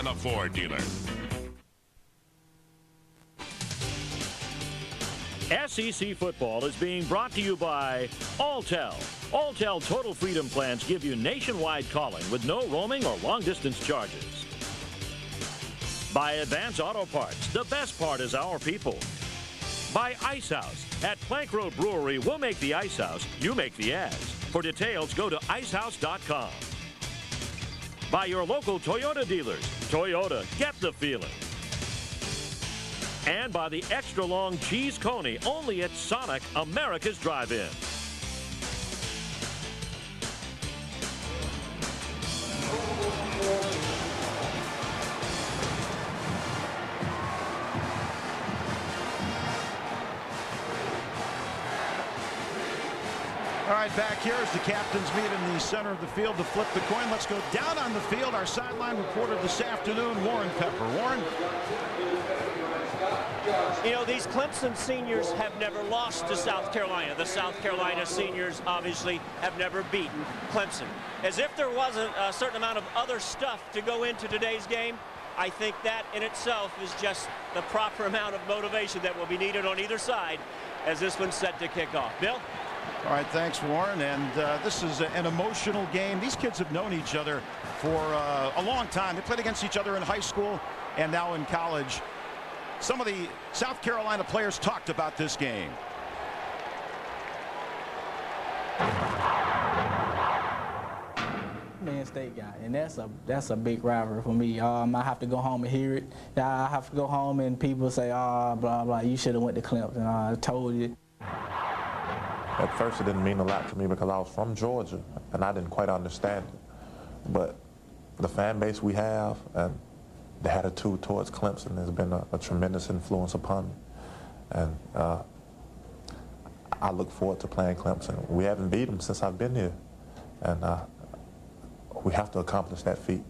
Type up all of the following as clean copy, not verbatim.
The Ford dealer. SEC football is being brought to you by Alltel. Alltel Total Freedom plans give you nationwide calling with no roaming or long-distance charges. By Advance Auto Parts. The best part is our people. By Ice House. At Plank Road Brewery, we'll make the Ice House. You make the ads. For details, go to icehouse.com. By your local Toyota dealers. Toyota, get the feeling. And by the extra long cheese coney, only at Sonic, America's Drive-In. All right, back here as the captains meet in the center of the field to flip the coin. Let's go down on the field. Our sideline reporter this afternoon, Warren Pepper. Warren? You know, these Clemson seniors have never lost to South Carolina. The South Carolina seniors obviously have never beaten Clemson. As if there wasn't a certain amount of other stuff to go into today's game, I think that in itself is just the proper amount of motivation that will be needed on either side as this one's set to kick off. Bill? All right, thanks, Warren. And this is an emotional game. These kids have known each other for a long time. They played against each other in high school and now in college. Some of the South Carolina players talked about this game. Man State guy, and that's a big rivalry for me. I have to go home and hear it. I have to go home and people say, blah blah, you should have went to Clemson. I told you. At first it didn't mean a lot to me because I was from Georgia and I didn't quite understand it. But the fan base we have and the attitude towards Clemson has been a tremendous influence upon me. And I look forward to playing Clemson. We haven't beat them since I've been here. And we have to accomplish that feat.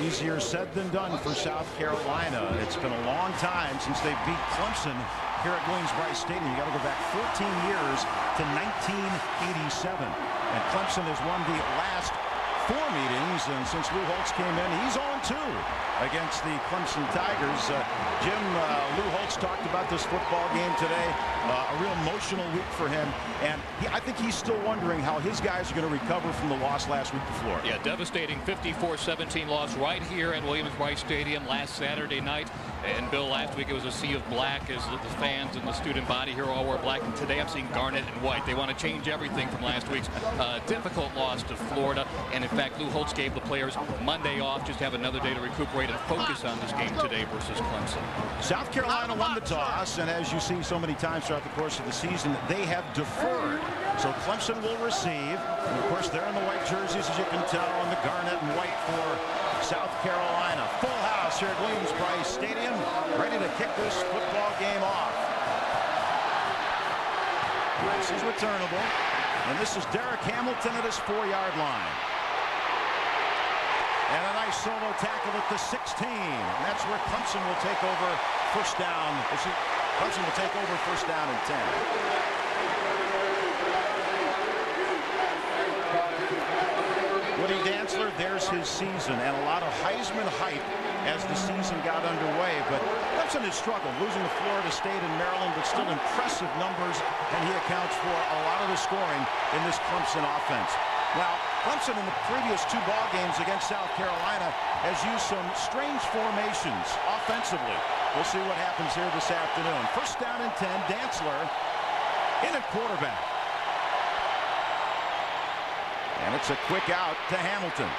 Easier said than done for South Carolina. It's been a long time since they beat Clemson here at Williams-Brice Stadium. You got to go back 14 years to 1987. And Clemson has won the last 4 meetings, and since Lou Holtz came in, he's on 2 against the Clemson Tigers. Jim, Lou Holtz talked about this football game today. A real emotional week for him, and I think he's still wondering how his guys are going to recover from the loss last week to Florida. Yeah, devastating 54-17 loss right here at Williams-Brice Stadium last Saturday night. And Bill, last week it was a sea of black as the fans and the student body here all wore black. And today I'm seeing garnet and white. They want to change everything from last week's difficult loss to Florida. And in fact, Lou Holtz gave the players Monday off just to have another day to recuperate and focus on this game today versus Clemson. South Carolina won the toss, and as you see so many times throughout the course of the season, they have deferred. So Clemson will receive. And of course, they're in the white jerseys, as you can tell, and the garnet and white for South Carolina. Full house here at Williams-Brice Stadium, ready to kick this football game off. This is returnable, and this is Derek Hamilton at his 4-yard line. And a nice solo tackle at the 16. And that's where Clemson will take over first down. Clemson will take over first down and 10. Woody Dantzler, there's his season, and a lot of Heisman hype as the season got underway. But Clemson has struggled, losing to Florida State and Maryland, but still impressive numbers, and he accounts for a lot of the scoring in this Clemson offense. Now, Clemson in the previous 2 ball games against South Carolina has used some strange formations offensively. We'll see what happens here this afternoon. First down and 10, Dantzler in at quarterback. And it's a quick out to Hamilton.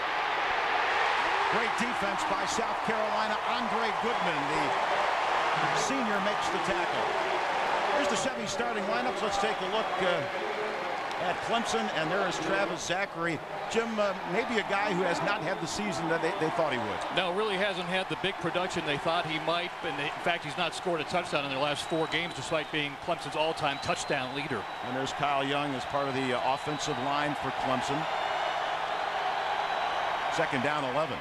Great defense by South Carolina. Andre Goodman, the senior, makes the tackle. Here's the Chevy starting lineups. Let's take a look at Clemson, and there is Travis Zachary. Jim, maybe a guy who has not had the season that they thought he would. No, really hasn't had the big production they thought he might. And in fact, he's not scored a touchdown in their last 4 games, despite being Clemson's all-time touchdown leader. And there's Kyle Young as part of the offensive line for Clemson. Second down, 11.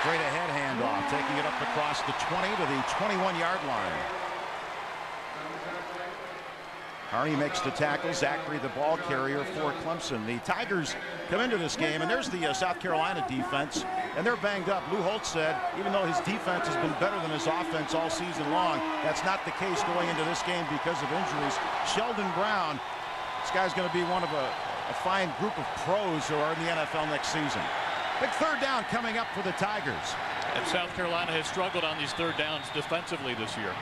Straight ahead handoff, taking it up across the 20 to the 21-yard line. Arnie makes the tackle. Zachary the ball carrier for Clemson. The Tigers come into this game, and there's the South Carolina defense, and they're banged up. Lou Holtz said even though his defense has been better than his offense all season long, that's not the case going into this game because of injuries. Sheldon Brown, this guy's going to be one of a fine group of pros who are in the NFL next season. Big third down coming up for the Tigers. And South Carolina has struggled on these third downs defensively this year.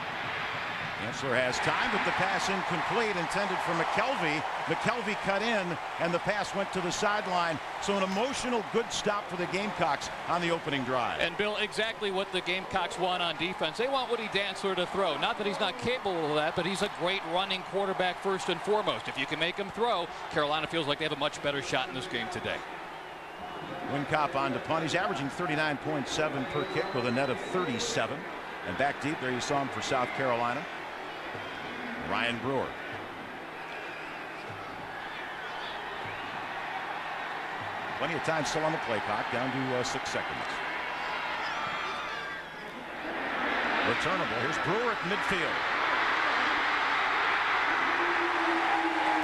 Chancellor has time, but the pass incomplete, intended for McKelvey. McKelvey cut in, and the pass went to the sideline. So an emotional good stop for the Gamecocks on the opening drive. And Bill, exactly what the Gamecocks want on defense. They want Woody Dantzler to throw. Not that he's not capable of that, but he's a great running quarterback first and foremost. If you can make him throw, Carolina feels like they have a much better shot in this game today. Wincop on to punt. He's averaging 39.7 per kick with a net of 37. And back deep there you saw him for South Carolina. Ryan Brewer. Plenty of time still on the play clock, down to 6 seconds. Returnable. Here's Brewer at midfield.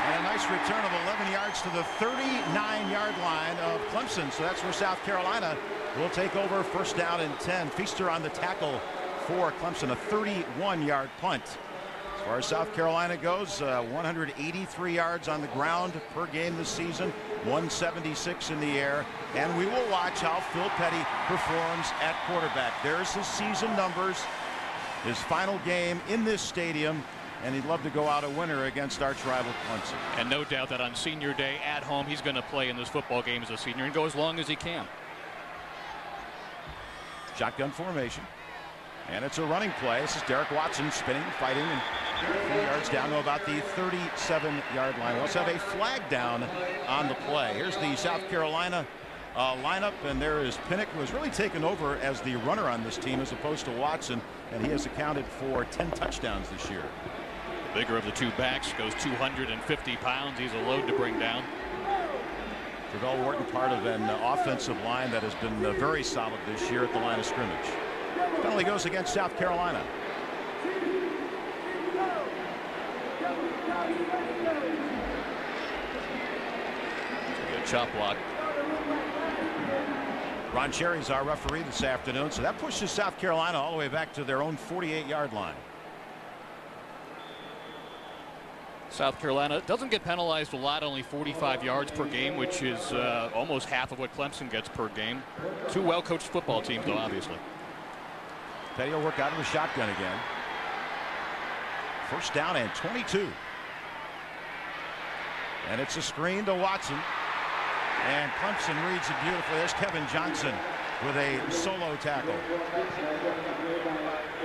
And a nice return of 11 yards to the 39-yard line of Clemson. So that's where South Carolina will take over. First down and 10. Feaster on the tackle for Clemson. A 31-yard punt. As far as South Carolina goes, 183 yards on the ground per game this season, 176 in the air, and we will watch how Phil Petty performs at quarterback. There's his season numbers, his final game in this stadium, and he'd love to go out a winner against arch rival Clemson. And no doubt that on senior day at home, he's going to play in this football game as a senior and go as long as he can. Shotgun formation. And it's a running play. This is Derek Watson spinning, fighting, and a few yards down to about the 37-yard line. We also have a flag down on the play. Here's the South Carolina lineup, and there is Pinnock, who has really taken over as the runner on this team as opposed to Watson, and he has accounted for 10 touchdowns this year. The bigger of the two backs goes 250 pounds. He's a load to bring down. Travell Wharton, part of an offensive line that has been very solid this year at the line of scrimmage. Penalty goes against South Carolina. A chop block. Ron Cherry's our referee this afternoon, so that pushes South Carolina all the way back to their own 48-yard line. South Carolina doesn't get penalized a lot, only 45 yards per game, which is almost half of what Clemson gets per game. Two well-coached football teams, though, obviously. Petty will work out of the shotgun again. First down and 22. And it's a screen to Watson. And Clemson reads it beautifully. There's Kevin Johnson with a solo tackle.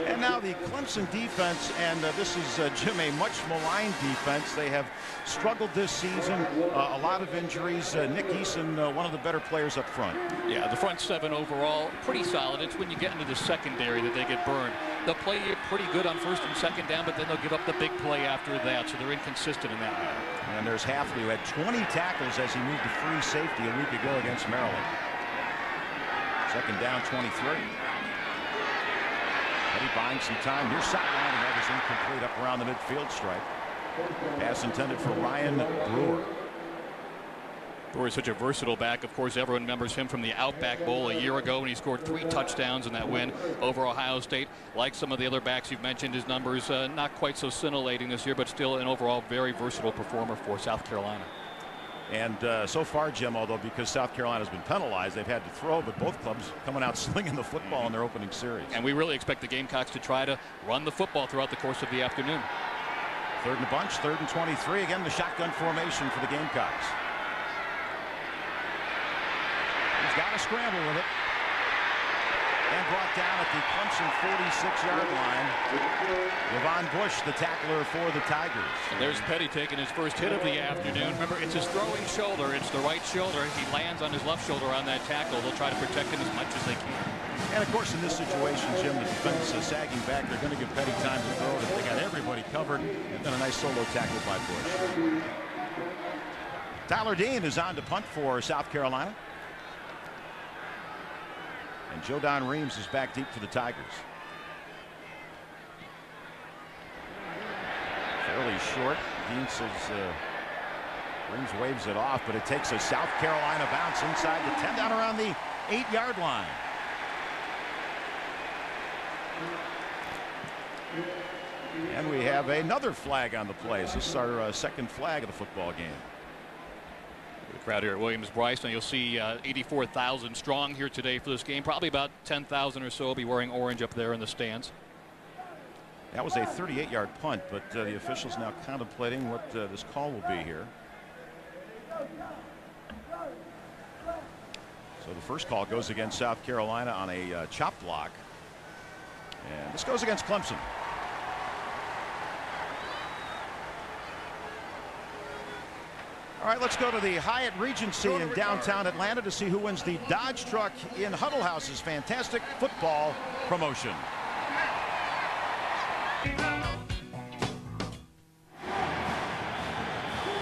And now the Clemson defense, and this is, Jim, a much maligned defense. They have struggled this season. A lot of injuries. Nick Eason, one of the better players up front. Yeah, the front seven overall, pretty solid. It's when you get into the secondary that they get burned. They'll play pretty good on first and second down, but then they'll give up the big play after that, so they're inconsistent in that matter. And there's Hafley, who had 20 tackles as he moved to free safety a week ago against Maryland. Second down, 23. Petty buying some time near sideline, and that is incomplete up around the midfield stripe. Pass intended for Ryan Brewer. Brewer is such a versatile back. Of course, everyone remembers him from the Outback Bowl a year ago when he scored 3 touchdowns in that win over Ohio State. Like some of the other backs you've mentioned, his numbers not quite so scintillating this year, but still an overall very versatile performer for South Carolina. And so far, Jim, although because South Carolina's been penalized, they've had to throw, but both clubs coming out slinging the football in their opening series. And we really expect the Gamecocks to try to run the football throughout the course of the afternoon. Third and a bunch, third and 23. Again, the shotgun formation for the Gamecocks. He's got to scramble with it. And brought down at the Clemson 46-yard line. Levon Bush, the tackler for the Tigers. And there's Petty taking his first hit of the afternoon. Remember, it's his throwing shoulder. It's the right shoulder. If he lands on his left shoulder on that tackle, they'll try to protect him as much as they can. And, of course, in this situation, Jim, the defense is sagging back. They're going to give Petty time to throw it if they got everybody covered. And then a nice solo tackle by Bush. Tyler Dean is on to punt for South Carolina. And Joe Don Reams is back deep for the Tigers. Fairly short. Dean says Rings waves it off, but it takes a South Carolina bounce inside the 10 down around the 8-yard line. And we have another flag on the play. This is our second flag of the football game. The crowd here at Williams-Brice, and you'll see 84,000 strong here today for this game. Probably about 10,000 or so will be wearing orange up there in the stands. That was a 38-yard punt, but the officials now contemplating what this call will be here. So the first call goes against South Carolina on a chop block. And this goes against Clemson. All right, let's go to the Hyatt Regency in downtown Atlanta to see who wins the Dodge Truck in Huddle House's fantastic football promotion.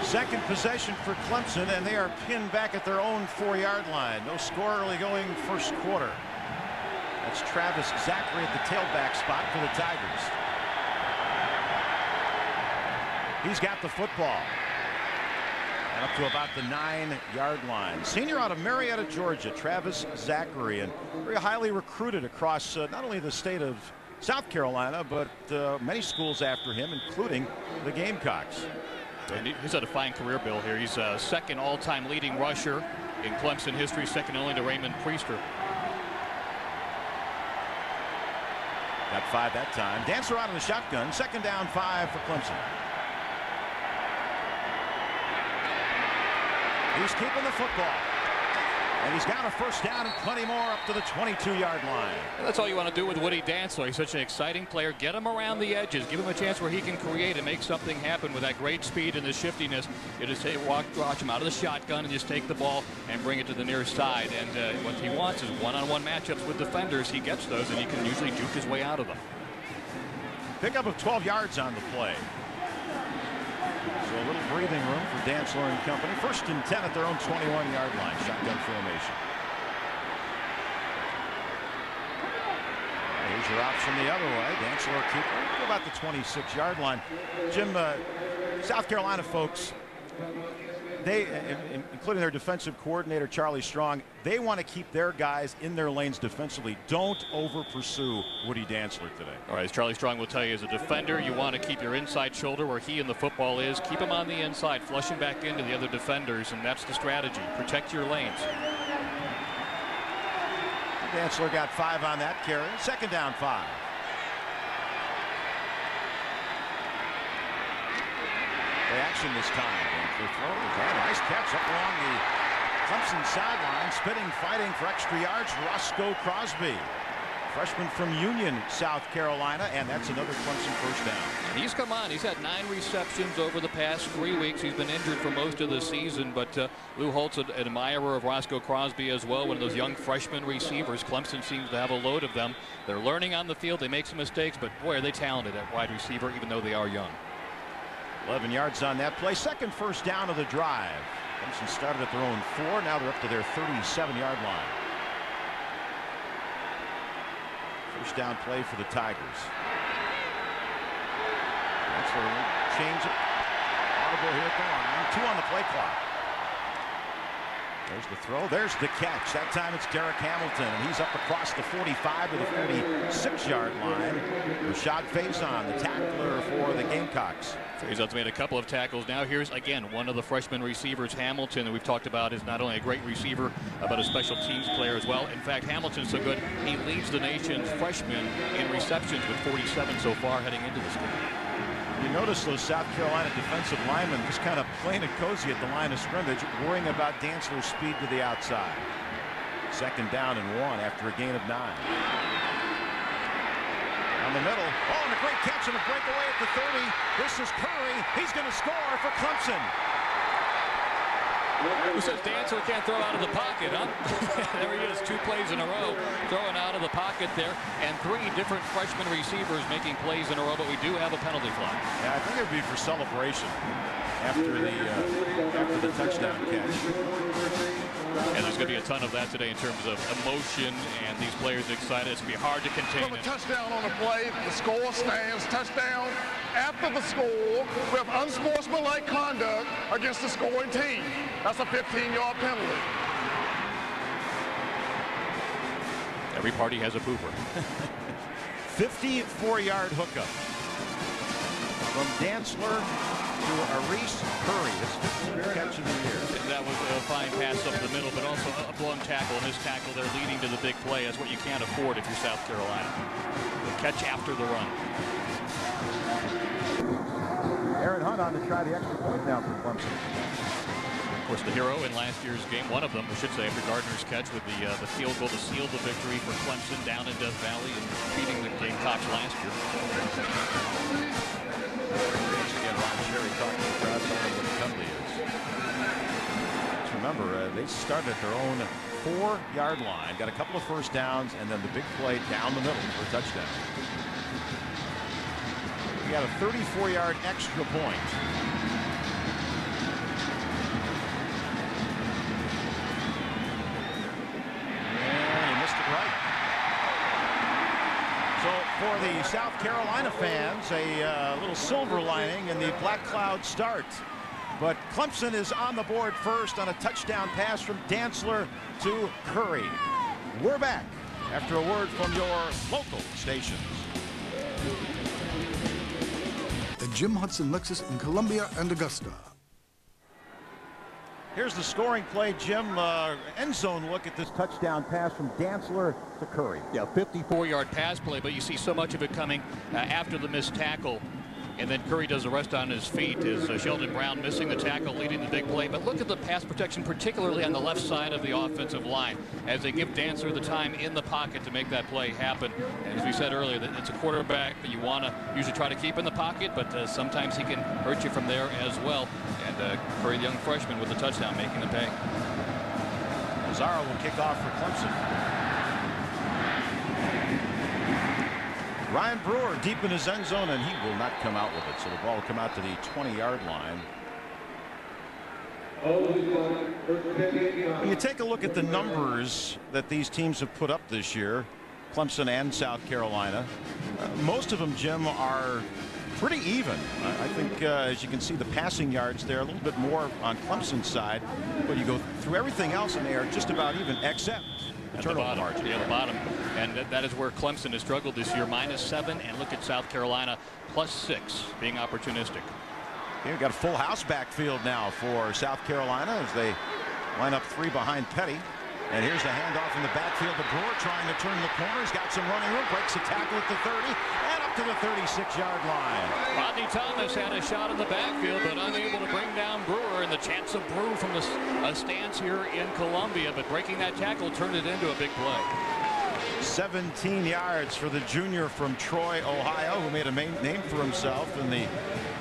Second possession for Clemson, and they are pinned back at their own 4-yard line. No score early going first quarter. That's Travis Zachary at the tailback spot for the Tigers. He's got the football. And up to about the 9-yard line. Senior out of Marietta, Georgia, Travis Zachary, and very highly recruited across not only the state of South Carolina, but many schools after him, including the Gamecocks. And he's had a fine career, Bill, here. He's second all-time leading rusher in Clemson history, second only to Raymond Priester. Got 5 that time. Dancer out of the shotgun. Second down, 5 for Clemson. He's keeping the football. And he's got a first down and plenty more up to the 22-yard line. And that's all you want to do with Woody Dantzler. He's such an exciting player. Get him around the edges. Give him a chance where he can create and make something happen with that great speed and the shiftiness. You just watch him out of the shotgun and just take the ball and bring it to the near side. And what he wants is one-on-one matchups with defenders. He gets those, and he can usually juke his way out of them. Pickup of 12 yards on the play. So a little breathing room for Dantzler and company. First and 10 at their own 21-yard line. Shotgun formation. Here's your option the other way. Dantzler keeper about the 26-yard line. Jim, South Carolina folks, they, including their defensive coordinator Charlie Strong, they want to keep their guys in their lanes defensively. Don't over pursue Woody Dantzler today. All right, as Charlie Strong will tell you, as a defender, you want to keep your inside shoulder where he and the football is. Keep him on the inside, flush him back into the other defenders, and that's the strategy. Protect your lanes. Dantzler got 5 on that carry. Second down, 5. Play action this time. Nice catch up along the Clemson sideline. Spinning, fighting for extra yards. Roscoe Crosby, freshman from Union, South Carolina, and that's another Clemson first down. He's come on. He's had 9 receptions over the past 3 weeks. He's been injured for most of the season, but Lou Holt's an admirer of Roscoe Crosby as well, one of those young freshman receivers. Clemson seems to have a load of them. They're learning on the field. They make some mistakes, but boy, are they talented at wide receiver, even though they are young. 11 yards on that play. Second first down of the drive. Clemson started at their own 4. Now they're up to their 37-yard line. First down play for the Tigers. That's where we change it. Audible here at the line. 2 on the play clock. There's the throw. There's the catch. That time it's Derek Hamilton, and he's up across the 45 to the 46-yard line. Rashad Faison, the tackler for the Gamecocks. Faison's made a couple of tackles. Now here's, again, one of the freshman receivers, Hamilton, that we've talked about is not only a great receiver, but a special teams player as well. In fact, Hamilton's so good, he leads the nation's freshmen in receptions with 47 so far heading into this game. You notice those South Carolina defensive linemen just kind of playing it cozy at the line of scrimmage, worrying about Dantzler's speed to the outside. Second down and 1 after a gain of 9. Down the middle. Oh, and a great catch and a breakaway at the 30. This is Curry. He's going to score for Clemson. Who says Dantzler can't throw out of the pocket, huh? There he is, 2 plays in a row, throwing out of the pocket there, and 3 different freshman receivers making plays in a row, but we do have a penalty flag. Yeah, I think it would be for celebration after the touchdown catch. And there's there's going to be a ton of that today in terms of emotion and these players excited. It's going to be hard to contain From a it. touchdown on the play, the score stands. Touchdown after the score with unsportsmanlike conduct against the scoring team. That's a 15-yard penalty. Every party has a pooper. 54-yard hookup from Dantzler to Areese Curry. His 15th catch of the year. That was a fine pass up the middle, but also a blown tackle. And this tackle, they're leading to the big play. That's what you can't afford if you're South Carolina. The catch after the run. Aaron Hunt on to try the extra point now for Clemson. Of course, the hero in last year's game, one of them, I should say, after Gardner's catch with the field goal to seal the victory for Clemson down in Death Valley and beating the Gamecocks last year. Once again, Ron Sherry talking to the crowd, telling them what the penalty is. Just remember, they started at their own 4-yard line, got a couple of first downs, and then the big play down the middle for a touchdown. We got a 34-yard extra point. For the South Carolina fans, a little silver lining in the black cloud start. But Clemson is on the board first on a touchdown pass from Dantzler to Curry. We're back after a word from your local stations. At Jim Hudson Lexus in Columbia and Augusta. Here's the scoring play, Jim. End zone look at this touchdown pass from Dantzler to Curry. Yeah, 54-yard pass play, but you see so much of it coming after the missed tackle. And then Curry does the rest on his feet as Sheldon Brown missing the tackle, leading the big play. But look at the pass protection, particularly on the left side of the offensive line, as they give Dantzler the time in the pocket to make that play happen. And as we said earlier, that it's a quarterback that you want to usually try to keep in the pocket, but sometimes he can hurt you from there as well. And Curry, the young freshman, with the touchdown, making the pay. Mazzaro will kick off for Clemson. Ryan Brewer deep in his end zone, and he will not come out with it. So the ball will come out to the 20-yard line. When you take a look at the numbers that these teams have put up this year, Clemson and South Carolina, most of them, Jim, are pretty even. I think, as you can see, the passing yards there a little bit more on Clemson's side, but you go through everything else, and they are just about even, except at the bottom. Margin. Yeah, the bottom. And that is where Clemson has struggled this year, -7. And look at South Carolina, +6, being opportunistic. Okay, we've got a full house backfield now for South Carolina as they line up 3 behind Petty. And here's the handoff in the backfield to Brewer, trying to turn the corner. He's got some running room, breaks a tackle at the 30 and up to the 36-yard line. Rodney Thomas had a shot in the backfield, but unable to bring down Brewer, and the chance of Brew from the stance here in Columbia, but breaking that tackle turned it into a big play. 17 yards for the junior from Troy, Ohio, who made a name for himself in the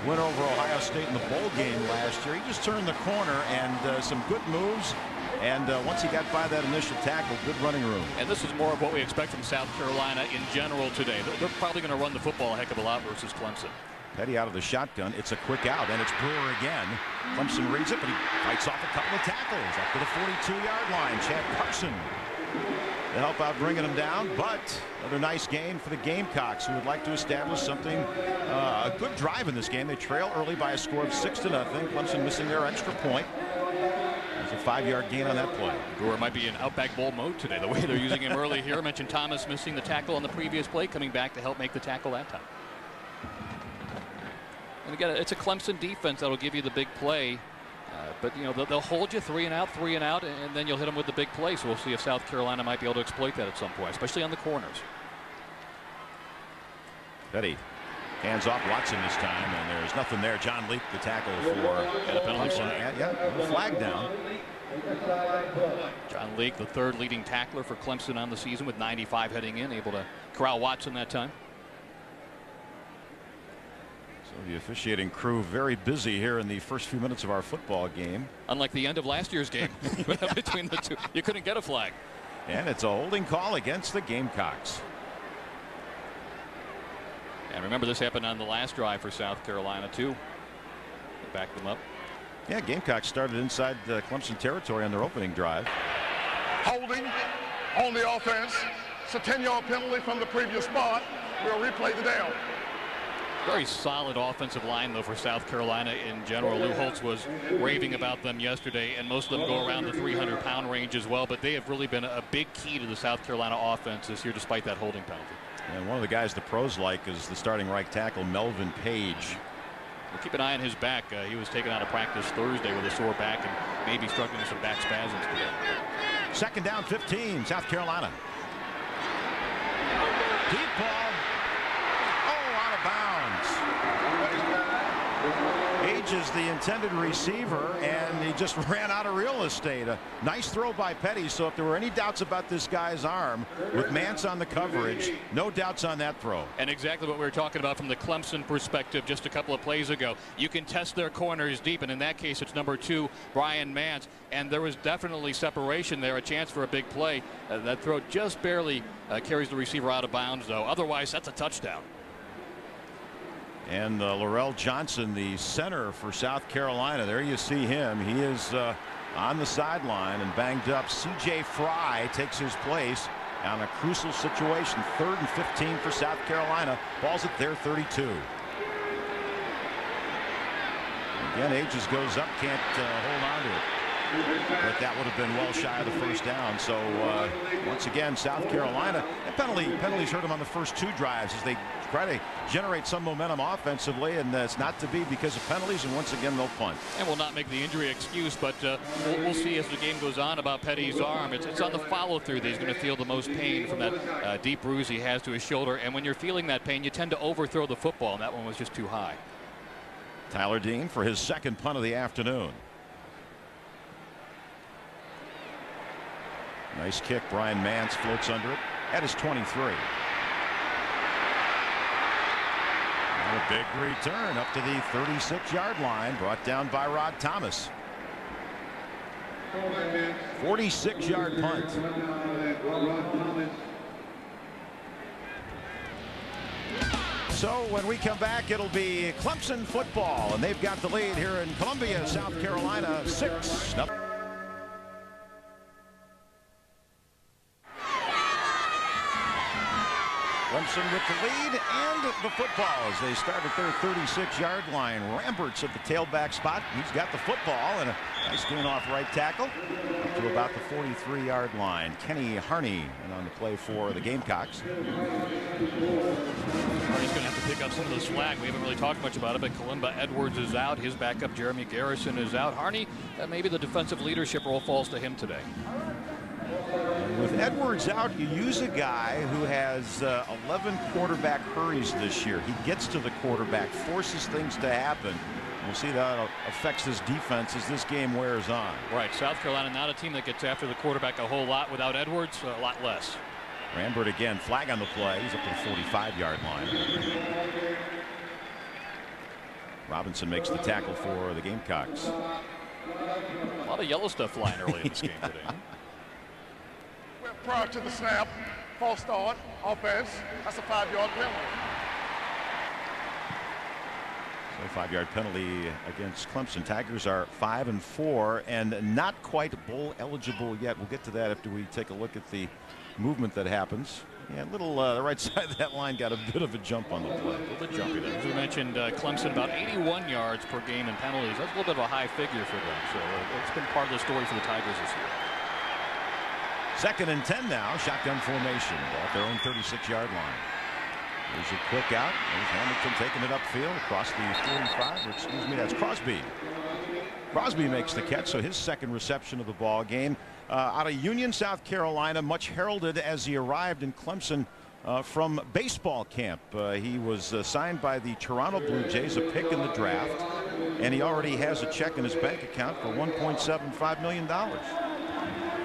win over Ohio State in the bowl game last year. He just turned the corner, and some good moves. And once he got by that initial tackle, good running room. And this is more of what we expect from South Carolina in general today. They're probably going to run the football a heck of a lot versus Clemson. Petty out of the shotgun. It's a quick out, and it's Brewer again. Clemson reads it, but he fights off a couple of tackles up to the 42-yard line. Chad Carson to help out bringing him down, but another nice gain for the Gamecocks, who would like to establish something, a good drive in this game. They trail early by a score of 6-0. Clemson missing their extra point. There's a 5-yard gain on that play. Brewer might be in Outback Bowl mode today, the way they're using him early here. I mentioned Thomas missing the tackle on the previous play, coming back to help make the tackle that time. And again, it's a Clemson defense that'll give you the big play. But, you know, they'll hold you 3 and out, and then you'll hit them with the big play. So we'll see if South Carolina might be able to exploit that at some point, especially on the corners. Petty hands off Watson this time, and there's nothing there. John Leak, the tackle for Clemson. Yeah, flag down. John Leak, the 3rd leading tackler for Clemson on the season, with 95 heading in, able to corral Watson that time. So the officiating crew very busy here in the first few minutes of our football game. Unlike the end of last year's game between the two, you couldn't get a flag. And it's a holding call against the Gamecocks. And remember, this happened on the last drive for South Carolina too. They backed them up. Yeah, Gamecocks started inside Clemson territory on their opening drive. Holding on the offense. It's a 10-yard penalty from the previous spot. We'll replay the down. Very solid offensive line, though, for South Carolina in general. Lou Holtz was raving about them yesterday, and most of them go around the 300-pound range as well. But they have really been a big key to the South Carolina offense this year, despite that holding penalty. And one of the guys the pros like is the starting right tackle, Melvin Page. We'll keep an eye on his back. He was taken out of practice Thursday with a sore back and maybe struggling with some back spasms today. Second down, 15, South Carolina. Deep ball. Out of bounds. Page is the intended receiver, and he just ran out of real estate. A nice throw by Petty. So if there were any doubts about this guy's arm, with Mance on the coverage, no doubts on that throw. And exactly what we were talking about from the Clemson perspective just a couple of plays ago. You can test their corners deep, and in that case, it's number 2, Brian Mance. And there was definitely separation there, a chance for a big play. That throw just barely carries the receiver out of bounds, though. Otherwise, that's a touchdown. And Laurel Johnson, the center for South Carolina, there you see him. He is on the sideline and banged up. C.J. Fry takes his place on a crucial situation. 3rd and 15 for South Carolina. Ball's at their 32. Again, Ages goes up, can't hold on to it. But that would have been well shy of the first down. So once again, South Carolina, penalties hurt them on the first 2 drives as they try to generate some momentum offensively, and it's not to be because of penalties, and once again they'll punt. And we'll not make the injury excuse, but we'll see as the game goes on about Petty's arm. It's on the follow through that he's going to feel the most pain from that deep bruise he has to his shoulder, and when you're feeling that pain, you tend to overthrow the football, and that one was just too high. Tyler Dean for his second punt of the afternoon. Nice kick. Brian Mance floats under it at his 23. And a big return up to the 36-yard line, brought down by Rod Thomas. 46-yard punt. So when we come back, it'll be Clemson football, and they've got the lead here in Columbia, South Carolina, 6-0. Clemson with the lead and the football as they start at their 36-yard line. Rambert's at the tailback spot. He's got the football and a nice gain off right tackle up to about the 43-yard line. Kenny Harney and on the play for the Gamecocks. Harney's going to have to pick up some of the slack. We haven't really talked much about it, but Kalimba Edwards is out. His backup Jeremy Garrison is out. Harney, maybe the defensive leadership role falls to him today. With Edwards out, you use a guy who has 11 quarterback hurries this year. He gets to the quarterback, forces things to happen. We'll see that affects his defense as this game wears on. Right. South Carolina not a team that gets after the quarterback a whole lot. Without Edwards, a lot less. Rambert again, flag on the play. He's up to the 45-yard line. Robinson makes the tackle for the Gamecocks. A lot of yellow stuff flying early in this game today. Prior to the snap, false start, offense. That's a 5-yard penalty. So 5-yard penalty against Clemson. Tigers are 5-4 and not quite bowl eligible yet. We'll get to that after we take a look at the movement that happens. Yeah, the right side of that line got a bit of a jump on the play. A little bit jumpy there. As we mentioned, Clemson about 81 yards per game in penalties. That's a little bit of a high figure for them. So it's been part of the story for the Tigers this year. 2nd and 10 now. Shotgun formation at their own 36-yard line. There's a quick out. There's Hamilton taking it upfield across the 45. Excuse me, that's Crosby. Crosby makes the catch, so his second reception of the ball game. Out of Union, South Carolina, much heralded as he arrived in Clemson from baseball camp. He was signed by the Toronto Blue Jays, a pick in the draft, and he already has a check in his bank account for $1.75 million.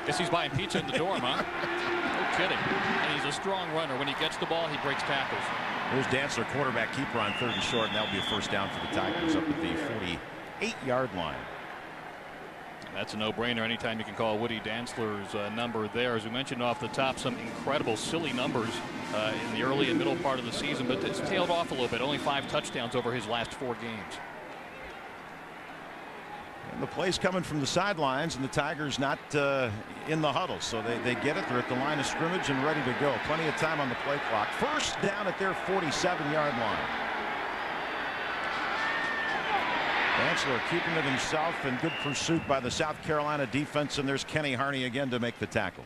Guess he's buying pizza in the dorm, huh? No kidding. And he's a strong runner. When he gets the ball, he breaks tackles. Here's Dantzler, quarterback keeper on 3rd and short, and that'll be a first down for the Tigers up at the 48-yard line. That's a no-brainer anytime you can call Woody Dantzler's number there. As we mentioned off the top, some incredible silly numbers in the early and middle part of the season, but it's tailed off a little bit. Only 5 touchdowns over his last 4 games. The play's coming from the sidelines, and the Tigers not in the huddle, so they get it. They're at the line of scrimmage and ready to go. Plenty of time on the play clock. First down at their 47-yard line. Dantzler keeping it himself, and good pursuit by the South Carolina defense, and there's Kenny Harney again to make the tackle.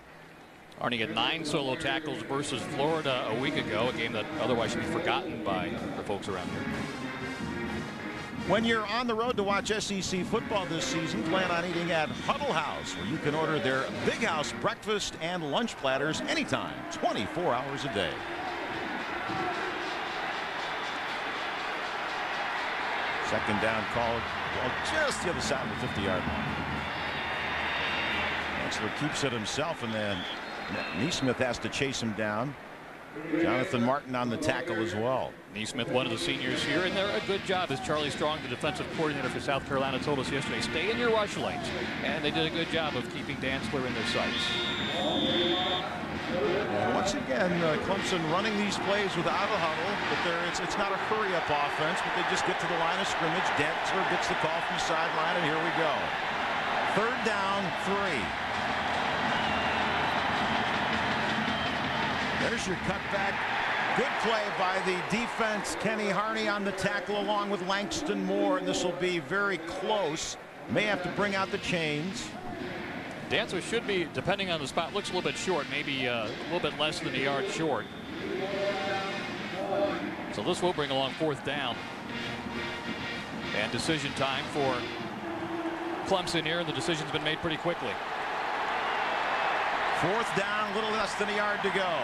Harney had 9 solo tackles versus Florida a week ago, a game that otherwise should be forgotten by the folks around here. When you're on the road to watch SEC football this season, plan on eating at Huddle House, where you can order their Big House breakfast and lunch platters anytime, 24 hours a day. Second down called just the other side of the 50-yard line. Dantzler keeps it himself, and then Neesmith has to chase him down. Jonathan Martin on the tackle as well. Neesmith, one of the seniors here, and they're a good job, as Charlie Strong, the defensive coordinator for South Carolina, told us yesterday. Stay in your rush lanes, and they did a good job of keeping Dantzler in their sights. And once again, Clemson running these plays without a huddle, but it's not a hurry-up offense, but they just get to the line of scrimmage. Dantzler gets the call from the sideline, and here we go. Third down, 3. There's your cutback. Good play by the defense. Kenny Harney on the tackle along with Langston Moore, and this will be very close. May have to bring out the chains. Dantzler should be, depending on the spot, looks a little bit short, maybe a little bit less than a yard short. So this will bring along 4th down. And decision time for Clemson here, and the decision's been made pretty quickly. 4th down, a little less than a yard to go.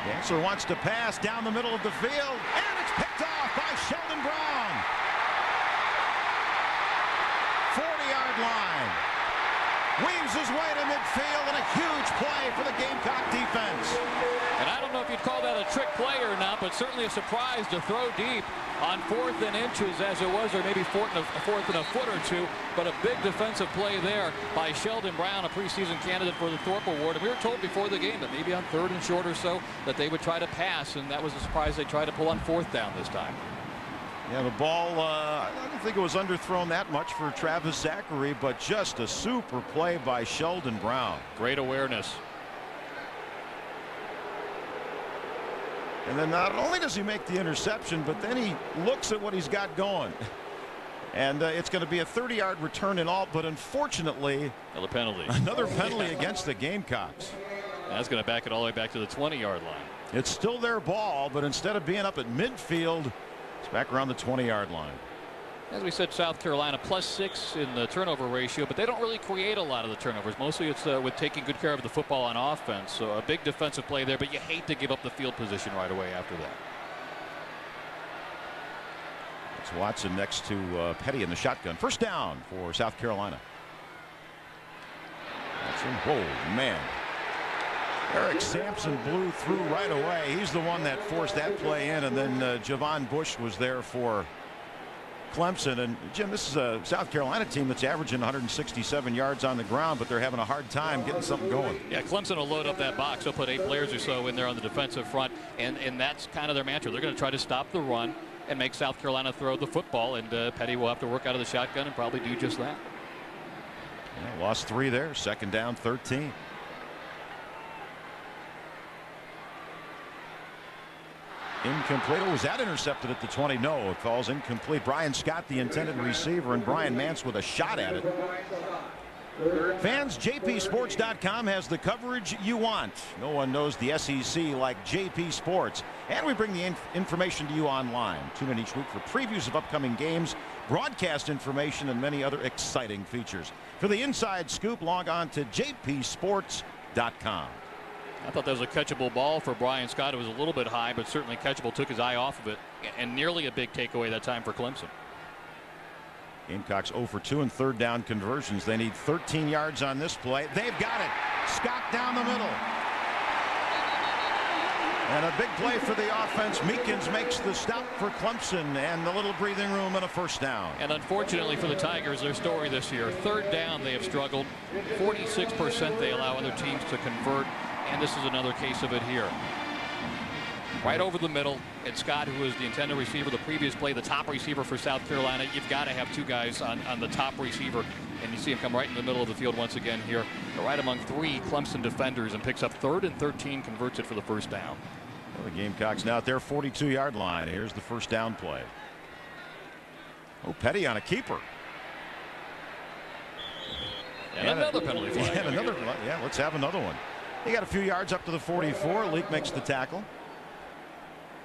Dantzler wants to pass down the middle of the field, and it's picked off by Sheldon Brown. 40-yard line. Weaves his way to midfield, and a huge play for the Gamecock defense. And I don't know if you'd call that a trick play or not, but certainly a surprise to throw deep on 4th and inches as it was, or maybe 4th and a foot or 2. But a big defensive play there by Sheldon Brown, a preseason candidate for the Thorpe Award. And we were told before the game that maybe on 3rd and short or so that they would try to pass, and that was a surprise they tried to pull on 4th down this time. Yeah, the ball, I don't think it was underthrown that much for Travis Zachary, but just a super play by Sheldon Brown. Great awareness. And then not only does he make the interception, but then he looks at what he's got going. And it's going to be a 30-yard return in all, but unfortunately, another penalty against the Gamecocks. That's going to back it all the way back to the 20-yard line. It's still their ball, but instead of being up at midfield, it's back around the 20-yard line. As we said, South Carolina +6 in the turnover ratio, but they don't really create a lot of the turnovers. Mostly it's with taking good care of the football on offense. So a big defensive play there, but you hate to give up the field position right away after that. It's Watson next to Petty in the shotgun. First down for South Carolina. Watson, oh man. Eric Sampson blew through right away. He's the one that forced that play in, and then Javon Bush was there for Clemson. And Jim, this is a South Carolina team that's averaging 167 yards on the ground, but they're having a hard time getting something going. Yeah, Clemson will load up that box. They'll put 8 players or so in there on the defensive front, and that's kind of their mantra. They're going to try to stop the run and make South Carolina throw the football, and Petty will have to work out of the shotgun and probably do just that. Yeah, lost 3 there. Second down, 13. Incomplete. Was that intercepted at the 20? No, it falls incomplete. Brian Scott, the intended receiver, and Brian Mance with a shot at it. Fans, jpsports.com has the coverage you want. No one knows the SEC like JP Sports. And we bring the information to you online. Tune in each week for previews of upcoming games, broadcast information, and many other exciting features. For the inside scoop, log on to jpsports.com. I thought that was a catchable ball for Brian Scott. It was a little bit high, but certainly catchable. Took his eye off of it, and nearly a big takeaway that time for Clemson. Gamecocks 0 for 2 in third down conversions. They need 13 yards on this play. They've got it. Scott down the middle. And a big play for the offense. Meekins makes the stop for Clemson, and a little breathing room and a first down. And unfortunately for the Tigers, their story this year, third down they have struggled. 46% they allow other teams to convert. And this is another case of it here. right over the middle. And Scott, who was the intended receiver the previous play, the top receiver for South Carolina, you've got to have two guys on the top receiver. And you see him come right in the middle of the field once again here, right among three Clemson defenders, and picks up 3rd and 13, converts it for the first down. Well, the Gamecocks now at their 42-yard line. Here's the first down play. Oh, Petty on a keeper. And another penalty flag. And another, yeah, let's have another one. He got a few yards up to the 44. Leak makes the tackle.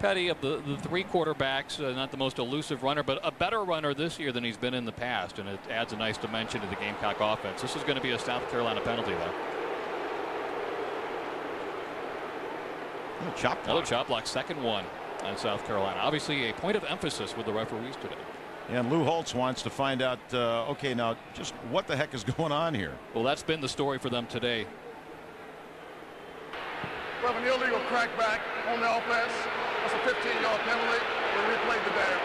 Petty, of the three quarterbacks, not the most elusive runner, but a better runner this year than he's been in the past, and it adds a nice dimension to the Gamecock offense. This is going to be a South Carolina penalty, though. Another chop block, 2nd 1 on South Carolina. Obviously, a point of emphasis with the referees today. And Lou Holtz wants to find out, okay, now just what the heck is going on here? Well, that's been the story for them today. We have an illegal crackback on the offense. That's a 15-yard penalty. We replayed the down.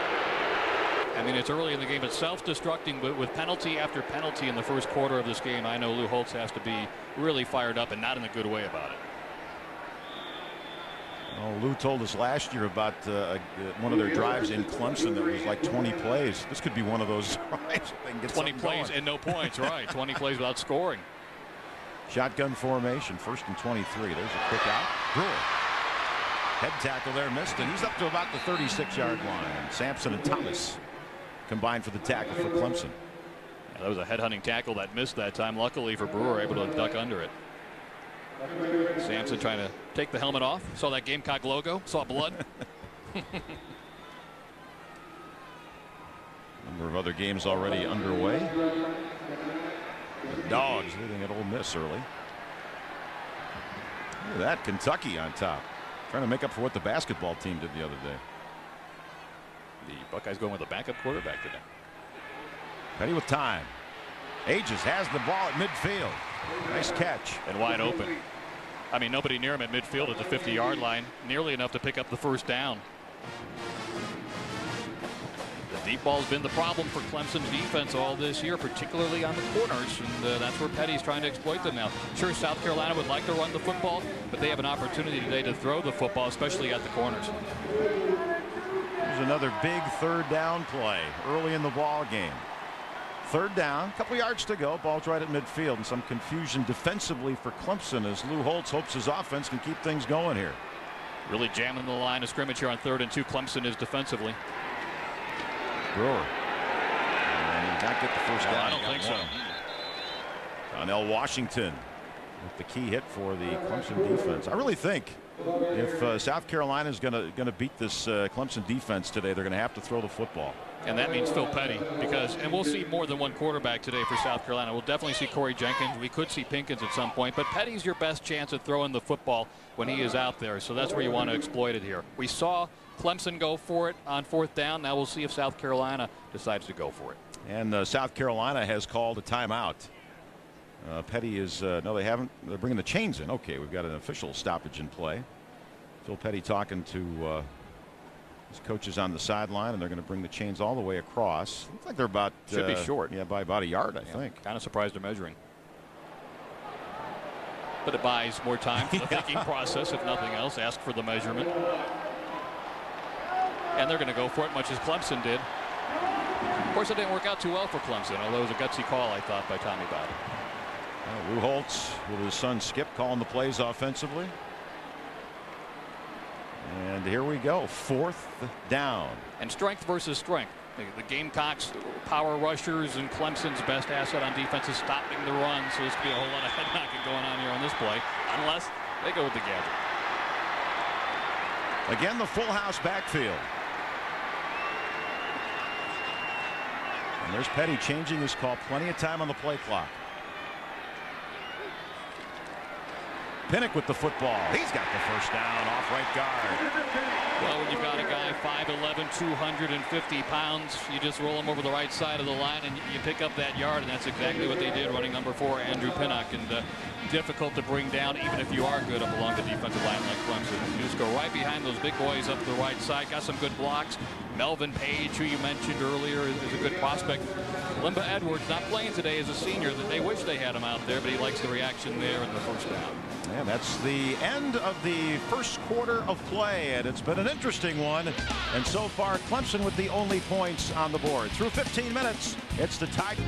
I mean, it's early in the game. It's self-destructing, but with penalty after penalty in the first quarter of this game, I know Lou Holtz has to be really fired up and not in a good way about it. Oh, Lou told us last year about one of their drives in Clemson that was like 20 plays. This could be one of those drives. They can get 20 plays going. and no points, right? 20 plays without scoring. Shotgun formation, 1st and 23. There's a quick out. Brewer. Head tackle there, missed, and he's up to about the 36-yard line. Sampson and Thomas combined for the tackle for Clemson. Yeah, that was a head-hunting tackle that missed that time. Luckily for Brewer, able to duck under it. Sampson trying to take the helmet off. Saw that Gamecock logo. Saw blood. Number of other games already underway. The Dogs leading at Ole Miss early. Look at that, Kentucky on top, trying to make up for what the basketball team did the other day. The Buckeyes going with a backup quarterback today. Petty with time. Ages has the ball at midfield. Nice catch. And wide open. I mean, nobody near him at midfield at the 50-yard line. Nearly enough to pick up the first down. The deep ball's been the problem for Clemson's defense all this year, particularly on the corners, and that's where Petty's trying to exploit them now. Sure, South Carolina would like to run the football, but they have an opportunity today to throw the football, especially at the corners. There's another big 3rd down play early in the ball game. 3rd down, a couple yards to go. Ball's right at midfield, and some confusion defensively for Clemson as Lou Holtz hopes his offense can keep things going here. Really jamming the line of scrimmage here on 3rd and 2. Clemson is defensively. Brewer. And he did not get the first down. I don't think so. Donnell Washington with the key hit for the Clemson defense. I really think if South Carolina is going to beat this Clemson defense today, they're going to have to throw the football. And that means Phil Petty, because, and we'll see more than one quarterback today for South Carolina. We'll definitely see Corey Jenkins. We could see Pinkins at some point, but Petty's your best chance at throwing the football when he is out there. So that's where you want to exploit it here. We saw Clemson go for it on 4th down. Now we'll see if South Carolina decides to go for it. And South Carolina has called a timeout. Petty is no, they haven't. They're bringing the chains in. Okay, we've got an official stoppage in play. Phil Petty talking to his coaches on the sideline, and they're going to bring the chains all the way across. Looks like they're about should be short. Yeah, by about a yard, I think. Kind of surprised they're measuring. But it buys more time for the thinking process, if nothing else. Ask for the measurement. And they're going to go for it, much as Clemson did. Of course, it didn't work out too well for Clemson, although it was a gutsy call, I thought, by Tommy Bowden. Lou Holtz with his son Skip calling the plays offensively. And here we go, 4th down. And strength versus strength. The Gamecocks power rushers and Clemson's best asset on defense is stopping the run. So this could be a whole lot of head knocking going on here on this play, unless they go with the gadget. Again, the full house backfield. And there's Petty changing his call. Plenty of time on the play clock. Pinnock with the football. He's got the first down off right guard. Well, when you've got a guy 5'11", 250 pounds, you just roll him over the right side of the line and you pick up that yard, and that's exactly what they did, running number 4, Andrew Pinnock. And difficult to bring down even if you are good up along the defensive line like Clemson. You just go right behind those big boys up the right side. Got some good blocks. Melvin Page, who you mentioned earlier, is a good prospect. Limba Edwards not playing today as a senior. That they wish they had him out there, but he likes the reaction there in the first down. And that's the end of the first quarter of play, and it's been an interesting one. And so far, Clemson with the only points on the board. Through 15 minutes, it's the Tigers.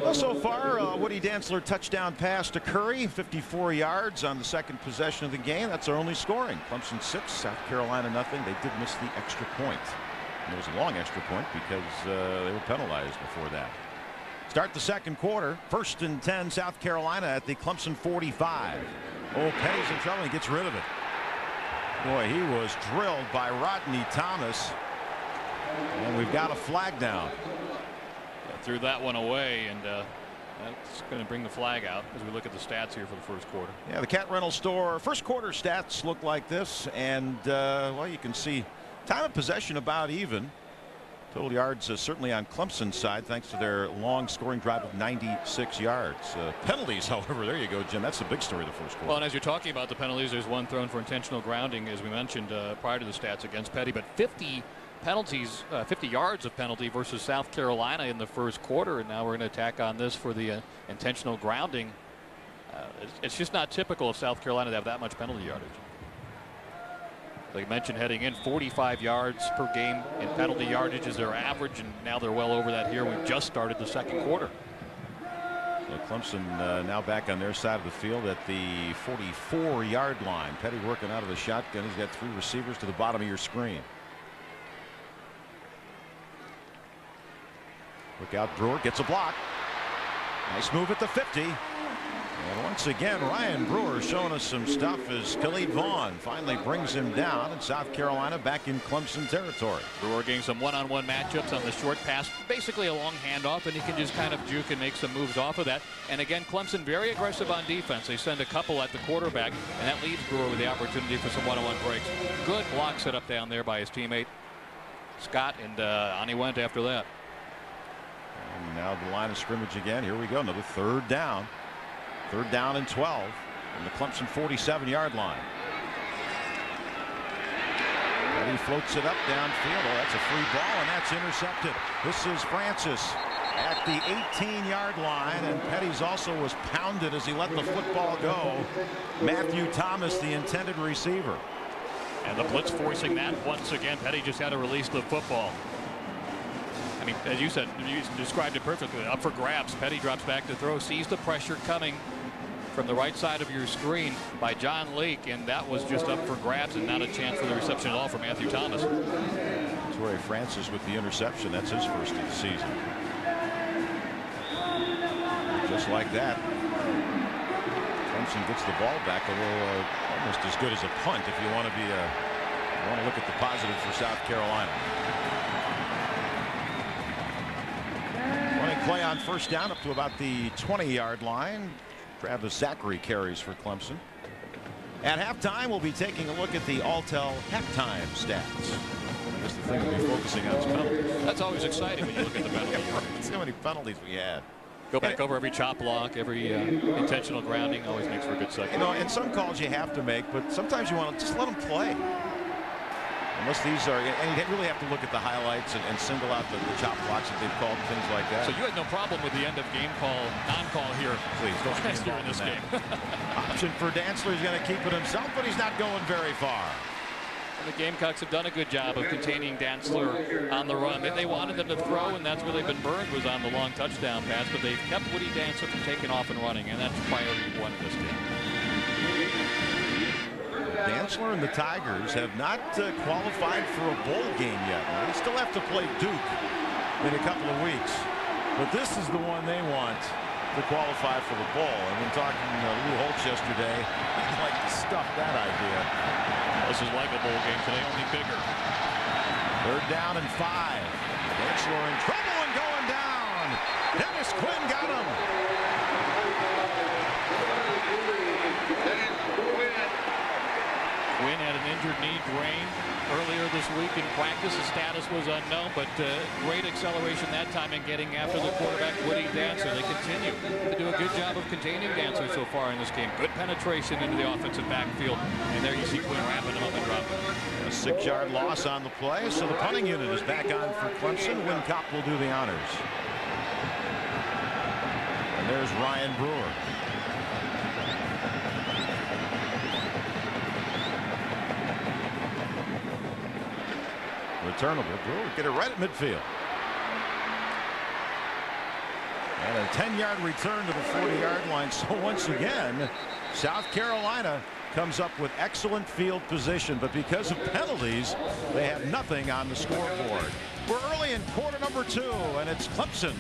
Well, so far, Woody Dantzler touchdown pass to Curry, 54 yards on the second possession of the game. That's our only scoring. Clemson 6, South Carolina nothing. They did miss the extra point. And it was a long extra point because they were penalized before that. Start the second quarter. 1st and 10, South Carolina at the Clemson 45. Oh, Petty's in trouble. He gets rid of it. Boy, he was drilled by Rodney Thomas. And we've got a flag down. Threw that one away, and that's going to bring the flag out as we look at the stats here for the first quarter. Yeah, the Cat Rental Store first quarter stats look like this, and well, you can see time of possession about even. Total yards certainly on Clemson's side thanks to their long scoring drive of 96 yards. Penalties, however, there you go, Jim. That's the big story of the first quarter. Well, and as you're talking about the penalties, there's one thrown for intentional grounding, as we mentioned prior to the stats against Petty, but 50 penalties, 50 yards of penalty versus South Carolina in the first quarter, and now we're going to attack on this for the intentional grounding. It's just not typical of South Carolina to have that much penalty yardage. Like I mentioned, heading in 45 yards per game in penalty yardage is their average, and now they're well over that here. We've just started the second quarter. So Clemson now back on their side of the field at the 44-yard line. Petty working out of the shotgun. He's got 3 receivers to the bottom of your screen. Look out, Brewer gets a block. Nice move at the 50. And once again, Ryan Brewer showing us some stuff as Khalid Vaughn finally brings him down, and South Carolina back in Clemson territory. Brewer getting some one-on-one matchups on the short pass, basically a long handoff, and he can just kind of juke and make some moves off of that. And again, Clemson very aggressive on defense. They send a couple at the quarterback, and that leaves Brewer with the opportunity for some one-on-one breaks. Good block set up down there by his teammate Scott, and on he went after that. And now the line of scrimmage again. Here we go. Another third down. 3rd down and 12 from the Clemson 47-yard line. And he floats it up downfield. Oh, that's a free ball, and that's intercepted. This is Francis at the 18-yard line, and Petty's also was pounded as he let the football go. Matthew Thomas, the intended receiver. And the blitz forcing that once again. Petty just had to release the football. I mean, as you said, you described it perfectly. Up for grabs. Petty drops back to throw, sees the pressure coming from the right side of your screen by John Leake, and that was just up for grabs and not a chance for the reception at all for Matthew Thomas. Torrey Francis with the interception. That's his first of the season. Just like that, Clemson gets the ball back, although almost as good as a punt if you want to be look at the positive for South Carolina. Running play on 1st down up to about the 20-yard line. Travis Zachary carries for Clemson. At halftime, we'll be taking a look at the Alltel halftime stats. I guess the thing we'll be focusing on is penalties. That's always exciting when you look at the penalties. See how many penalties we had. Go back over every chop block, every intentional grounding. Always makes for a good second. You know, and some calls you have to make, but sometimes you want to just let them play. Unless these are, and you really have to look at the highlights and single out the chop blocks that they've called and things like that. So you had no problem with the end of game call, non-call here. Please don't get involved in this game. Option for Dantzler. He's going to keep it himself, but he's not going very far. And the Gamecocks have done a good job of containing Dantzler on the run. They wanted them to throw, and that's where they've been burned, was on the long touchdown pass, but they've kept Woody Dantzler from taking off and running, and that's priority 1 in this game. Dantzler and the Tigers have not qualified for a bowl game yet. They still have to play Duke in a couple of weeks, but this is the one they want to qualify for the bowl. And when talking to Lou Holtz yesterday, he'd like to stuff that idea. This is like a bowl game today, only bigger. 3rd down and 5. Dantzler in trouble and going down. Dennis Quinn got him. Quinn had an injured knee drained earlier this week in practice. His status was unknown, but great acceleration that time in getting after the quarterback, Woody Dancer. They continue to do a good job of containing Dancer so far in this game. Good penetration into the offensive backfield. And there you see Quinn wrapping him up and dropping him. A 6-yard loss on the play, so the punting unit is back on for Clemson. Wincott will do the honors. And there's Ryan Brewer. Returnable. Brewer get it right at midfield. And a 10-yard return to the 40-yard line. So once again, South Carolina comes up with excellent field position, but because of penalties, they have nothing on the scoreboard. We're early in quarter number 2, and it's Clemson.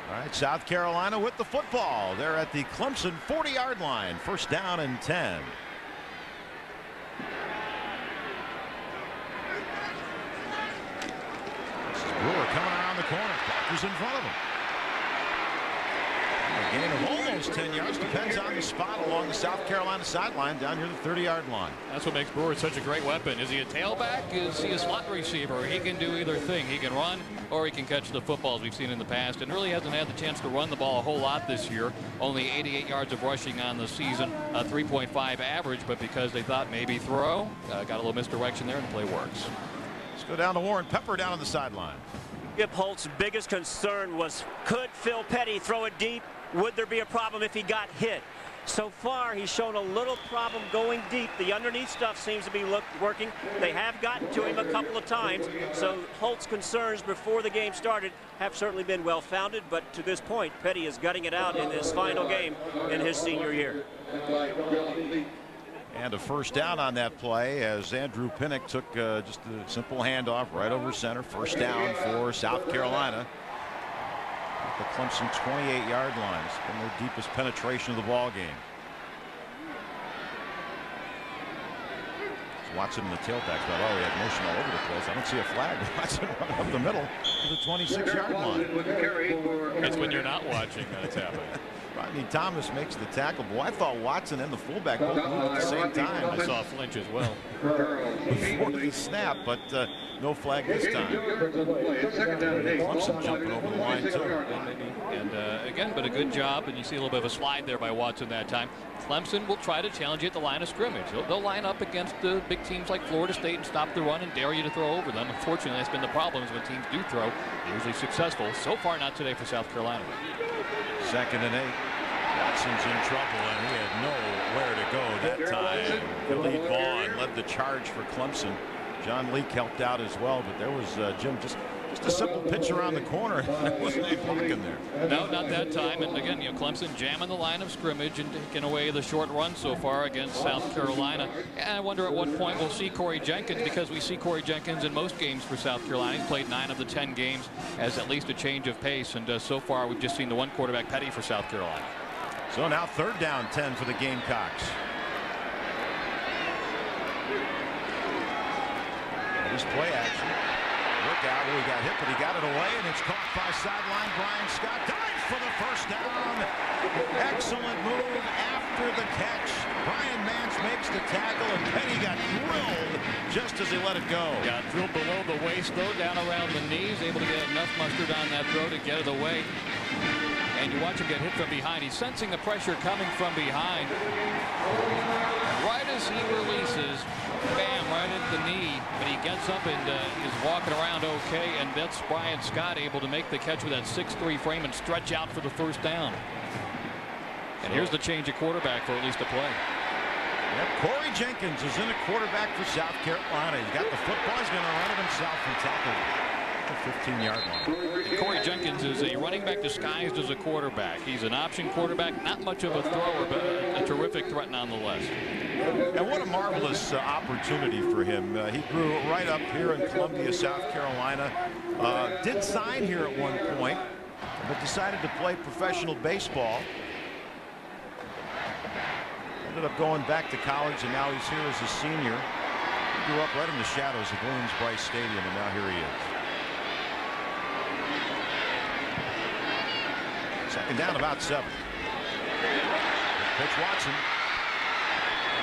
All right, South Carolina with the football. They're at the Clemson 40-yard line. First down and 10. Brewer coming around the corner. Parker's in front of him. A gain of almost 10 yards. Depends on the spot along the South Carolina sideline down near the 30-yard line. That's what makes Brewer such a great weapon. Is he a tailback? Is he a slot receiver? He can do either thing. He can run or he can catch the footballs we've seen in the past, and really hasn't had the chance to run the ball a whole lot this year. Only 88 yards of rushing on the season, a 3.5 average, but because they thought maybe throw, got a little misdirection there and the play works. Let's go down to Warren Pepper down on the sideline. Skip Holtz's biggest concern was, could Phil Petty throw it deep? Would there be a problem if he got hit? So far, he's shown a little problem going deep. The underneath stuff seems to be working. They have gotten to him a couple of times. So Holtz's concerns before the game started have certainly been well-founded. But to this point, Petty is gutting it out in his final game in his senior year. And a first down on that play as Andrew Pinnock took just a simple handoff right over center. First down for South Carolina. At the Clemson 28-yard line. It's been their deepest penetration of the ball game. It's Watson in the tailback. But he had motion all over the place. I don't see a flag. Watson running up the middle to the 26-yard line. It's when you're not watching that it's happening. Rodney Thomas makes the tackle. Boy, I thought Watson and the fullback both moved at the same time. I saw a flinch as well before the snap, but no flag this time. Clemson jumping over the line too. And again, but a good job, and you see a little bit of a slide there by Watson that time. Clemson will try to challenge you at the line of scrimmage. They'll line up against the big teams like Florida State and stop the run and dare you to throw over them. Unfortunately, that's been the problem is when teams do throw, they're usually successful. So far, not today for South Carolina. 2nd and 8. Watson's in trouble, and he had nowhere to go that time. Khalid Vaughn led the charge for Clemson. John Leak helped out as well, but there was Jim just a simple pitch around the corner. There wasn't any blocking there. No, not that time. And again, Clemson jamming the line of scrimmage and taking away the short run so far against South Carolina. And I wonder at what point we'll see Corey Jenkins, because we see Corey Jenkins in most games for South Carolina. He's played 9 of the 10 games as at least a change of pace. And so far, we've just seen the one quarterback, Petty, for South Carolina. So now 3rd down 10 for the Gamecocks. This play action. Look out. He got hit, but he got it away, and it's caught by sideline Brian Scott. Dives for the first down. Excellent move after the catch. Brian Mance makes the tackle, and Petty got drilled just as he let it go. Got drilled below the waist, though, down around the knees, able to get enough mustard on that throw to get it away. And you watch him get hit from behind. He's sensing the pressure coming from behind. Right as he releases, bam, right at the knee. But he gets up and is walking around okay. And that's Brian Scott able to make the catch with that 6'3" frame and stretch out for the first down. And here's the change of quarterback for at least a play. Yep, Corey Jenkins is in a quarterback for South Carolina. He's got the football. He's going to run it himself and tackle the 15-yard line. And Corey Jenkins is a running back disguised as a quarterback. He's an option quarterback, not much of a thrower, but a terrific threat nonetheless. And what a marvelous opportunity for him. He grew right up here in Columbia, South Carolina. Did sign here at one point, but decided to play professional baseball. Ended up going back to college, and now he's here as a senior. He grew up right in the shadows of Williams-Brice Stadium, and now here he is. Second down, about 7. Pitch Watson.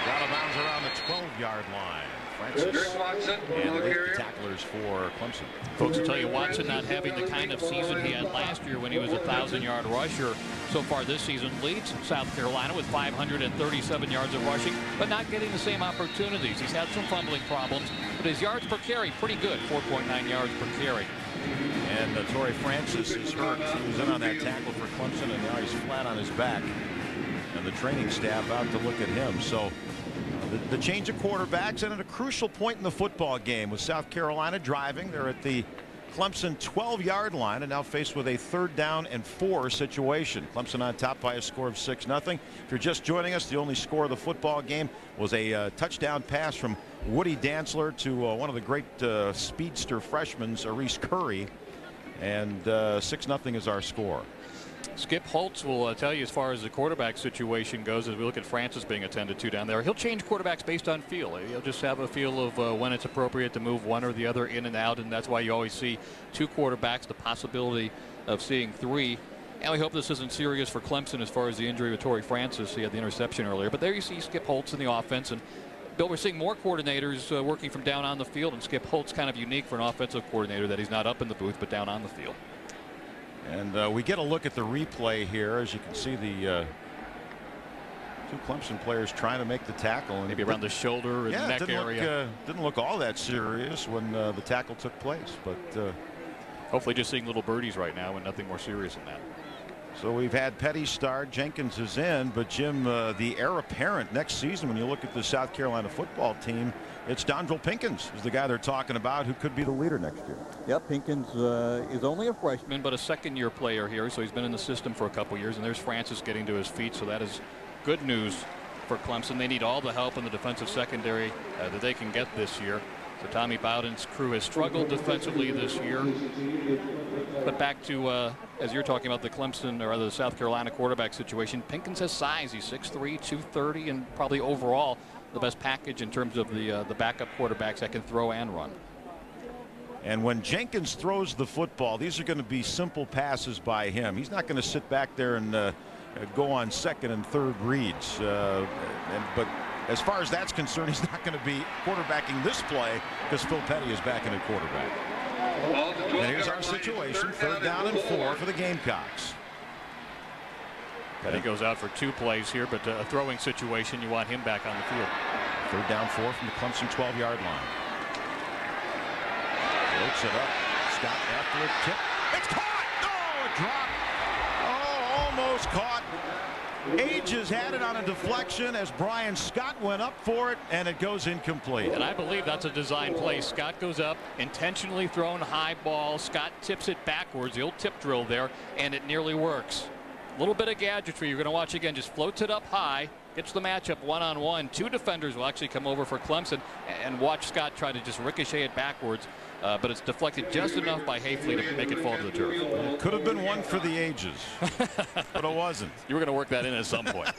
Out of bounds around the 12-yard line. Francis and the tacklers for Clemson. Folks, will tell you, Watson not having the kind of season he had last year when he was a 1,000-yard rusher. So far this season leads South Carolina with 537 yards of rushing, but not getting the same opportunities. He's had some fumbling problems, but his yards per carry pretty good, 4.9 yards per carry. And Torrey Francis is hurt. He was in on that tackle for Clemson, and now he's flat on his back. And the training staff out to look at him. So the change of quarterbacks, and at a crucial point in the football game with South Carolina driving. They're at the Clemson 12-yard line and now faced with a 3rd down and 4 situation. Clemson on top by a score of 6-0. If you're just joining us, the only score of the football game was a touchdown pass from Woody Dantzler to one of the great speedster freshmen, Reese Curry, and 6-0 is our score. Skip Holtz will tell you, as far as the quarterback situation goes, as we look at Francis being attended to down there, he'll change quarterbacks based on feel. He'll just have a feel of when it's appropriate to move one or the other in and out, and that's why you always see 2 quarterbacks, the possibility of seeing 3. And we hope this isn't serious for Clemson as far as the injury with Torrey Francis. He had the interception earlier, but there you see Skip Holtz in the offense. And Bill, we're seeing more coordinators working from down on the field, and Skip Holtz kind of unique for an offensive coordinator that he's not up in the booth but down on the field. And we get a look at the replay here. As you can see, the 2 Clemson players trying to make the tackle. And maybe around the shoulder and neck area. Didn't look all that serious when the tackle took place. But hopefully just seeing little birdies right now and nothing more serious than that. So we've had Petty start. Jenkins is in. But, Jim, the heir apparent next season, when you look at the South Carolina football team, it's Dondrell Pinkins is the guy they're talking about who could be the leader next year. Yep, Pinkins is only a freshman, but a second-year player here, so he's been in the system for a couple years. And there's Francis getting to his feet, so that is good news for Clemson. They need all the help in the defensive secondary that they can get this year. So Tommy Bowden's crew has struggled defensively this year. But back to, as you're talking about the Clemson or the South Carolina quarterback situation, Pinkins has size. He's 6'3", 230, and probably overall the best package in terms of the backup quarterbacks that can throw and run. And when Jenkins throws the football, these are going to be simple passes by him. He's not going to sit back there and go on 2nd and 3rd reads. But as far as that's concerned, he's not going to be quarterbacking this play because Phil Petty is back in at quarterback. And here's our situation, 3rd down and 4 for the Gamecocks. Petty goes out for 2 plays here, but a throwing situation, you want him back on the field. 3rd down 4 from the Clemson 12-yard line. Floats it up. Scott after a tip. It's caught! Oh, a drop. Oh, almost caught. Ages had it on a deflection as Brian Scott went up for it, and it goes incomplete. And I believe that's a design play. Scott goes up, intentionally thrown high ball. Scott tips it backwards, the old tip drill there, and it nearly works. A little bit of gadgetry. You're going to watch again. Just floats it up high, gets the matchup one-on-one. 2 defenders will actually come over for Clemson, and watch Scott try to just ricochet it backwards. But it's deflected just enough by Hayfley to make it fall to the turf. It could have been one for the ages, but it wasn't. You were going to work that in at some point.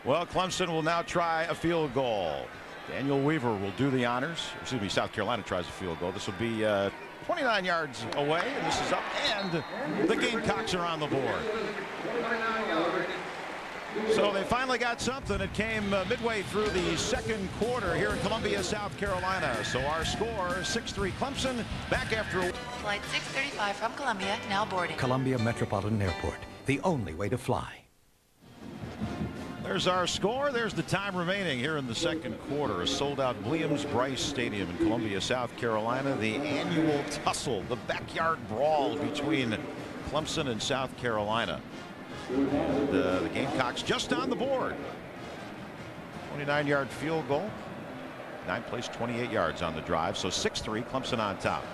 Well, Clemson will now try a field goal. Daniel Weaver will do the honors. Excuse me, South Carolina tries a field goal. This will be 29 yards away, and this is up, and the Gamecocks are on the board. So they finally got something. It came midway through the 2nd quarter here in Columbia, South Carolina. So our score, 6-3 Clemson, back after a... Flight 635 from Columbia, now boarding. Columbia Metropolitan Airport, the only way to fly. There's our score. There's the time remaining here in the 2nd quarter. A sold-out Williams-Brice Stadium in Columbia, South Carolina. The annual tussle, the backyard brawl between Clemson and South Carolina. The Gamecocks just on the board. 29-yard field goal. 9 plays 28 yards on the drive. So 6-3 Clemson on top.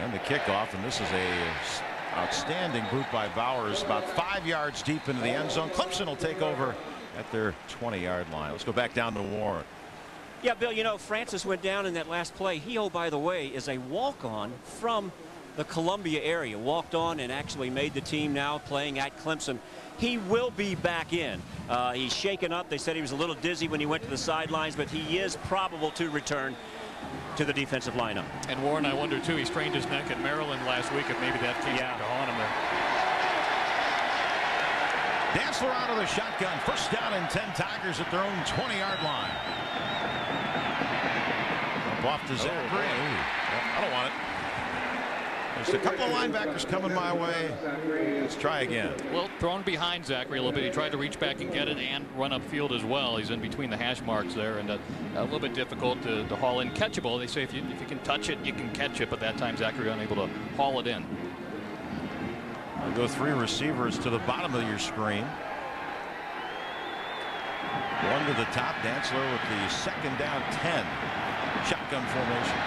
And the kickoff, and this is a outstanding boot by Bowers, about 5 yards deep into the end zone. Clemson will take over at their 20-yard line. Let's go back down to Warren. Yeah, Bill, you know, Francis went down in that last play. He, oh, by the way, is a walk-on from the Columbia area. Walked on and actually made the team now, playing at Clemson. He will be back in. He's shaken up. They said he was a little dizzy when he went to the sidelines, but he is probable to return to the defensive lineup. And Warren, I wonder too, he strained his neck at Maryland last week, if maybe that came to haunt him Dantzler out of the shotgun. First down and 10 Tigers at their own 20-yard line. Up off to Zachary. I don't want it. There's a couple of linebackers coming my way. Let's try again. Well, thrown behind Zachary a little bit. He tried to reach back and get it and run upfield as well. He's in between the hash marks there, and a little bit difficult to haul in. Catchable. They say if you can touch it, you can catch it, but that time Zachary unable to haul it in. I'll go 3 receivers to the bottom of your screen. One to the top. Dantzler with the second down 10. Shotgun formation.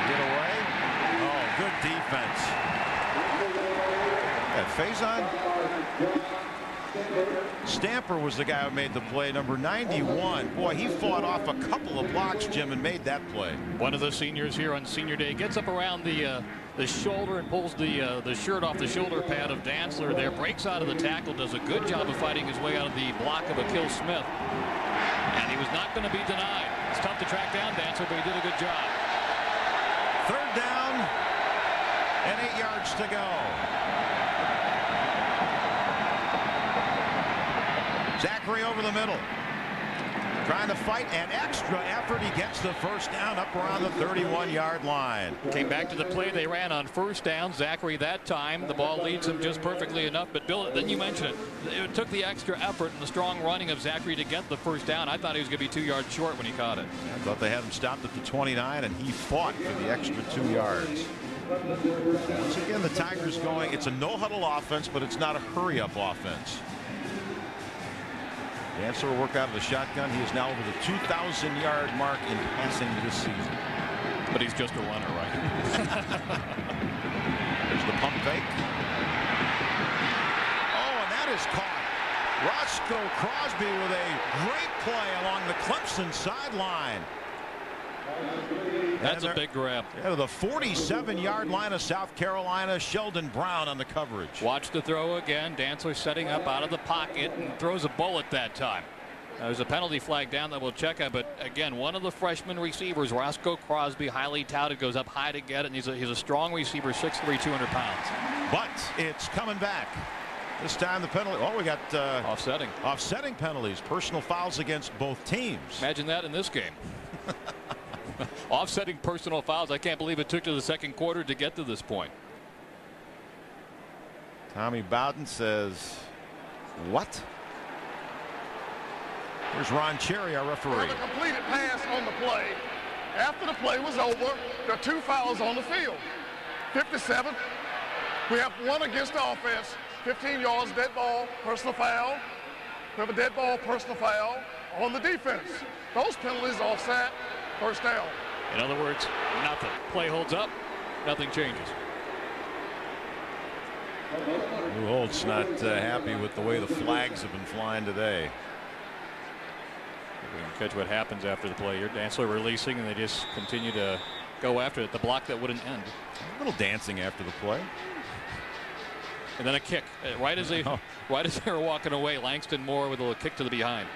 Get away. Oh, good defense. That Faison. Stamper was the guy who made the play, number 91. Boy, he fought off a couple of blocks, Jim, and made that play. One of the seniors here on senior day gets up around the shoulder and pulls the shirt off the shoulder pad of Dantzler there, breaks out of the tackle, does a good job of fighting his way out of the block of Akil Smith, and he was not going to be denied. It's tough to track down Dantzler, but he did a good job. Third down and 8 yards to go. Zachary over the middle, trying to fight, and extra effort. He gets the first down up around the 31-yard line. Came back to the play they ran on first down. Zachary that time, the ball leads him just perfectly enough. But Bill, then you mentioned it took the extra effort and the strong running of Zachary to get the first down. I thought he was going to be 2 yards short when he caught it. I thought they had him stopped at the 29, and he fought for the extra 2 yards. Once again, the Tigers going, it's a no-huddle offense, but it's not a hurry-up offense. Dantzler will work out of the shotgun. He is now over the 2,000-yard mark in passing this season. But he's just a runner, right? There's the pump fake. Oh, and that is caught. Roscoe Crosby with a great play along the Clemson sideline. That's a big grab. Yeah, to the 47-yard line of South Carolina. Sheldon Brown on the coverage. Watch the throw again. Dantzler setting up out of the pocket and throws a bullet that time. There's a penalty flag down that we'll check out, but again, one of the freshman receivers, Roscoe Crosby, highly touted, goes up high to get it, and he's a strong receiver, 6'3", 200 pounds. But it's coming back. This time the penalty. Oh, we got offsetting penalties, personal fouls against both teams. Imagine that in this game. Offsetting personal fouls. I can't believe it took to the second quarter to get to this point. Tommy Bowden says, what? Here's Ron Cherry, our referee. The completed pass on the play. After the play was over, there are 2 fouls on the field. 57. We have 1 against the offense. 15 yards, dead ball, personal foul. We have a dead ball, personal foul on the defense. Those penalties offset. First down. In other words, nothing. Play holds up, nothing changes. Lou Holt's not happy with the way the flags have been flying today. We can catch what happens after the play. You're Dantzler releasing, and they just continue to go after it. The block that wouldn't end. A little dancing after the play. And then a kick. Right as they were walking away, Langston Moore with a little kick to the behind.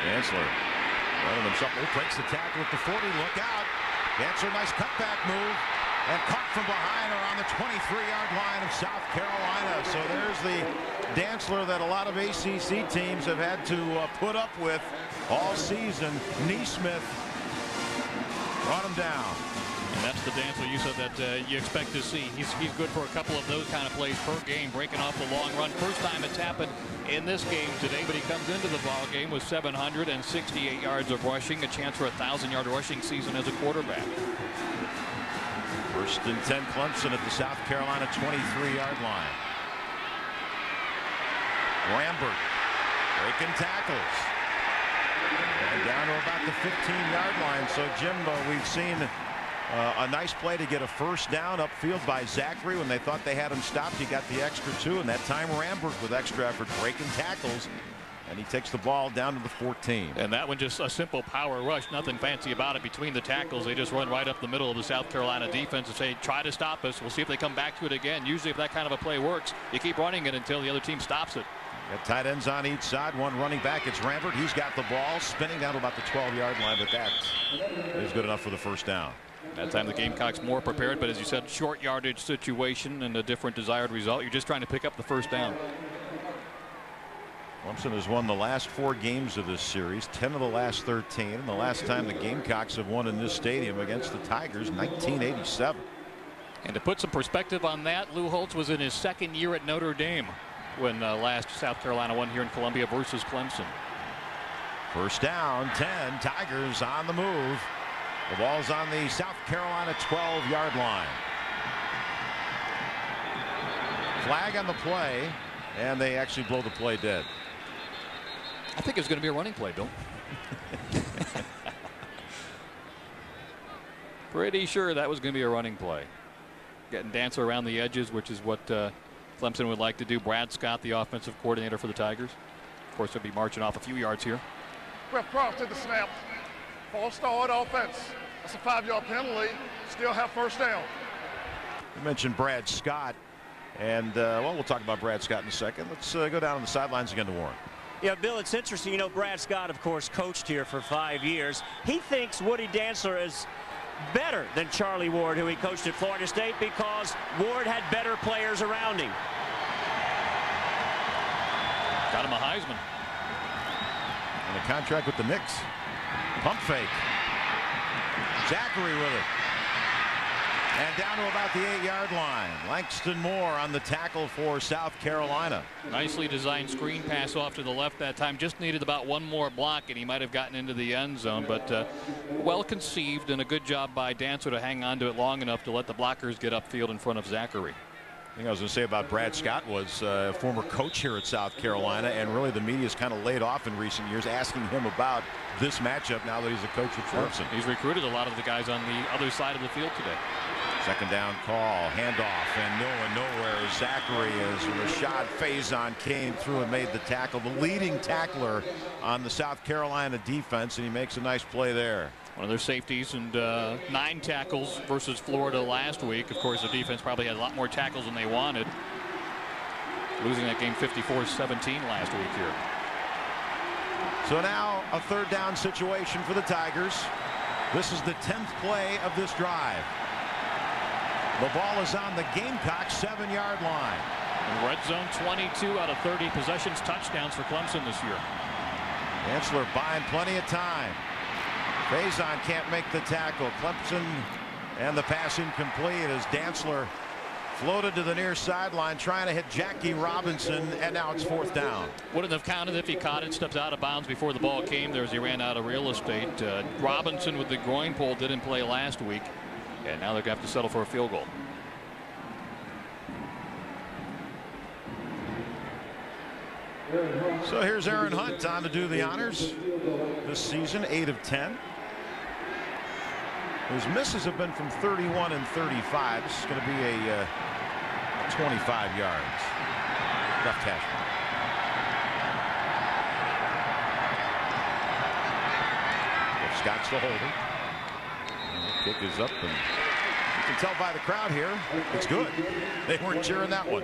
Dantzler running himself. Breaks the tackle at the 40. Look out. Dantzler, nice cutback move. And caught from behind around the 23-yard line of South Carolina. So there's the Dantzler that a lot of ACC teams have had to put up with all season. Neesmith brought him down. And that's the Dantzler you said that you expect to see. He's good for a couple of those kind of plays per game, breaking off the long run. First time it's happened in this game today, but he comes into the ball game with 768 yards of rushing, a chance for a 1,000-yard rushing season as a quarterback. First and 10 Clemson at the South Carolina 23-yard line. Rambert breaking tackles. And down to about the 15-yard line. So, Jim, we've seen a nice play to get a first down upfield by Zachary. When they thought they had him stopped, he got the extra 2. And that time Rambert with extra effort breaking tackles. And he takes the ball down to the 14. And that one just a simple power rush. Nothing fancy about it between the tackles. They just run right up the middle of the South Carolina defense and say, try to stop us. We'll see if they come back to it again. Usually if that kind of a play works, you keep running it until the other team stops it. Got tight ends on each side. One running back. It's Rambert. He's got the ball spinning down to about the 12-yard line, but that is good enough for the first down. That time the Gamecocks more prepared, but as you said, short yardage situation and a different desired result. You're just trying to pick up the first down. Clemson has won the last 4 games of this series, 10 of the last 13. And the last time the Gamecocks have won in this stadium against the Tigers, 1987. And to put some perspective on that, Lou Holtz was in his 2nd year at Notre Dame when last South Carolina won here in Columbia versus Clemson. First down, 10. Tigers on the move. The ball's on the South Carolina 12-yard line. Flag on the play, and they actually blow the play dead. I think it's going to be a running play, Bill. Pretty sure that was going to be a running play. Getting Dancer around the edges, which is what Clemson would like to do. Brad Scott, the offensive coordinator for the Tigers. Of course, he'll be marching off a few yards here. Well, Cross did the snap. False start offense. That's a 5-yard penalty. Still have first down. You mentioned Brad Scott, and well, we'll talk about Brad Scott in a second. Let's go down on the sidelines again to Warren. Yeah, Bill, it's interesting. You know, Brad Scott, of course, coached here for 5 years. He thinks Woody Dantzler is better than Charlie Ward, who he coached at Florida State, because Ward had better players around him. Got him a Heisman. And a contract with the Knicks. Pump fake. Zachary with it. And down to about the 8-yard line. Langston Moore on the tackle for South Carolina. Nicely designed screen pass off to the left that time. Just needed about one more block, and he might have gotten into the end zone. But well conceived, and a good job by Dancer to hang on to it long enough to let the blockers get upfield in front of Zachary. The thing I was going to say about Brad Scott was a former coach here at South Carolina, and really the media's kind of laid off in recent years asking him about this matchup now that he's a coach at Clemson. He's recruited a lot of the guys on the other side of the field today. Second down call, handoff, and nowhere. Zachary as Rashad Faison came through and made the tackle. The leading tackler on the South Carolina defense, and he makes a nice play there. One of their safeties, and 9 tackles versus Florida last week. Of course, the defense probably had a lot more tackles than they wanted. Losing that game 54-17 last week here. So now a third down situation for the Tigers. This is the 10th play of this drive. The ball is on the Gamecock 7-yard line. And red zone, 22 out of 30 possessions, touchdowns for Clemson this year. Dantzler buying plenty of time. Faison can't make the tackle. Clemson, and the pass incomplete as Dantzler floated to the near sideline trying to hit Jackie Robinson, and now it's 4th down. Wouldn't have counted if he caught it. Steps out of bounds before the ball came there as he ran out of real estate. Robinson with the groin pull didn't play last week, and now they're going to have to settle for a field goal. So here's Aaron Hunt on to do the honors this season, 8 of 10. His misses have been from 31 and 35. This is going to be a 25 yards. Left hash. Scott's the holder. Kick is up, and you can tell by the crowd here, it's good. They weren't cheering that one.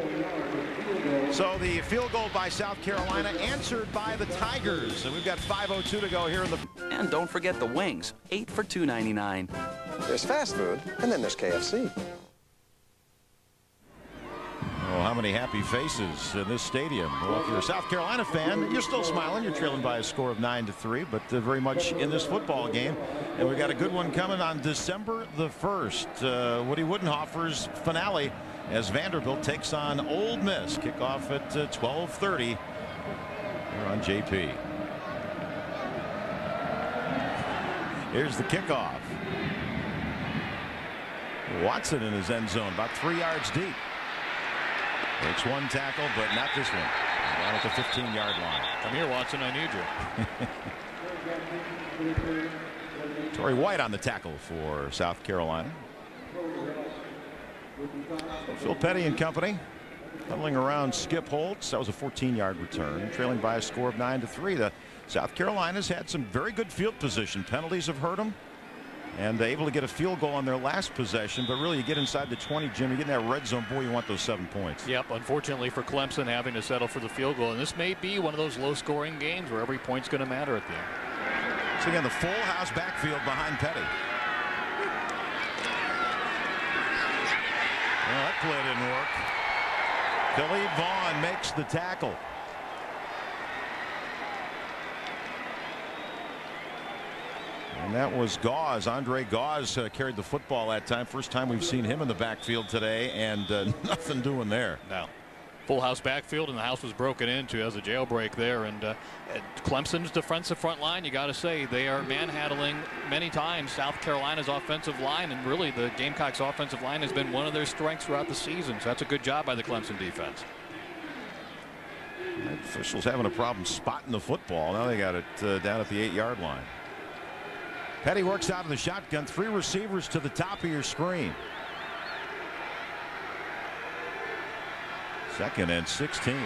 So the field goal by South Carolina answered by the Tigers, and we've got 5:02 to go here in the. And don't forget the wings, 8 for $2.99. There's fast food, and then there's KFC. Oh, how many happy faces in this stadium. Well, if you're a South Carolina fan, you're still smiling. You're trailing by a score of 9-3, but very much in this football game. And we've got a good one coming on December the 1st. Woody Woodenhofer's finale as Vanderbilt takes on Ole Miss. Kickoff at 12:30 here on JP. Here's the kickoff. Watson in his end zone, about 3 yards deep. Takes one tackle, but not this one. Down at the 15-yard line. Come here, Watson, I need you. Torrey White on the tackle for South Carolina. Phil Petty and company huddling around Skip Holtz. That was a 14-yard return, trailing by a score of 9-3. The South Carolina's had some very good field position. Penalties have hurt them, and they're able to get a field goal on their last possession. But really, you get inside the 20, Jim, you get in that red zone, boy, you want those 7 points. Yep, unfortunately for Clemson, having to settle for the field goal. And this may be one of those low-scoring games where every point's going to matter at the end. So again, the full house backfield behind Petty. Well, that play didn't work. Khalid Vaughn makes the tackle. And that was Gauze. Andre Gauze carried the football that time. First time we've seen him in the backfield today, and nothing doing there. No. Full house backfield, and the house was broken into as a jailbreak there. And Clemson's defensive front line, you got to say, they are manhandling many times South Carolina's offensive line, and really the Gamecocks' offensive line has been one of their strengths throughout the season. So that's a good job by the Clemson defense. The officials having a problem spotting the football. Now they got it down at the 8-yard line. Petty works out of the shotgun. 3 receivers to the top of your screen. 2nd and 16. The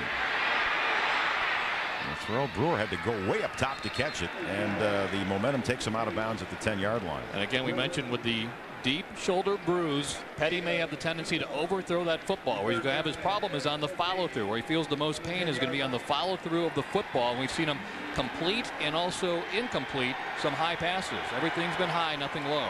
throw, Brewer had to go way up top to catch it, and the momentum takes him out of bounds at the 10-yard line. And again, we mentioned with the deep shoulder bruise, Petty may have the tendency to overthrow that football. Where he's going to have his problem is on the follow through. Where he feels the most pain is going to be on the follow through of the football. And we've seen him complete and also incomplete some high passes. Everything's been high, nothing low.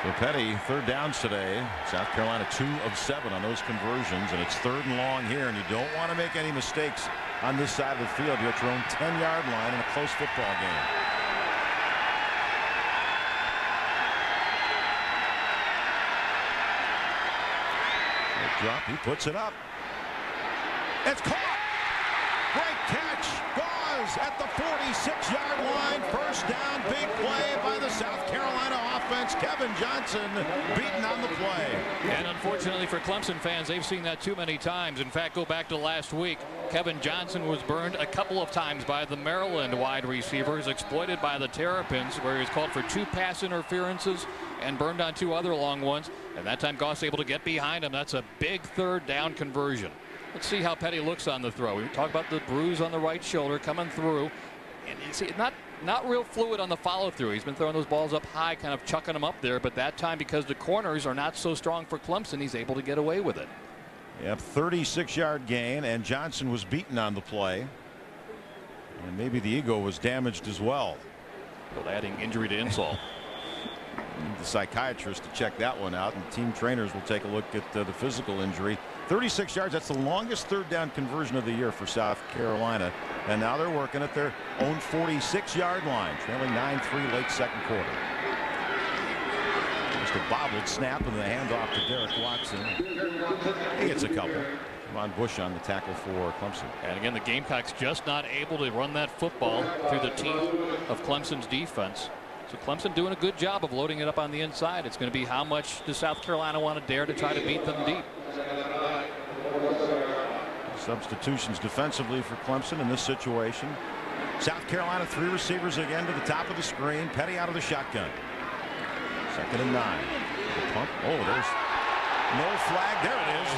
So Petty, 3rd downs today. South Carolina 2 of 7 on those conversions, and it's 3rd and long here, and you don't want to make any mistakes on this side of the field. You're at your own 10-yard line in a close football game. Drop, he puts it up. It's caught. Great catch. Gauze at the 46-yard line. 1st down, big play by the South Carolina offense. Kevin Johnson beaten on the play. And unfortunately for Clemson fans, they've seen that too many times. In fact, go back to last week. Kevin Johnson was burned a couple of times by the Maryland wide receivers, exploited by the Terrapins, where he was called for 2 pass interferences and burned on 2 other long ones. And that time Goss able to get behind him. That's a big 3rd down conversion. Let's see how Petty looks on the throw. We talked about the bruise on the right shoulder coming through, and you see not real fluid on the follow through. He's been throwing those balls up high, kind of chucking them up there, but that time, because the corners are not so strong for Clemson, he's able to get away with it. Yep, 36-yard gain, and Johnson was beaten on the play, and maybe the ego was damaged as well. But adding injury to insult. The psychiatrist to check that one out, and team trainers will take a look at the physical injury. 36 yards, that's the longest 3rd down conversion of the year for South Carolina, and now they're working at their own 46-yard line, trailing 9-3 late 2nd quarter. Just a bobbled snap and the handoff to Derek Watson. He gets a couple. Ron Bush on the tackle for Clemson. And again, the Gamecocks just not able to run that football through the teeth of Clemson's defense. So Clemson doing a good job of loading it up on the inside. It's going to be how much does South Carolina want to dare to try to beat them deep. Substitutions defensively for Clemson in this situation. South Carolina 3 receivers again to the top of the screen. Petty out of the shotgun. 2nd and 9. The pump. Oh, there's no flag. There it is.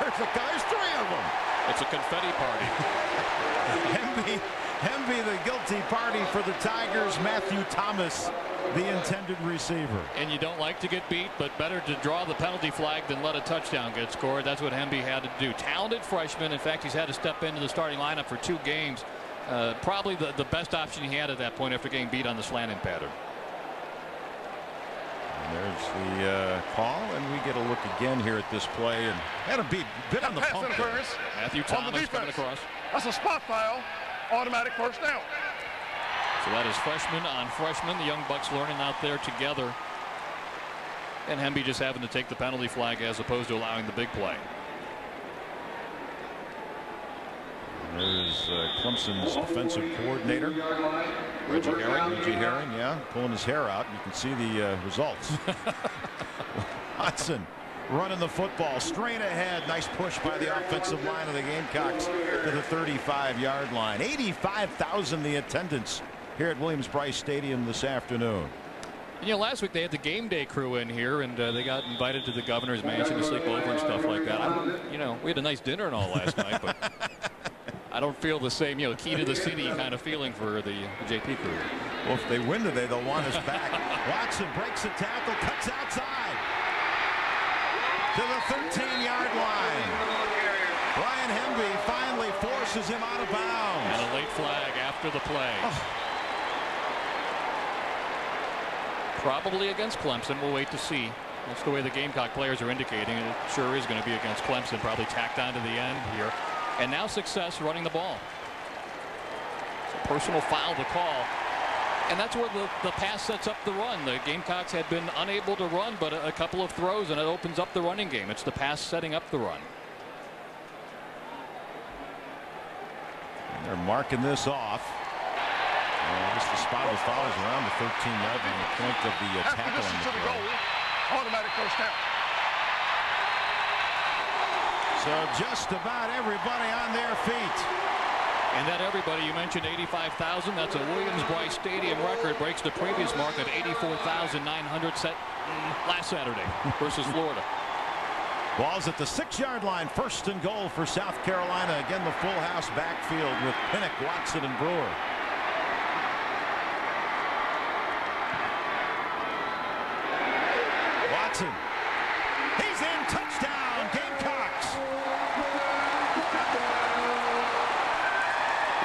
There's 3 of them. It's a confetti party. Hemby, the guilty party for the Tigers. Matthew Thomas, the intended receiver. And you don't like to get beat, but better to draw the penalty flag than let a touchdown get scored. That's what Hemby had to do. Talented freshman. In fact, he's had to step into the starting lineup for 2 games. Probably the best option he had at that point after getting beat on the slanting pattern. And there's the call, and we get a look again here at this play, and had a bit on the pump. Matthew Thomas coming across. That's a spot foul. Automatic 1st down. So that is freshman on freshman. The young Bucks learning out there together. And Hemby just having to take the penalty flag as opposed to allowing the big play. There's Clemson's defensive coordinator. Reggie Herring. Reggie Herring, yeah, pulling his hair out. You can see the results. Hudson running the football straight ahead. Nice push by the offensive line of the Gamecocks to the 35-yard line. 85,000 the attendance here at Williams-Brice Stadium this afternoon. You know, last week they had the game day crew in here, and they got invited to the governor's mansion to sleep over and stuff like that. You know, we had a nice dinner and all last night, but I don't feel the same, you know, key to the city kind of feeling for the JP crew. Well, if they win today, they'll want us back. Watson breaks the tackle, cuts outside to the 13-yard line. Brian Hemby finally forces him out of bounds. And a late flag after the play. Oh. Probably against Clemson. We'll wait to see. That's the way the Gamecock players are indicating. It sure is going to be against Clemson, probably tacked on to the end here. And now success running the ball. It's a personal foul to call. And that's where the pass sets up the run. The Gamecocks had been unable to run, but a couple of throws, and it opens up the running game. It's the pass setting up the run. And they're marking this off. Just the spot of the foul is around the 13-yard line, the point of the tackle on the to the goal, automatic first down. So just about everybody on their feet. And that everybody, you mentioned 85,000. That's a Williams-Brice Stadium record. Breaks the previous mark of 84,900 set last Saturday versus Florida. Ball's at the 6-yard line. First and goal for South Carolina. Again, the full house backfield with Pinnock, Watson, and Brewer. Watson. He's in. Touchdown, Gamecocks.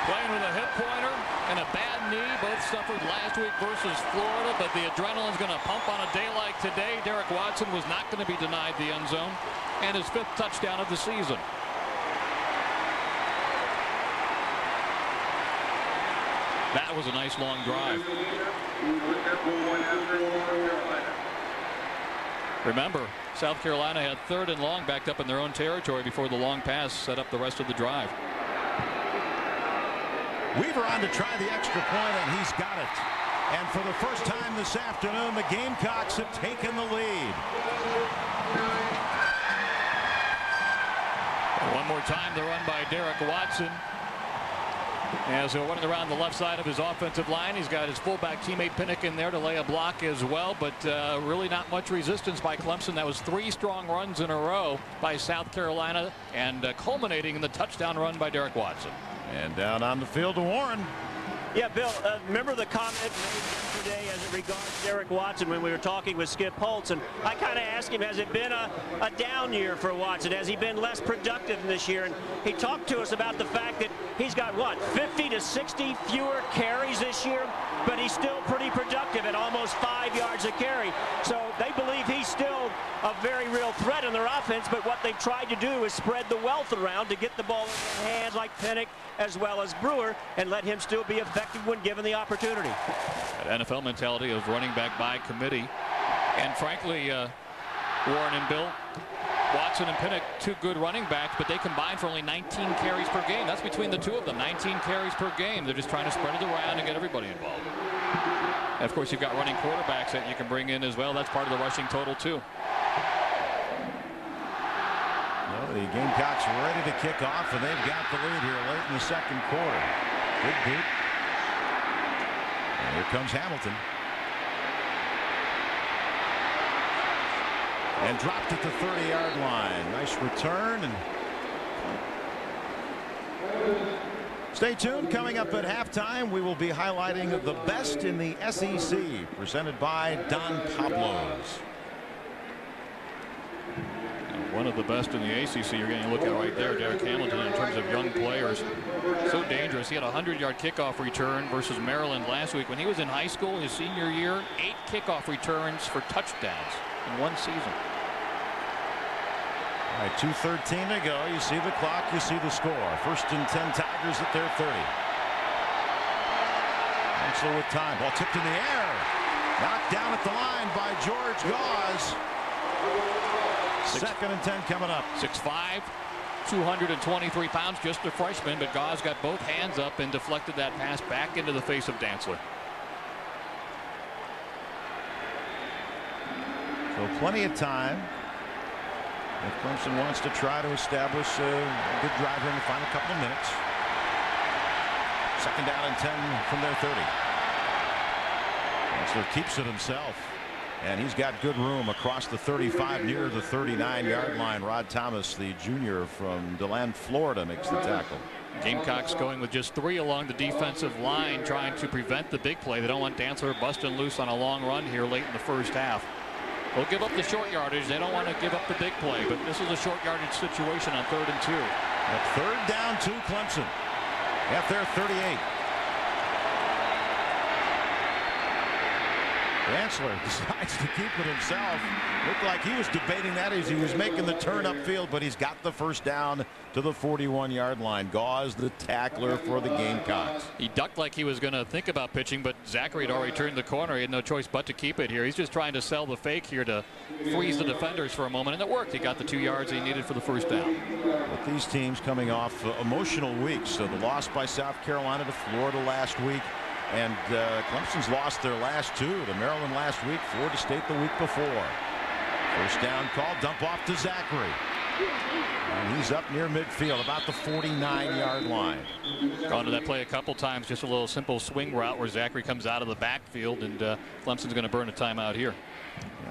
Playing with a hip pointer and a bad knee. Both suffered last week versus Florida, but the adrenaline's going to pump on a day like today. Derek Watson was not going to be denied the end zone, and his 5th touchdown of the season. That was a nice long drive. Remember, South Carolina had 3rd and long backed up in their own territory before the long pass set up the rest of the drive. Weaver on to try the extra point, and he's got it. And for the first time this afternoon, the Gamecocks have taken the lead. One more time, the run by Derek Watson. As he'll run around the left side of his offensive line. He's got his fullback teammate Pinnock in there to lay a block as well, but really not much resistance by Clemson. That was 3 strong runs in a row by South Carolina, and culminating in the touchdown run by Derek Watson. And down on the field to Warren. Yeah, Bill, remember the comment made yesterday as it regards Derek Watson when we were talking with Skip Holtz, and I kind of asked him, has it been a down year for Watson? Has he been less productive this year? And he talked to us about the fact that he's got, what, 50 to 60 fewer carries this year, but he's still pretty productive at almost 5 yards a carry. So they believe he's still a very real threat in their offense, but what they've tried to do is spread the wealth around to get the ball in their hands like Pinnock as well as Brewer and let him still be effective when given the opportunity. That NFL mentality of running back by committee. And frankly, Warren and Bill, Watson and Pinnock, 2 good running backs, but they combine for only 19 carries per game. That's between the 2 of them, 19 carries per game. They're just trying to spread it around and get everybody involved. And of course, you've got running quarterbacks that you can bring in as well. That's part of the rushing total, too. Well, the Gamecocks are ready to kick off, and they've got the lead here late in the 2nd quarter. Good beat. And here comes Hamilton. And dropped at the 30-yard line. Nice return. And stay tuned. Coming up at halftime, we will be highlighting the best in the SEC, presented by Don Pablo's. One of the best in the ACC. You're getting a look at right there, Derek Hamilton, in terms of young players. So dangerous. He had a 100-yard kickoff return versus Maryland last week. When he was in high school, his senior year, 8 kickoff returns for touchdowns in 1 season. All right, 2:13 to go. You see the clock, you see the score. 1st and 10 Tigers at their 30. Hansel with time. Ball tipped in the air. Knocked down at the line by George Gauze. 2nd and 10 coming up. 6'5", 223 pounds, just a freshman, but Gauze got both hands up and deflected that pass back into the face of Dantzler. So plenty of time. If Clemson wants to try to establish a good drive in the final couple of minutes. 2nd down and 10 from their 30. Dantzler keeps it himself. And he's got good room across the 35 near the 39-yard line. Rod Thomas, the junior from DeLand, Florida, makes the tackle. Gamecocks going with just 3 along the defensive line, trying to prevent the big play. They don't want Dantzler busting loose on a long run here late in the 1st half. They'll give up the short yardage. They don't want to give up the big play, but this is a short yardage situation on 3rd and 2. At 3rd down to Clemson at their 38. Dantzler decides to keep it himself. Looked like he was debating that as he was making the turn upfield, but he's got the first down to the 41-yard line. Gauze, the tackler for the Gamecocks. He ducked like he was going to think about pitching, but Zachary had already turned the corner. He had no choice but to keep it here. He's just trying to sell the fake here to freeze the defenders for a moment, and it worked. He got the 2 yards he needed for the first down. With these teams coming off emotional weeks, so the loss by South Carolina to Florida last week, and Clemson's lost their last 2 to Maryland last week, Florida State the week before. First down call, dump off to Zachary. And he's up near midfield, about the 49-yard line. Gone to that play a couple times, just a little simple swing route where Zachary comes out of the backfield, and Clemson's going to burn a timeout here.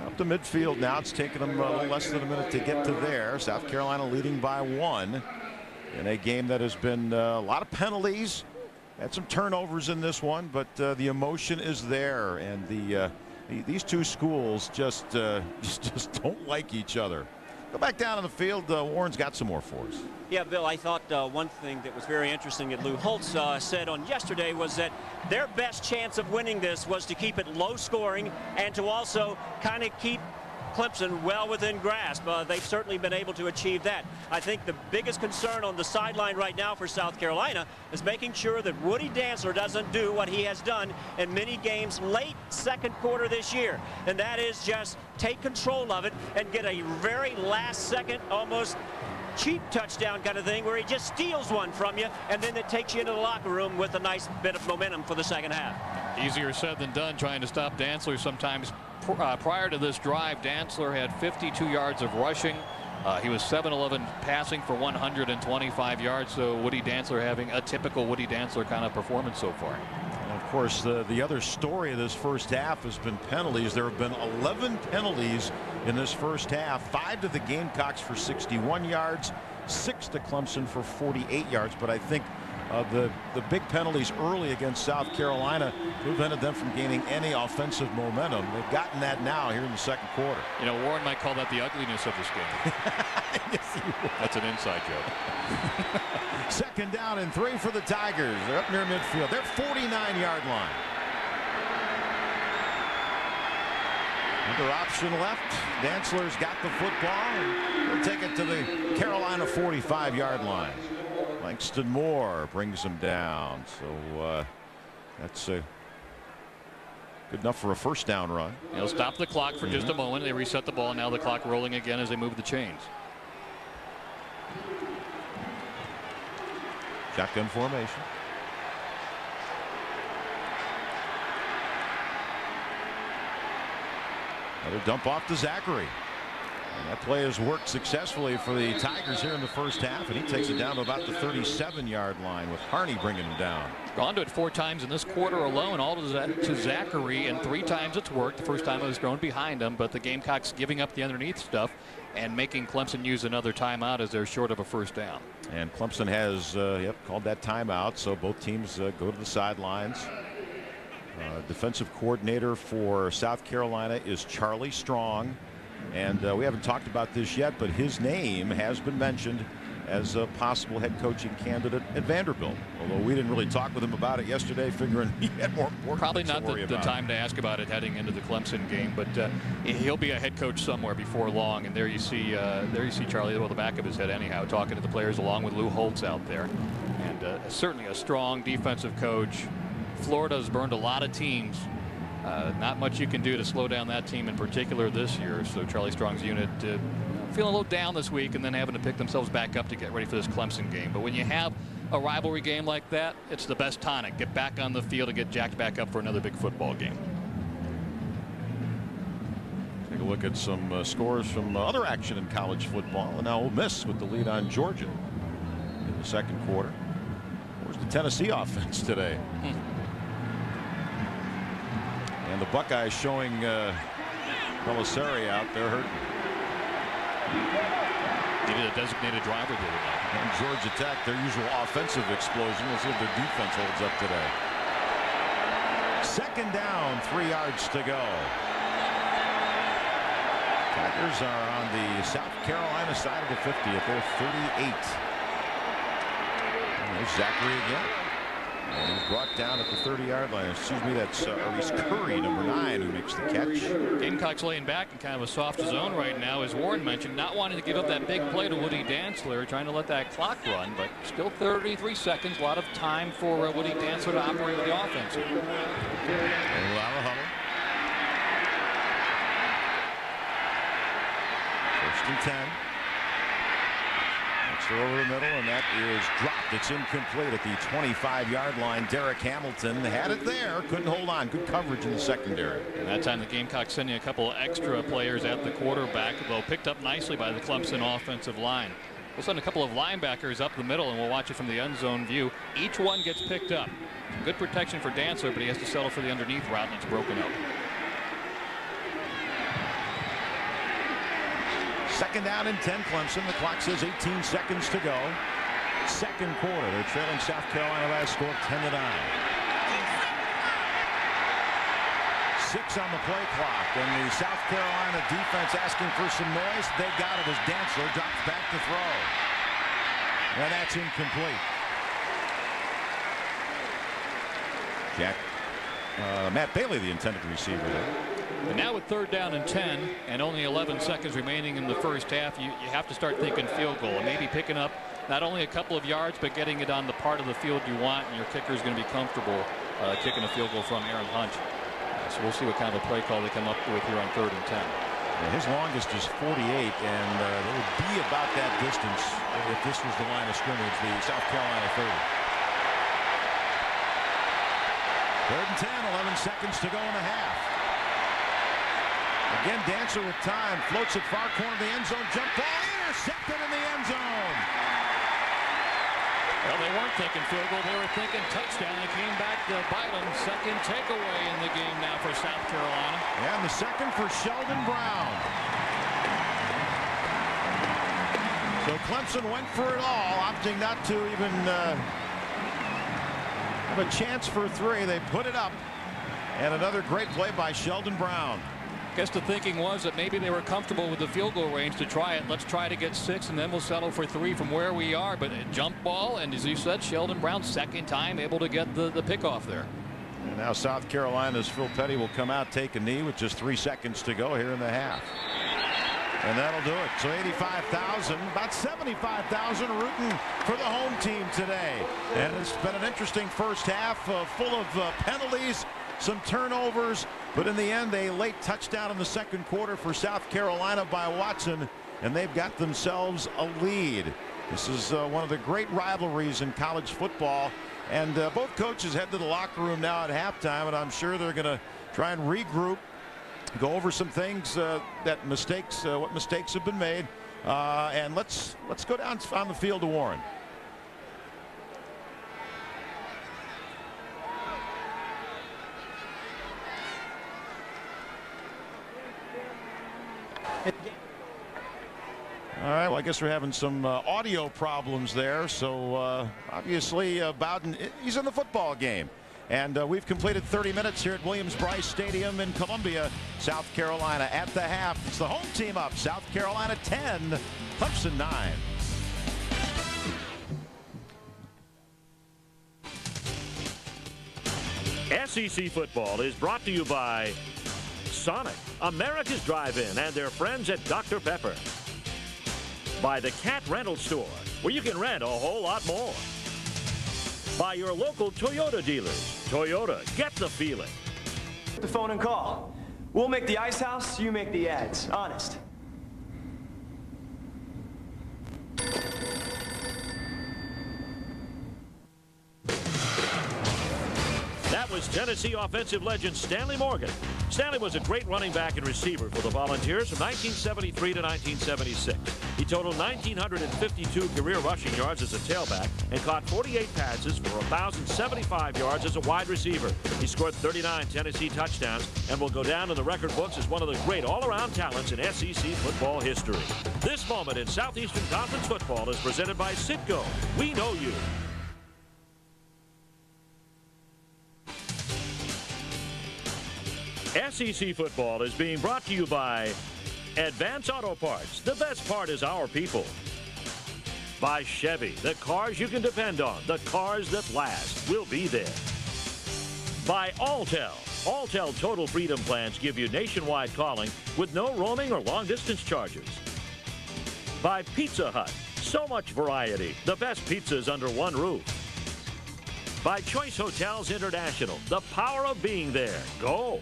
Up to midfield now. It's taken them a little less than a minute to get to there. South Carolina leading by 1 in a game that has been a lot of penalties. Had some turnovers in this one, but the emotion is there, and these two schools just don't like each other. Go back down on the field. Warren's got some more for us. Yeah, Bill, I thought one thing that was very interesting that Lou Holtz said on yesterday was that their best chance of winning this was to keep it low scoring and to also kind of keep Clemson well within grasp. They've certainly been able to achieve that. I think the biggest concern on the sideline right now for South Carolina is making sure that Woody Dantzler doesn't do what he has done in many games late second quarter this year, and that is just take control of it and get a very last second, almost cheap touchdown kind of thing where he just steals one from you, and then it takes you into the locker room with a nice bit of momentum for the second half. Easier said than done trying to stop Dantzler sometimes. Prior to this drive, Dantzler had 52 yards of rushing. He was 7-11 passing for 125 yards. So Woody Dantzler having a typical Woody Dantzler kind of performance so far. And of course, the other story of this first half has been penalties. There have been 11 penalties in this first half. 5 to the Gamecocks for 61 yards, 6 to Clemson for 48 yards. But I think the big penalties early against South Carolina prevented them from gaining any offensive momentum. They've gotten that now here in the second quarter. You know, Warren might call that the ugliness of this game. Yes, he would. That's an inside joke. Second down and 3 for the Tigers. They're up near midfield. They're 49-yard line. Another option left. Dantzler's got the football. He'll take it to the Carolina 45-yard line. Langston Moore brings him down. So that's good enough for a first down run. He'll stop the clock for just a moment. They reset the ball. Now the clock rolling again as they move the chains. Shotgun formation. Another dump off to Zachary. And that play has worked successfully for the Tigers here in the first half, and he takes it down to about the 37-yard line with Harney bringing him down. Gone to it 4 times in this quarter alone, all to Zachary, and 3 times it's worked. The first time it was thrown behind him, but the Gamecocks giving up the underneath stuff and making Clemson use another timeout as they're short of a first down. And Clemson has called that timeout, so both teams go to the sidelines. Defensive coordinator for South Carolina is Charlie Strong. And we haven't talked about this yet, but his name has been mentioned as a possible head coaching candidate at Vanderbilt. Although we didn't really talk with him about it yesterday, figuring he had more important probably things not to worry the about. time to ask about it heading into the Clemson game, but he'll be a head coach somewhere before long. And there you see Charlie, well, the back of his head anyhow, talking to the players along with Lou Holtz out there. And certainly a strong defensive coach. Florida's burned a lot of teams. Not much you can do to slow down that team in particular this year. So Charlie Strong's unit feeling a little down this week and then having to pick themselves back up to get ready for this Clemson game. But when you have a rivalry game like that, it's the best tonic. Get back on the field and get jacked back up for another big football game. Take a look at some scores from other action in college football. And now Ole Miss with the lead on Georgia in the second quarter. Where's the Tennessee offense today? And the Buckeyes showing Belisari out there hurt. Needed a designated driver the other night. And Georgia Tech, their usual offensive explosion. We'll see if their defense holds up today. Second down, 3 yards to go. Tigers are on the South Carolina side of the 50 at their 38. And there's Zachary again. And he's brought down at the 30-yard line. Excuse me, that's Reese Curry, number 9, who makes the catch. Gamecocks laying back in kind of a soft zone right now, as Warren mentioned, not wanting to give up that big play to Woody Dantzler, trying to let that clock run, but still 33 seconds, a lot of time for Woody Dantzler to operate with the offense here. A lot of huddle. 1st and 10. Throw over the middle, and that is dropped. It's incomplete at the 25-yard line. Derek Hamilton had it there, couldn't hold on. Good coverage in the secondary. And that time the Gamecocks sending a couple extra players at the quarterback, though picked up nicely by the Clemson offensive line. We'll send a couple of linebackers up the middle, and we'll watch it from the end zone view. Each one gets picked up. Good protection for Dantzler, but he has to settle for the underneath route, and it's broken up. 2nd down and 10, Clemson. The clock says 18 seconds to go. 2nd quarter. They're trailing South Carolina by a score of 10-9. 6 on the play clock, and the South Carolina defense asking for some noise. They got it as Dantzler drops back to throw. And that's incomplete. Matt Bailey, the intended receiver there. And now with 3rd down and 10 and only 11 seconds remaining in the first half, you have to start thinking field goal and maybe picking up not only a couple of yards, but getting it on the part of the field you want, and your kicker is going to be comfortable kicking a field goal from Aaron Hunt. So we'll see what kind of a play call they come up with here on 3rd and 10. Yeah, his longest is 48, and they would be about that distance if this was the line of scrimmage, the South Carolina 30. 3rd and 10, 11 seconds to go in the half. Again, Dantzler with time, floats it far corner of the end zone, jump ball, intercepted in the end zone. Well, they weren't thinking field goal, they were thinking touchdown. They came back to bite them. 2nd takeaway in the game now for South Carolina. And the 2nd for Sheldon Brown. So Clemson went for it all, opting not to even have a chance for 3. They put it up. And another great play by Sheldon Brown. I guess the thinking was that maybe they were comfortable with the field goal range to try it. Let's try to get 6, and then we'll settle for 3 from where we are. But a jump ball, and as you said, Sheldon Brown, 2nd time able to get the pickoff there. And now South Carolina's Phil Petty will come out, take a knee with just 3 seconds to go here in the half. And that'll do it. So 85,000, about 75,000 rooting for the home team today. And it's been an interesting first half full of penalties, some turnovers, but in the end a late touchdown in the 2nd quarter for South Carolina by Watson, and they've got themselves a lead. This is one of the great rivalries in college football, and both coaches head to the locker room now at halftime, and I'm sure they're going to try and regroup, go over some things what mistakes have been made, and let's go down on the field to Warren. All right, well, I guess we're having some audio problems there. So obviously Bowden, he's in the football game. And we've completed 30 minutes here at Williams-Brice Stadium in Columbia, South Carolina. At the half, it's the home team up. South Carolina 10, Clemson 9. SEC football is brought to you by Sonic, America's Drive-In, and their friends at Dr. Pepper. By the Cat Rental Store, where you can rent a whole lot more. By your local Toyota dealers. Toyota, get the feeling. The phone and call. We'll make the ice house, you make the ads. Honest. That was Tennessee offensive legend Stanley Morgan. Stanley was a great running back and receiver for the Volunteers from 1973 to 1976. He totaled 1,952 career rushing yards as a tailback and caught 48 passes for 1,075 yards as a wide receiver. He scored 39 Tennessee touchdowns and will go down in the record books as one of the great all-around talents in SEC football history. This moment in Southeastern Conference football is presented by Citgo. We know you. SEC football is being brought to you by Advance Auto Parts. The best part is our people. By Chevy, the cars you can depend on, the cars that last, will be there. By Alltel. Alltel Total Freedom plans give you nationwide calling with no roaming or long-distance charges. By Pizza Hut. So much variety, the best pizzas under one roof. By Choice Hotels International, the power of being there. Go.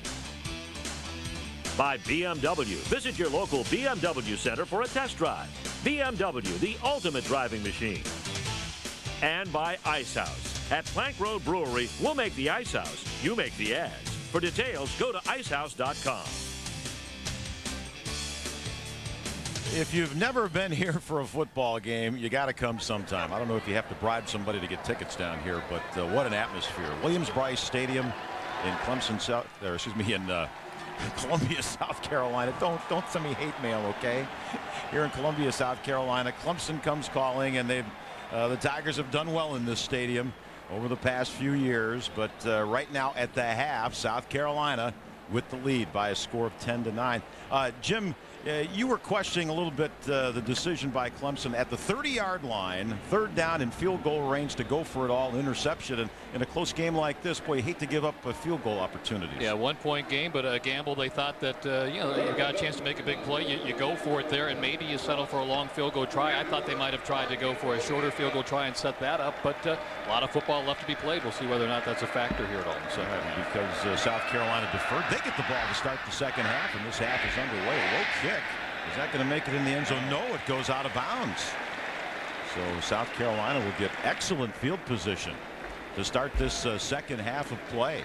By BMW. Visit your local BMW center for a test drive. BMW, the ultimate driving machine. And by Ice House. At Plank Road Brewery, we'll make the Ice House. You make the ads. For details, go to icehouse.com. If you've never been here for a football game, you got to come sometime. I don't know if you have to bribe somebody to get tickets down here, but what an atmosphere. Williams-Brice Stadium in Clemson, in Columbia, South Carolina. Don't send me hate mail, okay? Here in Columbia, South Carolina, Clemson comes calling, and the Tigers have done well in this stadium over the past few years, but right now at the half, South Carolina with the lead by a score of 10-9. Jim, you were questioning a little bit the decision by Clemson at the 30-yard line, third down and field goal range to go for it all, interception. And in a close game like this, boy, you hate to give up a field goal opportunities. Yeah, 1-point game, but a gamble. They thought that you got a chance to make a big play. You go for it there, and maybe you settle for a long field goal try. I thought they might have tried to go for a shorter field goal try and set that up, but a lot of football left to be played. We'll see whether or not that's a factor here at all. So because South Carolina deferred, they get the ball to start the second half, and this half is underway. Low kick. Is that going to make it in the end zone? No, it goes out of bounds. So South Carolina will get excellent field position to start this second half of play.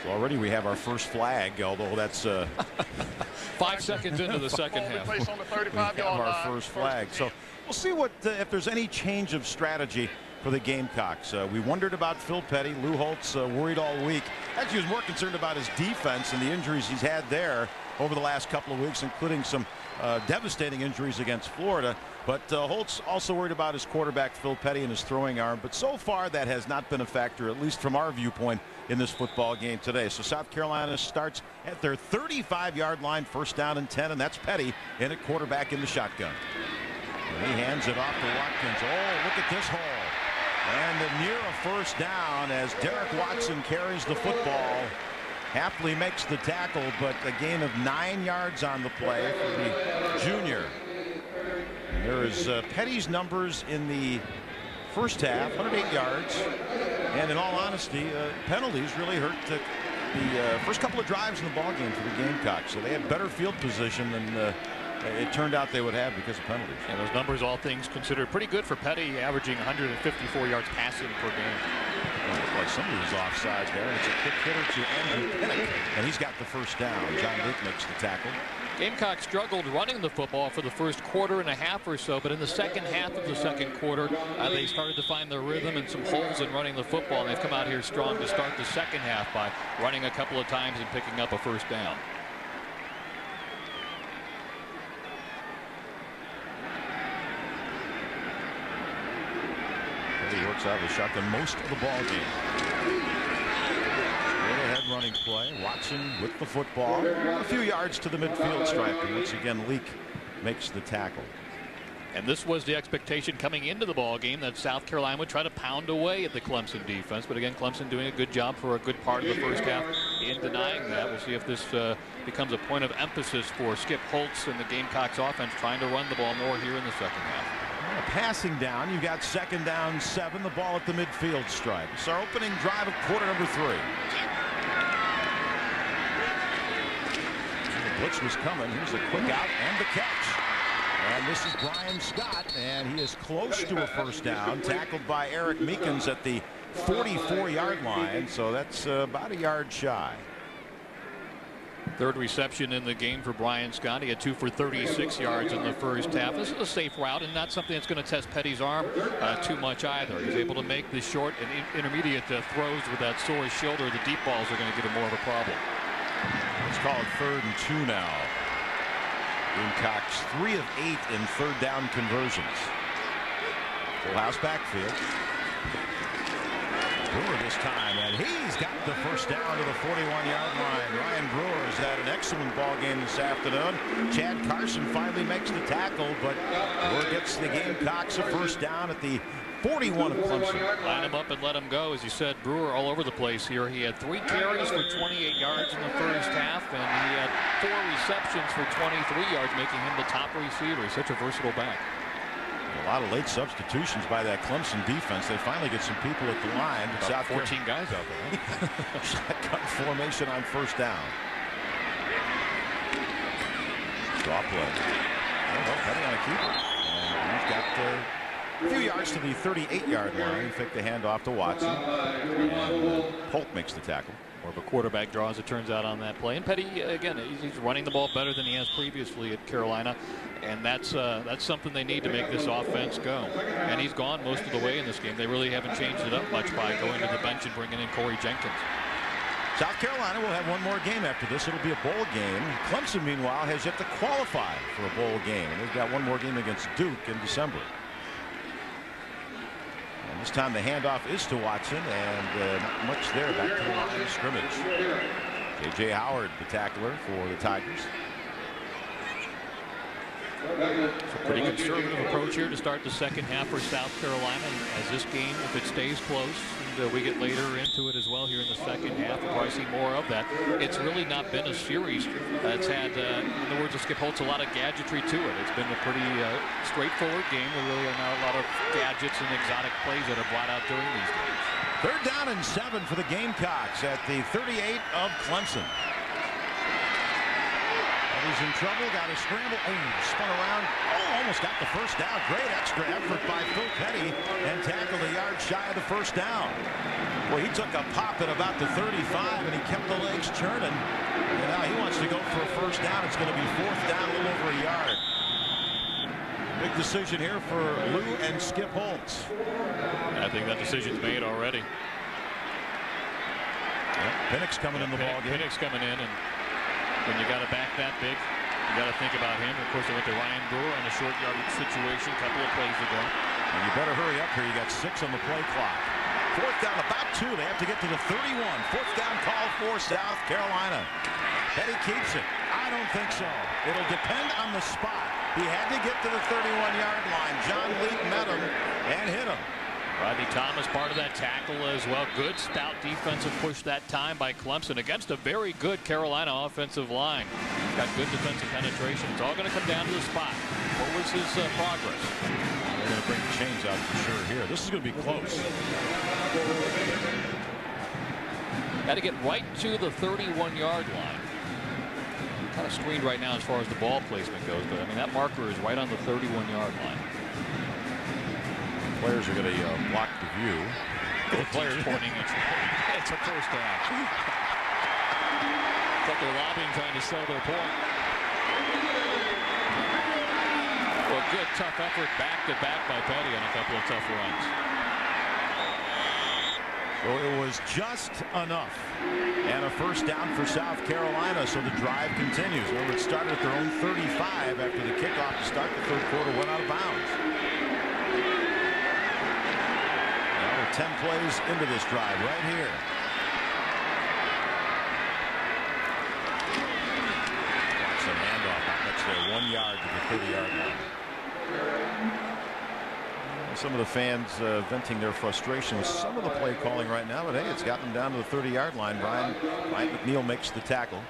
So already we have our first flag, although that's 5 seconds into the second half. We have our first flag. So we'll see what if there's any change of strategy for the Gamecocks. We wondered about Phil Petty. Lou Holtz worried all week. Actually, he was more concerned about his defense and the injuries he's had there over the last couple of weeks, including some devastating injuries against Florida. But Holtz also worried about his quarterback, Phil Petty, and his throwing arm. But so far, that has not been a factor, at least from our viewpoint, in this football game today. So South Carolina starts at their 35-yard line, first down and 10, and that's Petty in at quarterback in the shotgun. And he hands it off to Watkins. Oh, look at this hole. And near a first down as Derek Watson carries the football. Happily makes the tackle, but a gain of 9 yards on the play for the junior. And there is Petty's numbers in the first half, 108 yards. And in all honesty, penalties really hurt the first couple of drives in the ballgame for the Gamecocks. So they had better field position than it turned out they would have because of penalties. And those numbers, all things considered, pretty good for Petty, averaging 154 yards passing per game. It looked like somebody was offside there. It's a quick hitter to Andrew Pinnock, and he's got the first down. John Luke makes the tackle. Gamecock struggled running the football for the first quarter and a half or so, but in the second half of the second quarter, they started to find their rhythm and some holes in running the football, and they've come out here strong to start the second half by running a couple of times and picking up a first down. He works out of the shotgun most of the ball game. Straight ahead running play. Watson with the football. A few yards to the midfield stripe. And once again, Leak makes the tackle. And this was the expectation coming into the ball game, that South Carolina would try to pound away at the Clemson defense. But again, Clemson doing a good job for a good part of the first half in denying that. We'll see if this becomes a point of emphasis for Skip Holtz and the Gamecocks offense, trying to run the ball more here in the second half. Passing down, you've got second down 7, the ball at the midfield stripe. It's our opening drive of quarter number 3. The blitz was coming. Here's a quick out and the catch. And this is Brian Scott, and he is close to a first down, tackled by Eric Meekins at the 44-yard line, so that's about a yard shy. Third reception in the game for Brian Scott. He had 2 for 36 yards in the first half. This is a safe route and not something that's going to test Petty's arm too much either. He's able to make the short and intermediate throws with that sore shoulder. The deep balls are going to give him more of a problem. Let's call it 3rd and 2 now. Gamecocks 3 of 8 in third down conversions. Full house backfield. Brewer this time, and he's got the first down to the 41-yard line. Ryan Brewer has had an excellent ball game this afternoon. Chad Carson finally makes the tackle, but Brewer gets the Gamecocks a first down at the 41 of Clemson. Line him up and let him go. As you said, Brewer all over the place here. He had 3 carries for 28 yards in the first half, and he had 4 receptions for 23 yards, making him the top receiver. He's such a versatile back. A lot of late substitutions by that Clemson defense. They finally get some people at the line. But South 14 guys out there. Shotgun formation on first down. Draw play. Petty on a keeper. And he's got a few yards to the 38-yard line. Fake the handoff to Watson. And Polk makes the tackle. More of a quarterback draw, as it turns out, on that play. And Petty, again, he's running the ball better than he has previously at Carolina, and that's something they need to make this offense go. And he's gone most of the way in this game. They really haven't changed it up much by going to the bench and bringing in Corey Jenkins. South Carolina will have one more game after this. It'll be a bowl game. Clemson, meanwhile, has yet to qualify for a bowl game, and they've got one more game against Duke in December. And this time the handoff is to Watson, and not much there. Back to the line of scrimmage. J.J. Howard, the tackler for the Tigers. It's a pretty conservative approach here to start the second half for South Carolina. As this game, if it stays close, and we get later into it as well here in the second half, we'll probably see more of that. It's really not been a series that's had, in the words of Skip Holtz, a lot of gadgetry to it. It's been a pretty straightforward game. There really are not a lot of gadgets and exotic plays that are brought out during these games. 3rd down and 7 for the Gamecocks at the 38 of Clemson. He's in trouble, got a scramble, spun around, almost got the first down. Great extra effort by Phil Petty and tackled a yard shy of the first down. Well, he took a pop at about the 35 and he kept the legs churning. And now he wants to go for a first down. It's going to be 4th down, a little over a yard. Big decision here for Lou and Skip Holtz. I think that decision's made already. Yep, Penix coming in the ball game. Penix coming in, and when you got a back that big, you got to think about him. Of course, they went to Ryan Brewer on a short yardage situation a couple of plays ago. And you better hurry up here. You got 6 on the play clock. 4th down, about 2. They have to get to the 31. 4th down call for South Carolina. Petty keeps it. I don't think so. It'll depend on the spot. He had to get to the 31-yard line. John Leak met him and hit him. Rodney Thomas part of that tackle as well. Good stout defensive push that time by Clemson against a very good Carolina offensive line. Got good defensive penetration. It's all going to come down to the spot. What was his progress? They're going to bring the chains out for sure here. This is going to be close. Got to get right to the 31-yard line. Kind of screened right now as far as the ball placement goes, but I mean that marker is right on the 31-yard line. Players are going to block the view. Both players pointing at you. It's a first down. It's like they're lobbying, trying to sell their point. Well, good tough effort back-to-back by Petty on a couple of tough runs. So it was just enough. And a first down for South Carolina, so the drive continues. Well, it started at their own 35 after the kickoff to start the 3rd quarter went out of bounds. 10 plays into this drive right here. Watson handoff. That's their 1 yard to the 30-yard line. Some of the fans venting their frustration with some of the play calling right now, but hey, it's got them down to the 30-yard line. Brian McNeil makes the tackle.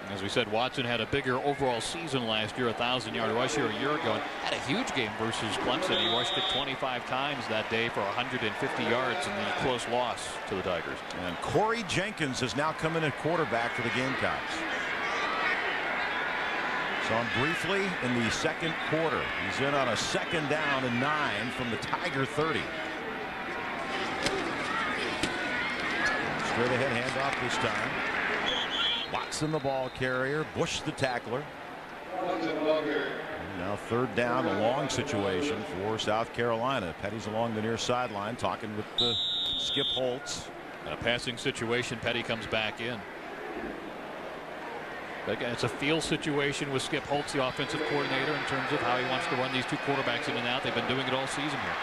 As we said, Watson had a bigger overall season last year, 1,000-yard rush here a year ago, and had a huge game versus Clemson. He rushed it 25 times that day for 150 yards in the close loss to the Tigers. And Corey Jenkins has now come in at quarterback for the Gamecocks. Saw him briefly in the 2nd quarter. He's in on a 2nd down and 9 from the Tiger 30. Straight ahead handoff this time. Watson the ball carrier, Bush the tackler. Now 3rd down, a long situation for South Carolina. Petty's along the near sideline talking with Skip Holtz. In a passing situation, Petty comes back in. But again, it's a field situation with Skip Holtz, the offensive coordinator, in terms of how he wants to run these two quarterbacks in and out. They've been doing it all season here.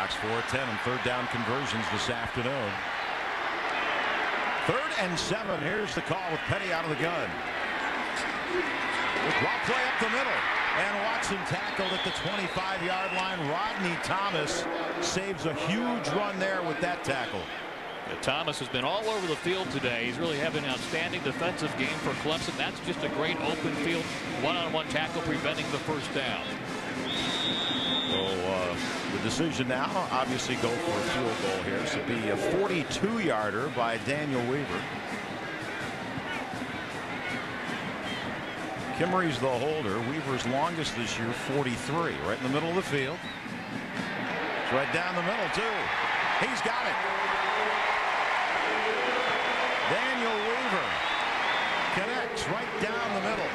Gamecocks 4-10 on third down conversions this afternoon. 3rd and 7. Here's the call with Petty out of the gun. Draw play up the middle. And Watson tackled at the 25-yard line. Rodney Thomas saves a huge run there with that tackle. Thomas has been all over the field today. He's really having an outstanding defensive game for Clemson. That's just a great open field one-on-one tackle preventing the first down. So the decision now, obviously, go for a field goal here. This would be a 42-yarder by Daniel Weaver. Kimmery's the holder. Weaver's longest this year, 43, right in the middle of the field. It's right down the middle, too. He's got it. Daniel Weaver connects right down the middle.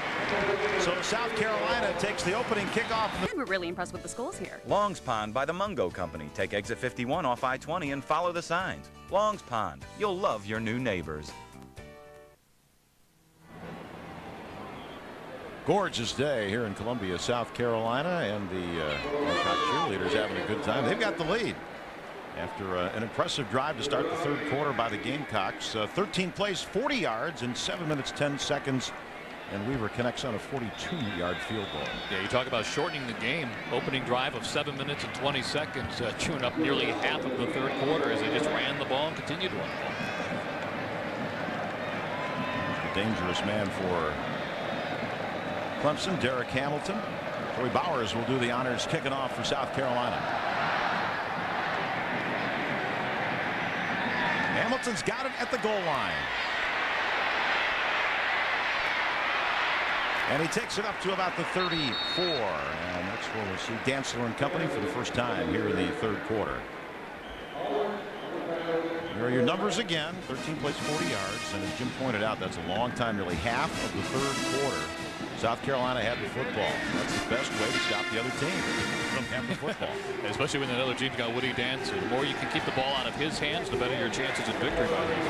So South Carolina takes the opening kickoff. We're really impressed with the schools here. Long's Pond by the Mungo Company. Take exit 51 off I-20 and follow the signs. Long's Pond. You'll love your new neighbors. Gorgeous day here in Columbia, South Carolina, and the Gamecock cheerleaders having a good time. They've got the lead after an impressive drive to start the third quarter by the Gamecocks. 13 plays, 40 yards in 7 minutes 10 seconds, and Weaver connects on a 42-yard field goal. Yeah, you talk about shortening the game. Opening drive of 7 minutes and 20 seconds, chewing up nearly half of the third quarter as they just ran the ball and continued to run the ball. A dangerous man for Clemson, Derek Hamilton. Troy Bowers will do the honors kicking off for South Carolina. Hamilton's got it at the goal line. And he takes it up to about the 34. And that's where we'll see Dantzler and company for the first time here in the third quarter. Here are your numbers again. 13 plays, 40 yards. And as Jim pointed out, that's a long time, nearly half of the third quarter. South Carolina had the football. That's the best way to stop the other team from having the football. Especially when that other team's got Woody Dantzler. The more you can keep the ball out of his hands, the better your chances of victory by the way.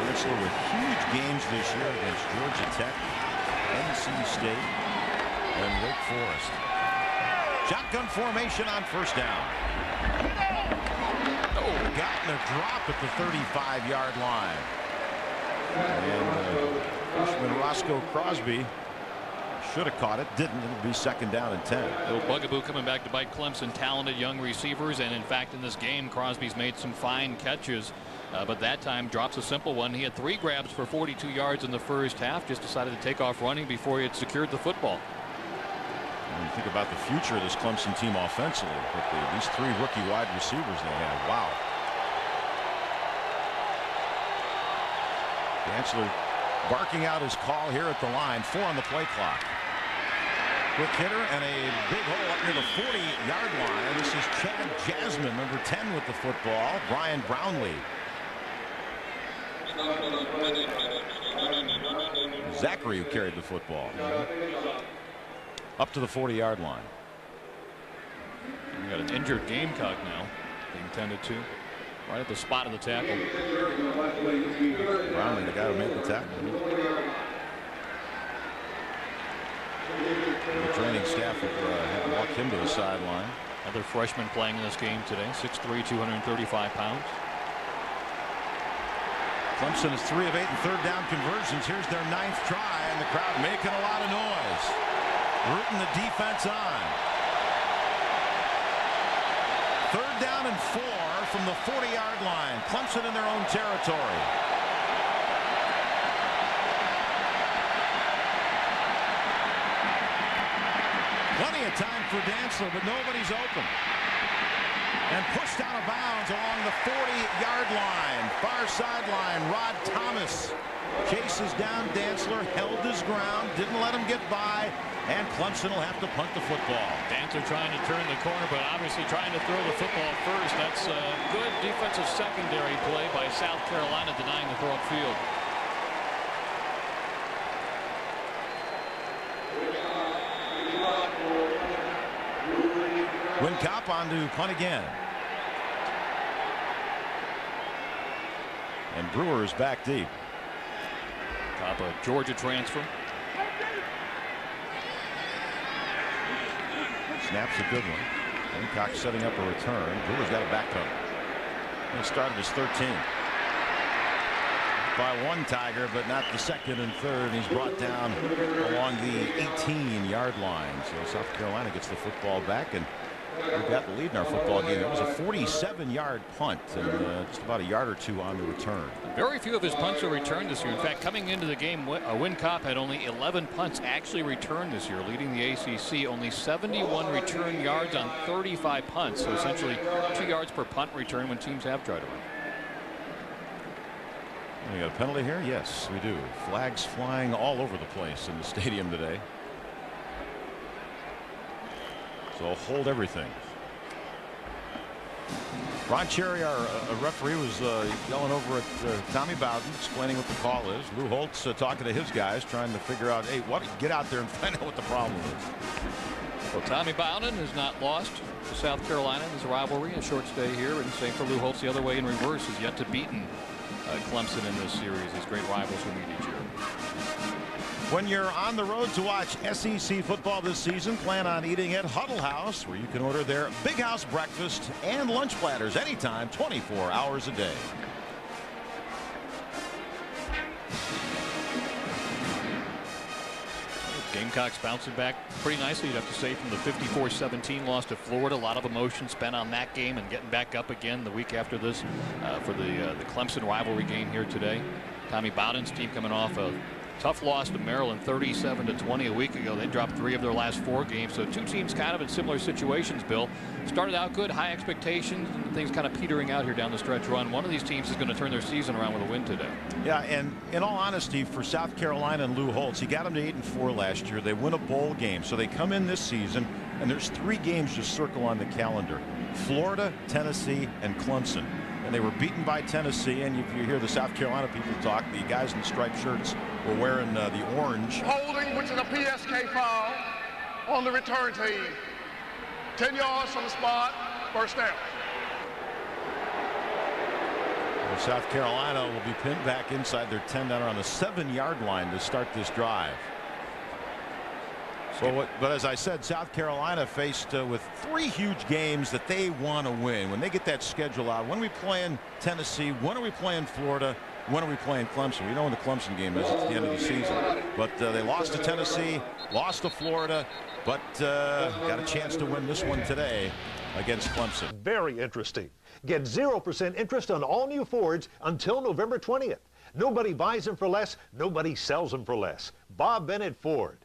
Dantzler with huge games this year against Georgia Tech, NC State, and Wake Forest. Shotgun formation on first down. Oh, gotten a drop at the 35-yard line. And freshman Roscoe Crosby should have caught it, didn't. It'll be second down and 10. Little bugaboo coming back to bite Clemson. Talented young receivers, and in fact in this game Crosby's made some fine catches, but that time drops a simple one. He had 3 grabs for 42 yards in the first half. Just decided to take off running before he had secured the football. When you think about the future of this Clemson team offensively, with these 3 rookie wide receivers they have, wow. Dantzler barking out his call here at the line. 4 on the play clock. Quick hitter and a big hole up near the 40-yard line. This is Chad Jasmine, number 10 with the football. Brian Brownlee. Zachary who carried the football. Up to the 40-yard line. We got an injured Gamecock now being tended to. Right at the spot of the tackle. Brownlee, the guy who made the tackle. The training staff had to walk him to the sideline. Another freshman playing in this game today, 6'3", 235 pounds. Clemson is 3 of 8 in third down conversions. Here's their 9th try, and the crowd making a lot of noise. Rooting the defense on. 3rd down and 4 from the 40-yard line. Clemson in their own territory. Plenty of time for Dantzler, but nobody's open. And pushed out of bounds along the 40-yard line. Far sideline, Rod Thomas chases down Dantzler, held his ground, didn't let him get by, and Clemson will have to punt the football. Dantzler trying to turn the corner, but obviously trying to throw the football first. That's a good defensive secondary play by South Carolina, denying the throw upfield. Wincop on to punt again. And Brewer is back deep. Top of Georgia transfer. Snaps a good one. Gamecock setting up a return. Brewer's got a back cover. He started his 13th. By one Tiger, but not the second and third. He's brought down along the 18-yard line. So South Carolina gets the football back, and we've got the lead in our football game. It was a 47-yard punt and just about a yard or two on the return. Very few of his punts are returned this year. In fact, coming into the game, Win Kopp had only 11 punts actually returned this year, leading the ACC. Only 71 return yards on 35 punts, so essentially 2 yards per punt return when teams have tried to run. We got a penalty here? Yes, we do. Flags flying all over the place in the stadium today. So hold everything. Ron Cherry, our referee, was yelling over at Tommy Bowden, explaining what the call is. Lou Holtz talking to his guys, trying to figure out, hey, get out there and find out what the problem is. Well, Tommy Bowden has not lost to South Carolina in this rivalry. A short stay here, and same for Lou Holtz the other way in reverse. Has yet to beaten Clemson in this series. These great rivals who meet each year. When you're on the road to watch SEC football this season, plan on eating at Huddle House, where you can order their Big House breakfast and lunch platters anytime, 24 hours a day. Gamecocks bouncing back pretty nicely, you'd have to say, from the 54-17 loss to Florida. A lot of emotion spent on that game and getting back up again the week after this for the Clemson rivalry game here today. Tommy Bowden's team coming off a tough loss to Maryland 37-20 a week ago. They dropped 3 of their last 4 games. So 2 teams kind of in similar situations, Bill. Started out good, high expectations, and things kind of petering out here down the stretch run. One of these teams is going to turn their season around with a win today. Yeah, and in all honesty, for South Carolina and Lou Holtz, he got them to 8-4 last year. They win a bowl game. So they come in this season, and there's 3 games to circle on the calendar: Florida, Tennessee, and Clemson. And they were beaten by Tennessee, and if you hear the South Carolina people talk, the guys in striped shirts were wearing the orange. Holding, which is a PSK foul on the return team. 10 yards from the spot, first down. Well, South Carolina will be pinned back inside their 10 down on the 7-yard line to start this drive. But as I said, South Carolina faced with 3 huge games that they want to win. When they get that schedule out, when are we playing Tennessee? When are we playing Florida? When are we playing Clemson? We know when the Clemson game is at the end of the season. But they lost to Tennessee, lost to Florida, but got a chance to win this one today against Clemson. Very interesting. Get 0% interest on all new Fords until November 20th. Nobody buys them for less. Nobody sells them for less. Bob Bennett Ford.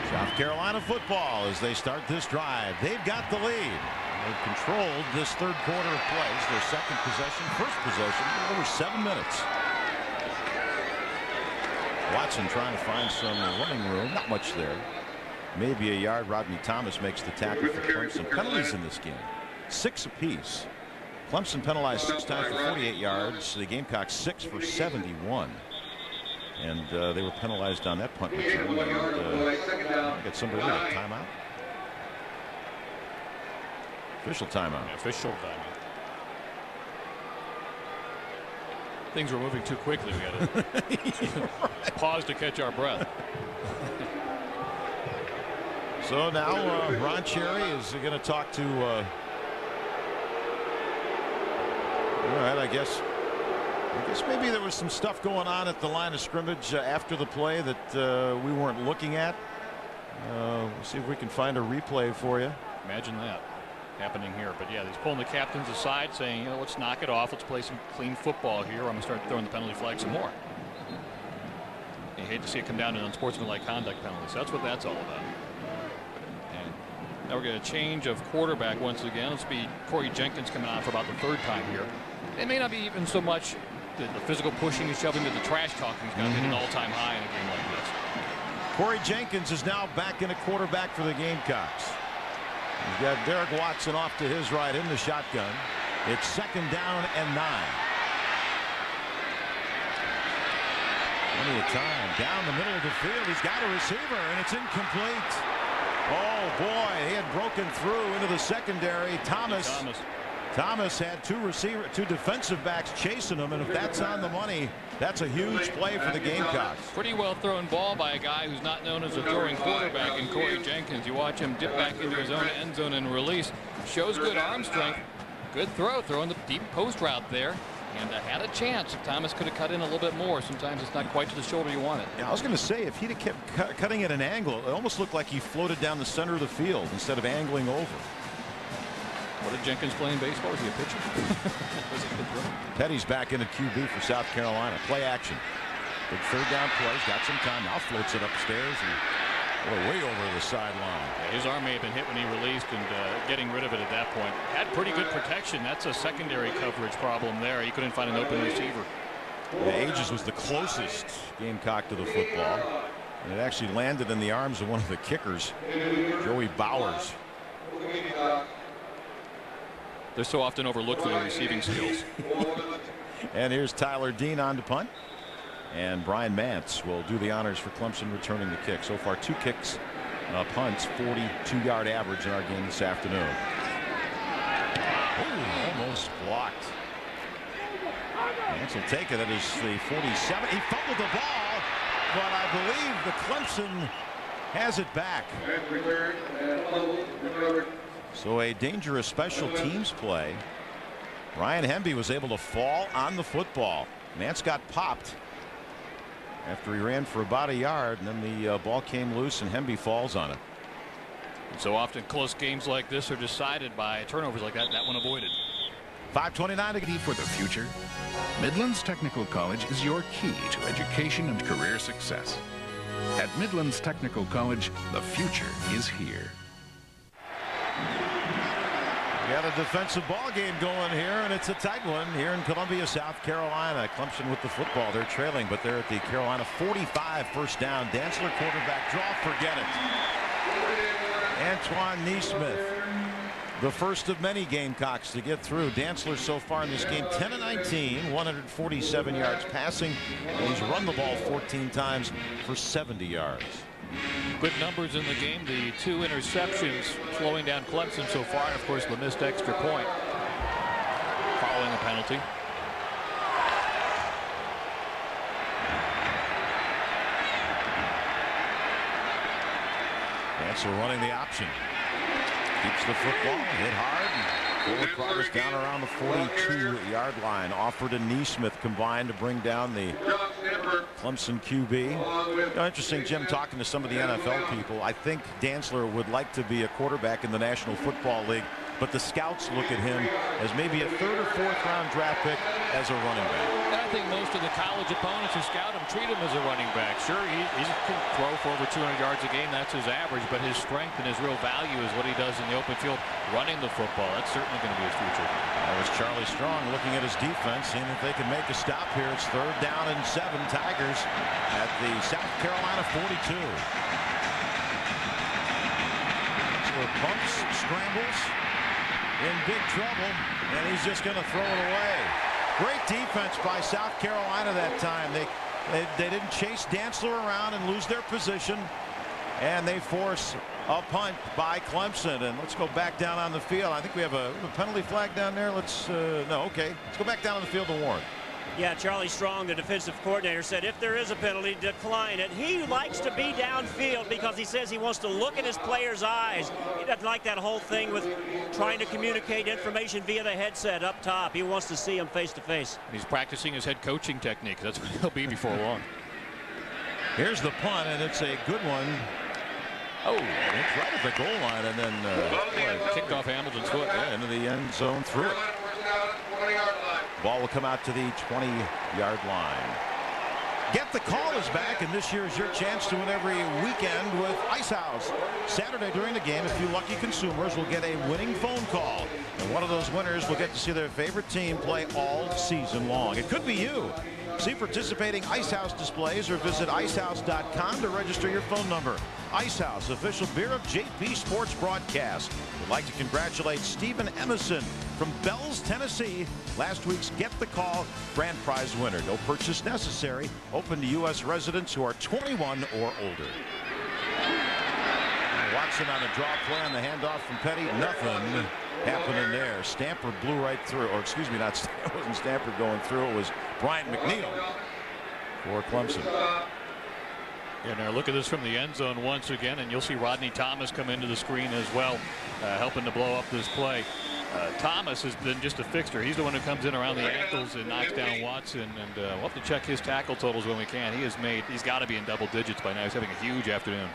South Carolina football as they start this drive. They've got the lead. They've controlled this third quarter of plays. Their second possession, first possession, over 7 minutes. Watson trying to find some running room. Not much there. Maybe a yard. Rodney Thomas makes the tackle for Clemson. Penalties in this game, 6 apiece. Clemson penalized 6 times for 48 yards. The Gamecocks 6 for 71. And they were penalized on that punt return. And, got somebody with a timeout. Official timeout. Yeah, official timeout. Things were moving too quickly. We had to pause to catch our breath. So now Ron Cherry is going to talk to. All right, I guess maybe there was some stuff going on at the line of scrimmage after the play that we weren't looking at. We'll see if we can find a replay for you. Imagine that happening here. But yeah, he's pulling the captains aside saying, let's knock it off. Let's play some clean football here. I'm going to start throwing the penalty flag some more. You hate to see it come down to unsportsmanlike conduct penalties. That's what that's all about. And now we're going to change of quarterback once again. Let's be Corey Jenkins coming on for about the 3rd time here. It may not be even so much the physical pushing and shoving, but the trash talking is going to hit an all-time high in a game like this. Corey Jenkins is now back in a quarterback for the Gamecocks. He's got Derek Watson off to his right in the shotgun. It's 2nd down and 9. Plenty of time down the middle of the field. He's got a receiver, and it's incomplete. Oh boy, he had broken through into the secondary. Thomas Thomas had two defensive backs chasing him, and if that's on the money, that's a huge play for the Gamecocks. Pretty well thrown ball by a guy who's not known as a throwing quarterback in Corey Jenkins. You watch him dip back into his own end zone and release. Shows good arm strength. Good throw, throwing the deep post route there. And had a chance if Thomas could have cut in a little bit more. Sometimes it's not quite to the shoulder you want it. Yeah, I was going to say, if he'd have kept cutting at an angle, it almost looked like he floated down the center of the field instead of angling over. What did Jenkins play in baseball? Is he a pitcher? Was it a good throw? Petty's back in at QB for South Carolina. Play action. Big third down play. He's got some time. Now floats it upstairs and way over the sideline. Yeah, his arm may have been hit when he released, and getting rid of it at that point. Had pretty good protection. That's a secondary coverage problem there. He couldn't find an open receiver. Yeah, Ages was the closest Gamecock to the football. And it actually landed in the arms of one of the kickers, Joey Bowers. They're so often overlooked for their receiving skills. And here's Tyler Dean on to punt. And Brian Mance will do the honors for Clemson returning the kick. So far 2 kicks, punts, 42-yard average in our game this afternoon. Ooh, almost blocked. Mance will take it. That is the 47. He fumbled the ball, but I believe the Clemson has it back. So a dangerous special teams play. Ryan Hemby was able to fall on the football. Mance got popped after he ran for about a yard, and then the ball came loose and Hemby falls on it. And so often close games like this are decided by turnovers like that. That one avoided. 5:29 to for the future. Midlands Technical College is your key to education and career success. At Midlands Technical College, the future is here. We got a defensive ball game going here, and it's a tight one here in Columbia, South Carolina. Clemson with the football. They're trailing, but they're at the Carolina 45. First down. Dantzler quarterback draw. Forget it. Antoine Neesmith, the first of many Gamecocks to get through. Dantzler so far in this game 10 of 19, 147 yards passing, and he's run the ball 14 times for 70 yards. Good numbers in the game. The 2 interceptions slowing down Clemson so far, and of course the missed extra point following a penalty. Dantzler running the option. Keeps the football, hit hard, and forward progress down around the 42-yard line. Offer to Neesmith combined to bring down the Clemson QB. You know, interesting, Jim, talking to some of the NFL people. I think Dantzler would like to be a quarterback in the National Football League, but the scouts look at him as maybe a 3rd or 4th round draft pick as a running back. And I think most of the college opponents who scout him treat him as a running back. Sure, he can throw for over 200 yards a game. That's his average, but his strength and his real value is what he does in the open field running the football. That's certainly going to be his future. That was Charlie Strong looking at his defense, seeing if they can make a stop here. It's 3rd down and 7. Tigers at the South Carolina 42. So pumps, scrambles, in big trouble, and he's just going to throw it away. Great defense by South Carolina that time. They didn't chase Dantzler around and lose their position, and they force a punt by Clemson. And let's go back down on the field. I think we have a penalty flag down there. Let's go back down on the field to warn. Yeah, Charlie Strong, the defensive coordinator, said if there is a penalty, decline it. He likes to be downfield because he says he wants to look in his players' eyes. He doesn't like that whole thing with trying to communicate information via the headset up top. He wants to see him face to face. He's practicing his head coaching technique. That's what he'll be before long. Here's the punt, and it's a good one. Oh, it's right at the goal line, and then kicked off Hamilton's foot. Yeah, into the end zone, through it. Ball will come out to the 20-yard line. Get the Call is back, and this year is your chance to win every weekend with Ice House. Saturday during the game, a few lucky consumers will get a winning phone call, and one of those winners will get to see their favorite team play all season long. It could be you. See participating Ice House displays or visit icehouse.com to register your phone number. Ice House, official beer of JP Sports Broadcast. We'd like to congratulate Stephen Emerson from Bells, Tennessee, last week's Get the Call grand prize winner. No purchase necessary. Open to U.S. residents who are 21 or older. Watson on a draw play on the handoff from Petty. Nothing happening there. Stamper blew right through, or excuse me, it wasn't Stamper going through. It was Bryant McNeil for Clemson. Yeah, now look at this from the end zone once again, and you'll see Rodney Thomas come into the screen as well, helping to blow up this play. Thomas has been just a fixture. He's the one who comes in around the ankles and knocks down Watson, and we'll have to check his tackle totals when we can. He's got to be in double digits by now. He's having a huge afternoon.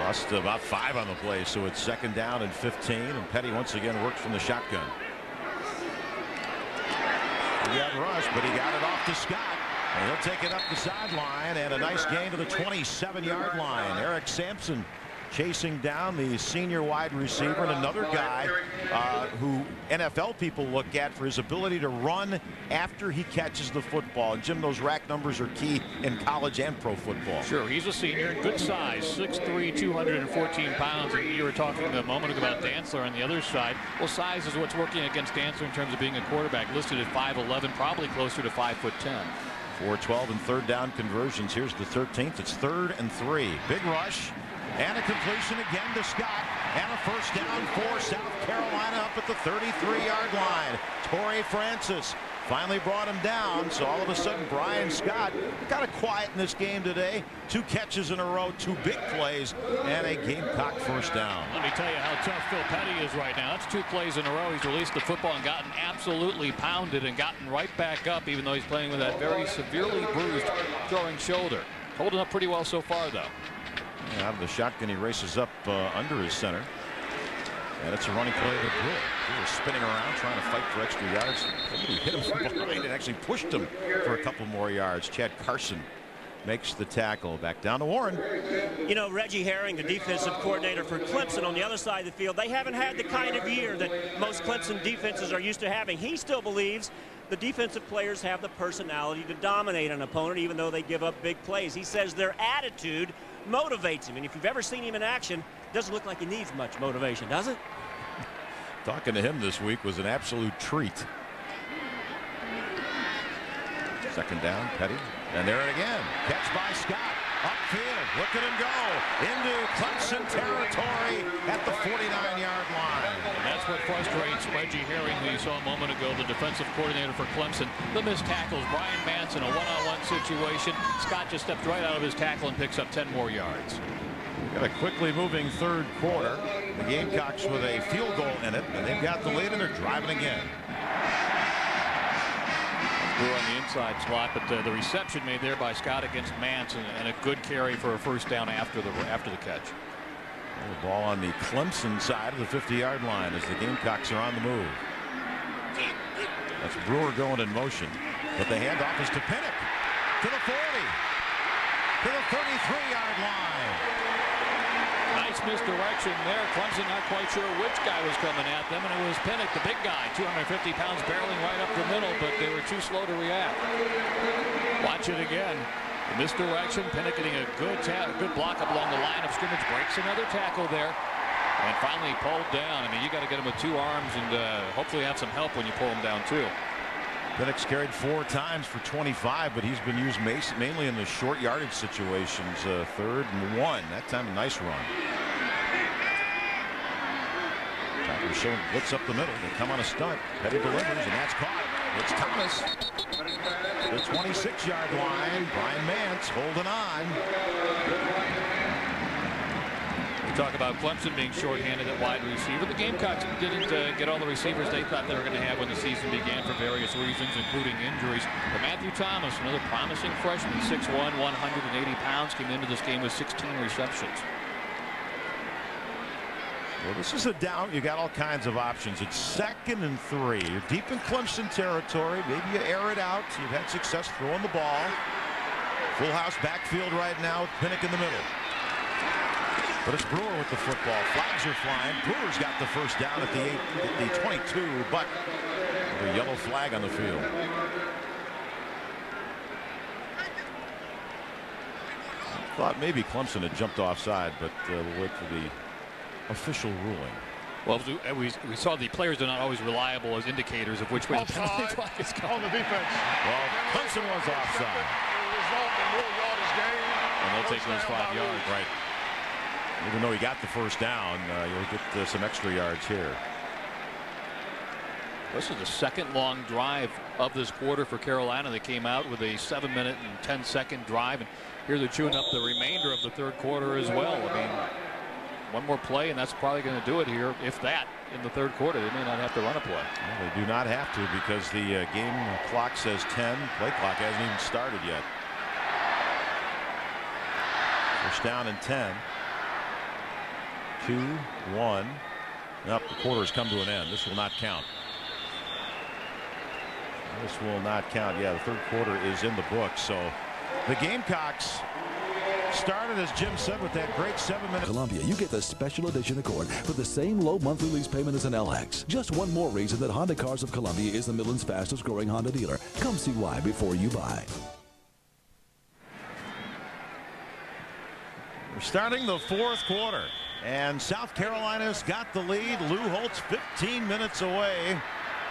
Lost about 5 on the play, so it's 2nd down and 15, and Petty once again works from the shotgun. He got rushed, but he got it off to Scott. And he'll take it up the sideline, and a nice gain to the 27-yard line. Eric Sampson chasing down the senior wide receiver, and another guy who NFL people look at for his ability to run after he catches the football. And Jim, those rack numbers are key in college and pro football. Sure, he's a senior, good size, 6'3", 214 pounds. And you were talking a moment ago about Dantzler on the other side. Well, size is what's working against Dantzler in terms of being a quarterback, listed at 5'11", probably closer to 5'10". 4-12 and 3rd down conversions. Here's the 13th. It's 3rd and 3. Big rush. And a completion again to Scott. And a first down for South Carolina up at the 33-yard line. Torrey Francis finally brought him down. So all of a sudden, Brian Scott kind of quiet in this game today. 2 catches in a row, 2 big plays, and a Gamecock first down. Let me tell you how tough Phil Petty is right now. That's 2 plays in a row. He's released the football and gotten absolutely pounded and gotten right back up, even though he's playing with that very severely bruised throwing shoulder. Holding up pretty well so far, though. Out of the shotgun, he races up under his center. And it's a running play to Brewer. He was spinning around trying to fight for extra yards. Somebody hit him from behind and actually pushed him for a couple more yards. Chad Carson makes the tackle. Back down to Warren. You know, Reggie Herring, the defensive coordinator for Clemson on the other side of the field, they haven't had the kind of year that most Clemson defenses are used to having. He still believes the defensive players have the personality to dominate an opponent, even though they give up big plays. He says their attitude motivates him, and if you've ever seen him in action, it doesn't look like he needs much motivation, does it? Talking to him this week was an absolute treat. 2nd down, Petty, and there it again. Catch by Scott. Upfield, look at him go into Clemson territory at the 49-yard line. And that's what frustrates Reggie Herring, who you saw a moment ago, the defensive coordinator for Clemson. The missed tackles. Brian Mance in a one-on-one situation. Scott just steps right out of his tackle and picks up 10 more yards. Got a quickly moving 3rd quarter. The Gamecocks with a field goal in it, and they've got the lead, and they're driving again. Brewer on the inside slot, but the reception made there by Scott against Mance, and a good carry for a first down after the catch. The ball on the Clemson side of the 50-yard line as the Gamecocks are on the move. That's Brewer going in motion, but the handoff is to Pinnock, to the 40, to the 33-yard line. Nice misdirection there. Clemson not quite sure which guy was coming at them, and it was Pinnock, the big guy, 250 pounds, barreling right up the middle, but they were too slow to react. Watch it again. The misdirection. Pinnock getting a good block up along the line of scrimmage, breaks another tackle there, and finally pulled down. I mean, you got to get him with 2 arms and hopefully have some help when you pull him down too. Pinnock's carried 4 times for 25, but he's been used mainly in the short yardage situations. 3rd and 1. That time a nice run. Tigers showing blitz up the middle. They come on a stunt. Petty delivers, and that's caught. It's Thomas. The 26-yard line. Brian Mance holding on. Talk about Clemson being shorthanded at wide receiver. The Gamecocks didn't get all the receivers they thought they were going to have when the season began for various reasons, including injuries. But Matthew Thomas, another promising freshman, 6'1", 180 pounds, came into this game with 16 receptions. Well, this is a down. You got all kinds of options. It's 2nd and 3. You're deep in Clemson territory. Maybe you air it out. You've had success throwing the ball. Full house backfield right now with Pinnock in the middle. But it's Brewer with the football. Flags are flying. Brewer's got the first down at the 22, but the yellow flag on the field. I thought maybe Clemson had jumped offside, but we'll wait for the official ruling. Well, we saw the players are not always reliable as indicators of which way the penalty flag is going. On the defense. Well, Clemson was offside. Result in more yardage gain. And they'll take those 5 yards. Right. Even though he got the first down, you'll get some extra yards here. This is the second long drive of this quarter for Carolina. They came out with a 7-minute and 10-second drive, and here they're chewing up the remainder of the third quarter as well. I mean, one more play, and that's probably going to do it here, if that, in the third quarter. They may not have to run a play. Well, they do not have to, because the game clock says 10. Play clock hasn't even started yet. First down and 10. 2-1. Nope, the quarter has come to an end. This will not count. This will not count. Yeah, the third quarter is in the book. So the Gamecocks started, as Jim said, with that great 7-minute. Columbia, you get the special edition Accord for the same low monthly lease payment as an LX. Just one more reason that Honda Cars of Columbia is the Midland's fastest growing Honda dealer. Come see why before you buy. We're starting the fourth quarter, and South Carolina's got the lead. Lou Holtz 15 minutes away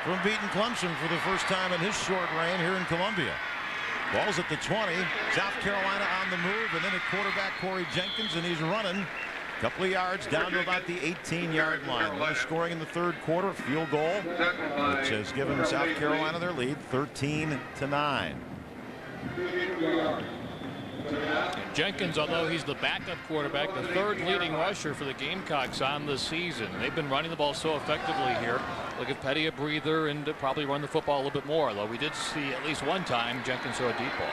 from beating Clemson for the first time in his short reign here in Columbia. Ball's at the 20. South Carolina on the move, and then at quarterback Corey Jenkins, and he's running a couple of yards down to about the 18-yard line. They're scoring in the third quarter, field goal, which has given South Carolina their lead, 13-9. And Jenkins, although he's the backup quarterback, the third leading rusher for the Gamecocks on the season. They've been running the ball so effectively here. They'll give Petty a breather and probably run the football a little bit more, though we did see at least one time Jenkins throw a deep ball.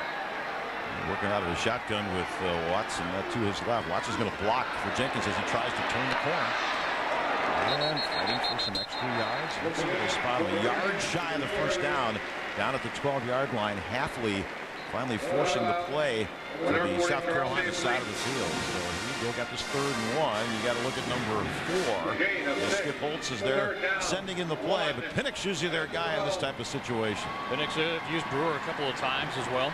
Working out of the shotgun with Watson to his left. Watson's going to block for Jenkins as he tries to turn the corner. And fighting for some extra yards. Let's see what they spot him. A yard shy of the first down at the 12-yard line. Hafley finally forcing the play to the South Carolina side of the field. So you got this 3rd and 1. You got to look at number 4. Skip Holtz is there sending in the play, but Penix usually their guy in this type of situation. Penix used Brewer a couple of times as well.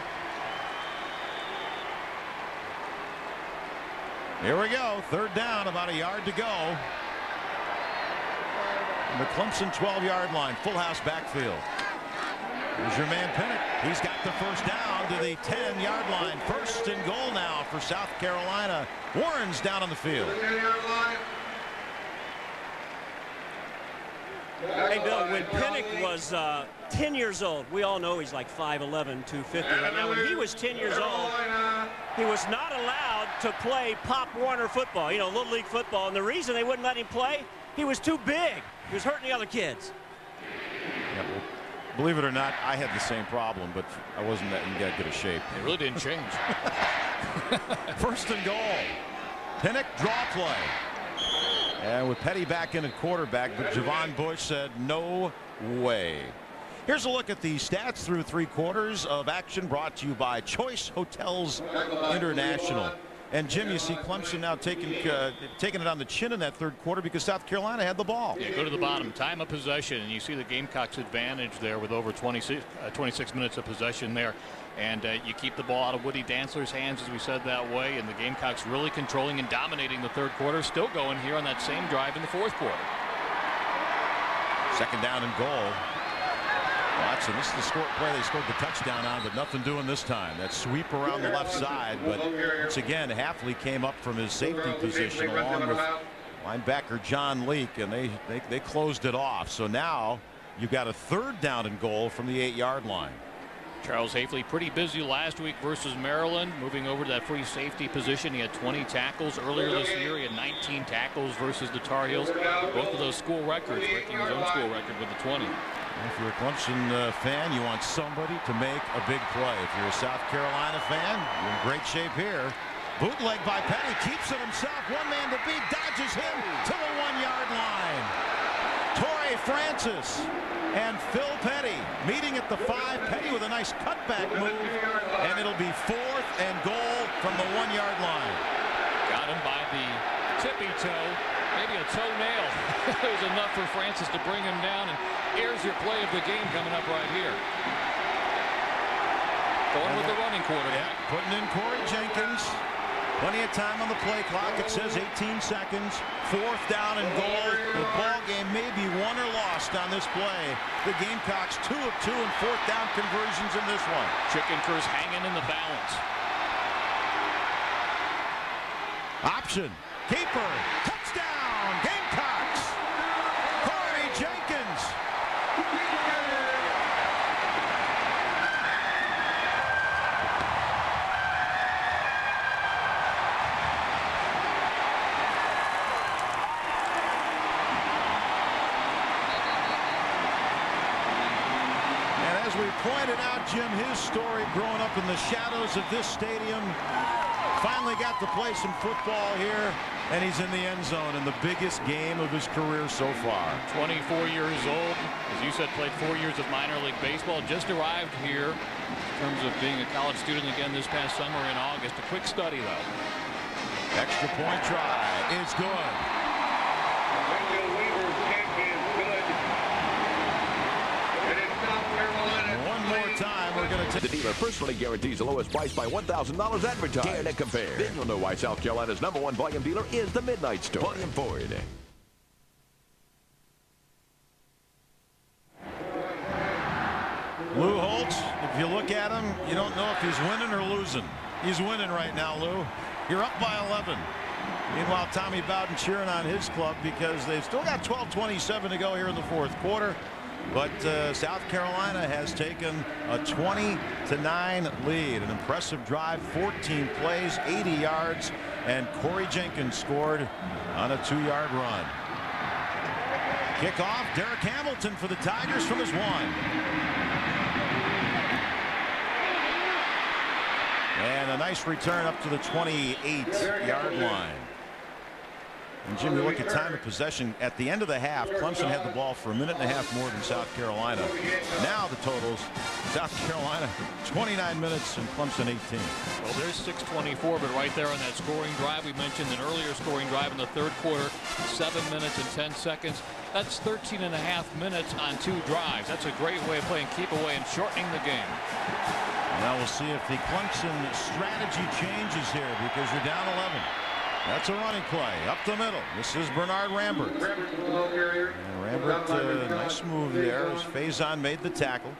Here we go. 3rd down, about a yard to go. And the Clemson 12-yard line, full house backfield. Here's your man Penix. He's got the first down to the 10-yard line. 1st and goal now for South Carolina. Warren's down on the field. Hey, Bill, when Penix was 10 years old, we all know he's like 5'11", 250 right now. When he was 10 years old, he was not allowed to play Pop Warner football, you know, Little League football. And the reason they wouldn't let him play, he was too big. He was hurting the other kids. Yeah, well, believe it or not, I had the same problem, but I wasn't in that good a shape. It really didn't change. 1st and goal. Penix draw play. And with Petty back in at quarterback, but Javon Bush said no way. Here's a look at the stats through 3 quarters of action, brought to you by Choice Hotels International. And Jim, you see Clemson now taking it on the chin in that 3rd quarter because South Carolina had the ball. Yeah, go to the bottom. Time of possession, and you see the Gamecocks' advantage there with over 26 minutes of possession there. And you keep the ball out of Woody Dantzler's hands, as we said that way, and the Gamecocks really controlling and dominating the 3rd quarter. Still going here on that same drive in the 4th quarter. 2nd down and goal. Watson, this is the play they scored the touchdown on, but nothing doing this time. That sweep around the left side, but once again, Hafley came up from his safety position along with linebacker John Leake, and they closed it off. So now you've got a 3rd down and goal from the 8-yard line. Charles Hafley pretty busy last week versus Maryland, moving over to that free safety position. He had 20 tackles earlier this year. He had 19 tackles versus the Tar Heels. Both of those school records, breaking his own school record with the 20. If you're a Clemson fan, you want somebody to make a big play. If you're a South Carolina fan, you're in great shape here. Bootleg by Petty, keeps it himself. One man to beat, dodges him to the 1-yard line. Torrey Francis and Phil Petty meeting at the 5. Petty with a nice cutback move, and it'll be 4th and goal from the 1-yard line. Got him by the tippy toe, maybe a toenail. It was enough for Francis to bring him down, and here's your play of the game coming up right here. Going with the running quarterback. Yeah, putting in Corey Jenkins. Plenty of time on the play clock. It says 18 seconds. 4th down and goal. The ball game may be won or lost on this play. The Gamecocks 2 of 2 and 4th down conversions in this one. Chicken Curse hanging in the balance. Option. Keeper. Touchdown. Gamecocks. Corey Jenkins. And as we pointed out, Jim, his story growing up in the shadows of this stadium, finally got to play some football here, and he's in the end zone in the biggest game of his career so far. 24 years old. As you said, played 4 years of minor league baseball. Just arrived here in terms of being a college student again this past summer in August. A quick study, though. Extra point try is good. One more time, we're going to take the dealer personally guarantees the lowest price by $1,000 advertised. Dare to compare. Then you'll know why South Carolina's #1 volume dealer is the Midnight Store. Volume Ford. Lou Holtz, if you look at him, you don't know if he's winning or losing. He's winning right now, Lou. You're up by 11. Meanwhile, Tommy Bowden cheering on his club because they've still got 12:27 to go here in the fourth quarter. But South Carolina has taken a 20-9 lead. An impressive drive, 14 plays, 80 yards, and Corey Jenkins scored on a 2-yard run. Kickoff, Derek Hamilton for the Tigers from his 1. And a nice return up to the 28-yard line. And Jim, you look at time of possession at the end of the half. Clemson had the ball for a minute and a half more than South Carolina. Now the totals: South Carolina 29 minutes and Clemson 18. Well, there's 6:24, but right there on that scoring drive, we mentioned an earlier scoring drive in the third quarter, 7 minutes and 10 seconds. That's 13 and a half minutes on 2 drives. That's a great way of playing keep away and shortening the game. Now we'll see if the Clemson strategy changes here because you're down 11. That's a running play up the middle. This is Bernard Rambert. And Rambert, nice move there as Faison made the tackle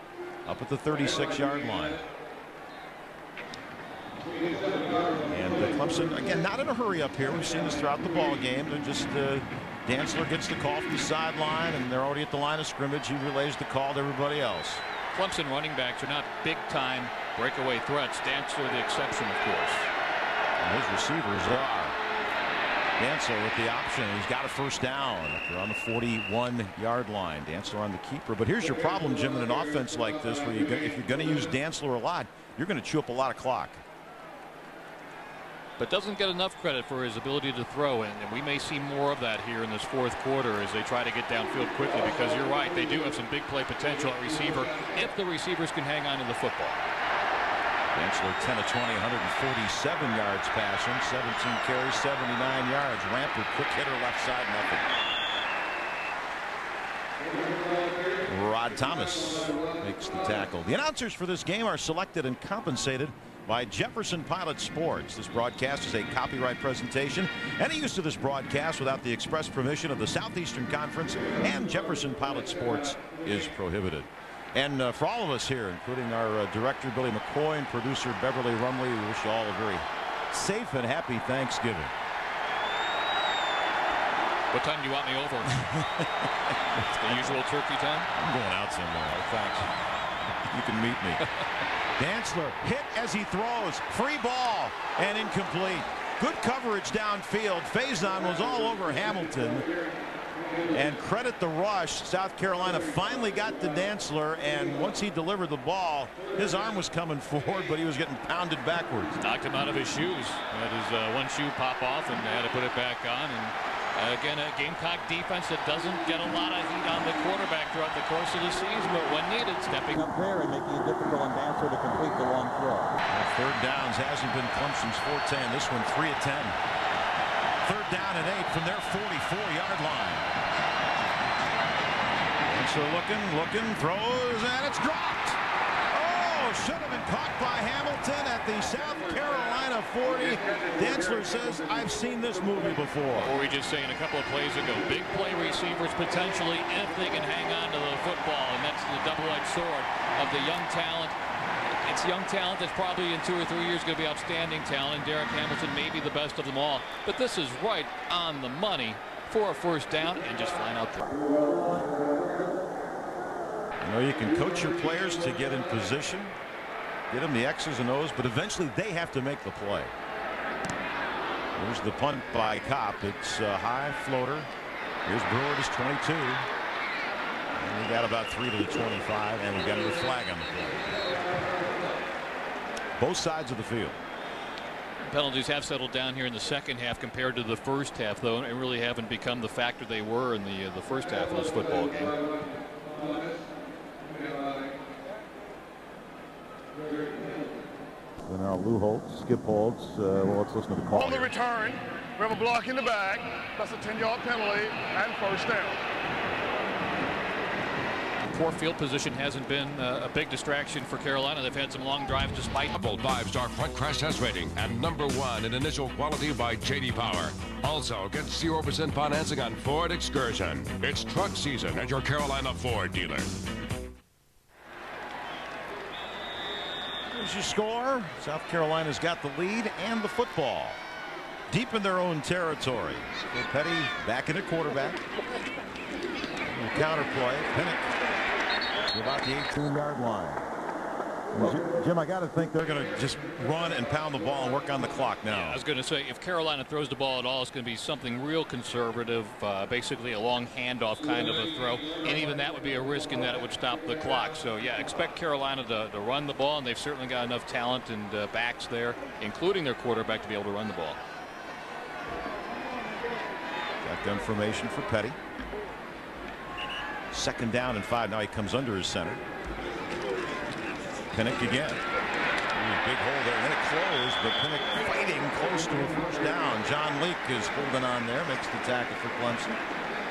up at the 36-yard line. And Clemson, again, not in a hurry up here. We've seen this throughout the ball game. They're just Dantzler gets the call from the sideline, and they're already at the line of scrimmage. He relays the call to everybody else. Clemson running backs are not big-time breakaway threats. Dantzler the exception, of course. And his receivers are. Dantzler with the option. He's got a first down. They're on the 41-yard line. Dantzler on the keeper. But here's your problem, Jim, in an offense like this, where if you're going to use Dantzler a lot, you're going to chew up a lot of clock. But doesn't get enough credit for his ability to throw, and we may see more of that here in this fourth quarter as they try to get downfield quickly, because you're right, they do have some big play potential at receiver if the receivers can hang on to the football. Dantzler 10 of 20, 147 yards passing, 17 carries, 79 yards. Rampart, quick hitter left side, nothing. Rod Thomas makes the tackle. The announcers for this game are selected and compensated by Jefferson Pilot Sports. This broadcast is a copyright presentation. Any use of this broadcast without the express permission of the Southeastern Conference and Jefferson Pilot Sports is prohibited. And for all of us here, including our director, Billy McCoy, and producer, Beverly Rumley, we wish you all a very safe and happy Thanksgiving. What time do you want me over? The usual turkey time? I'm going out somewhere. Oh, thanks. You can meet me. Dantzler hit as he throws. Free ball and incomplete. Good coverage downfield. Faison was all over Hamilton. And credit the rush. South Carolina finally got to Dantzler, and once he delivered the ball, his arm was coming forward, but he was getting pounded backwards. Knocked him out of his shoes. Had his one shoe pop off, and they had to put it back on. And again, a Gamecock defense that doesn't get a lot of heat on the quarterback throughout the course of the season, but when needed, stepping up there and making it difficult on Dantzler to complete the long throw. Third downs hasn't been Clemson's forte, and this one 3 of 10. Third down and 8 from their 44-yard line. So looking, throws, and it's dropped. Oh, should have been caught by Hamilton at the South Carolina 40. Dantzler says, I've seen this movie before. Or we just saying a couple of plays ago, big play receivers potentially if they can hang on to the football, and that's the double-edged sword of the young talent It's young talent that's probably in 2 or 3 years going to be outstanding talent. Derek Hamilton may be the best of them all. But this is right on the money for a first down and just flying out there. You know, you can coach your players to get in position, get them the X's and O's, but eventually they have to make the play. There's the punt by Kopp. It's a high floater. Here's Brewer at his 22. And we got about 3 to the 25, and we got a flag on the play. Both sides of the field. Penalties have settled down here in the second half compared to the first half, though, and really haven't become the factor they were in the first half of this football game. And now Lou Holtz, Skip Holtz. Well, let's listen to the call. On the return, we have a block in the bag. That's a 10-yard penalty and first down. Poor field position hasn't been a big distraction for Carolina. They've had some long drives despite. Double 5-star front crash test rating and #1 in initial quality by J.D. Power. Also, get 0% financing on Ford Excursion. It's truck season at your Carolina Ford dealer. Here's your score. South Carolina's got the lead and the football. Deep in their own territory. Petty back in at quarterback. Counter play. Pinnock to about the 18-yard line. Jim, I got to think they're going to just run and pound the ball and work on the clock now. Yeah, I was going to say, if Carolina throws the ball at all, it's going to be something real conservative, basically a long handoff kind of a throw. And even that would be a risk in that it would stop the clock. So, yeah, expect Carolina to run the ball, and they've certainly got enough talent and backs there, including their quarterback, to be able to run the ball. Shotgun formation for Petty. 2nd down and 5. Now he comes under his center. Pinnock again. Big hole there, and then it closed, but Pinnock fighting close to a first down. John Leake is holding on there, makes the tackle for Clemson.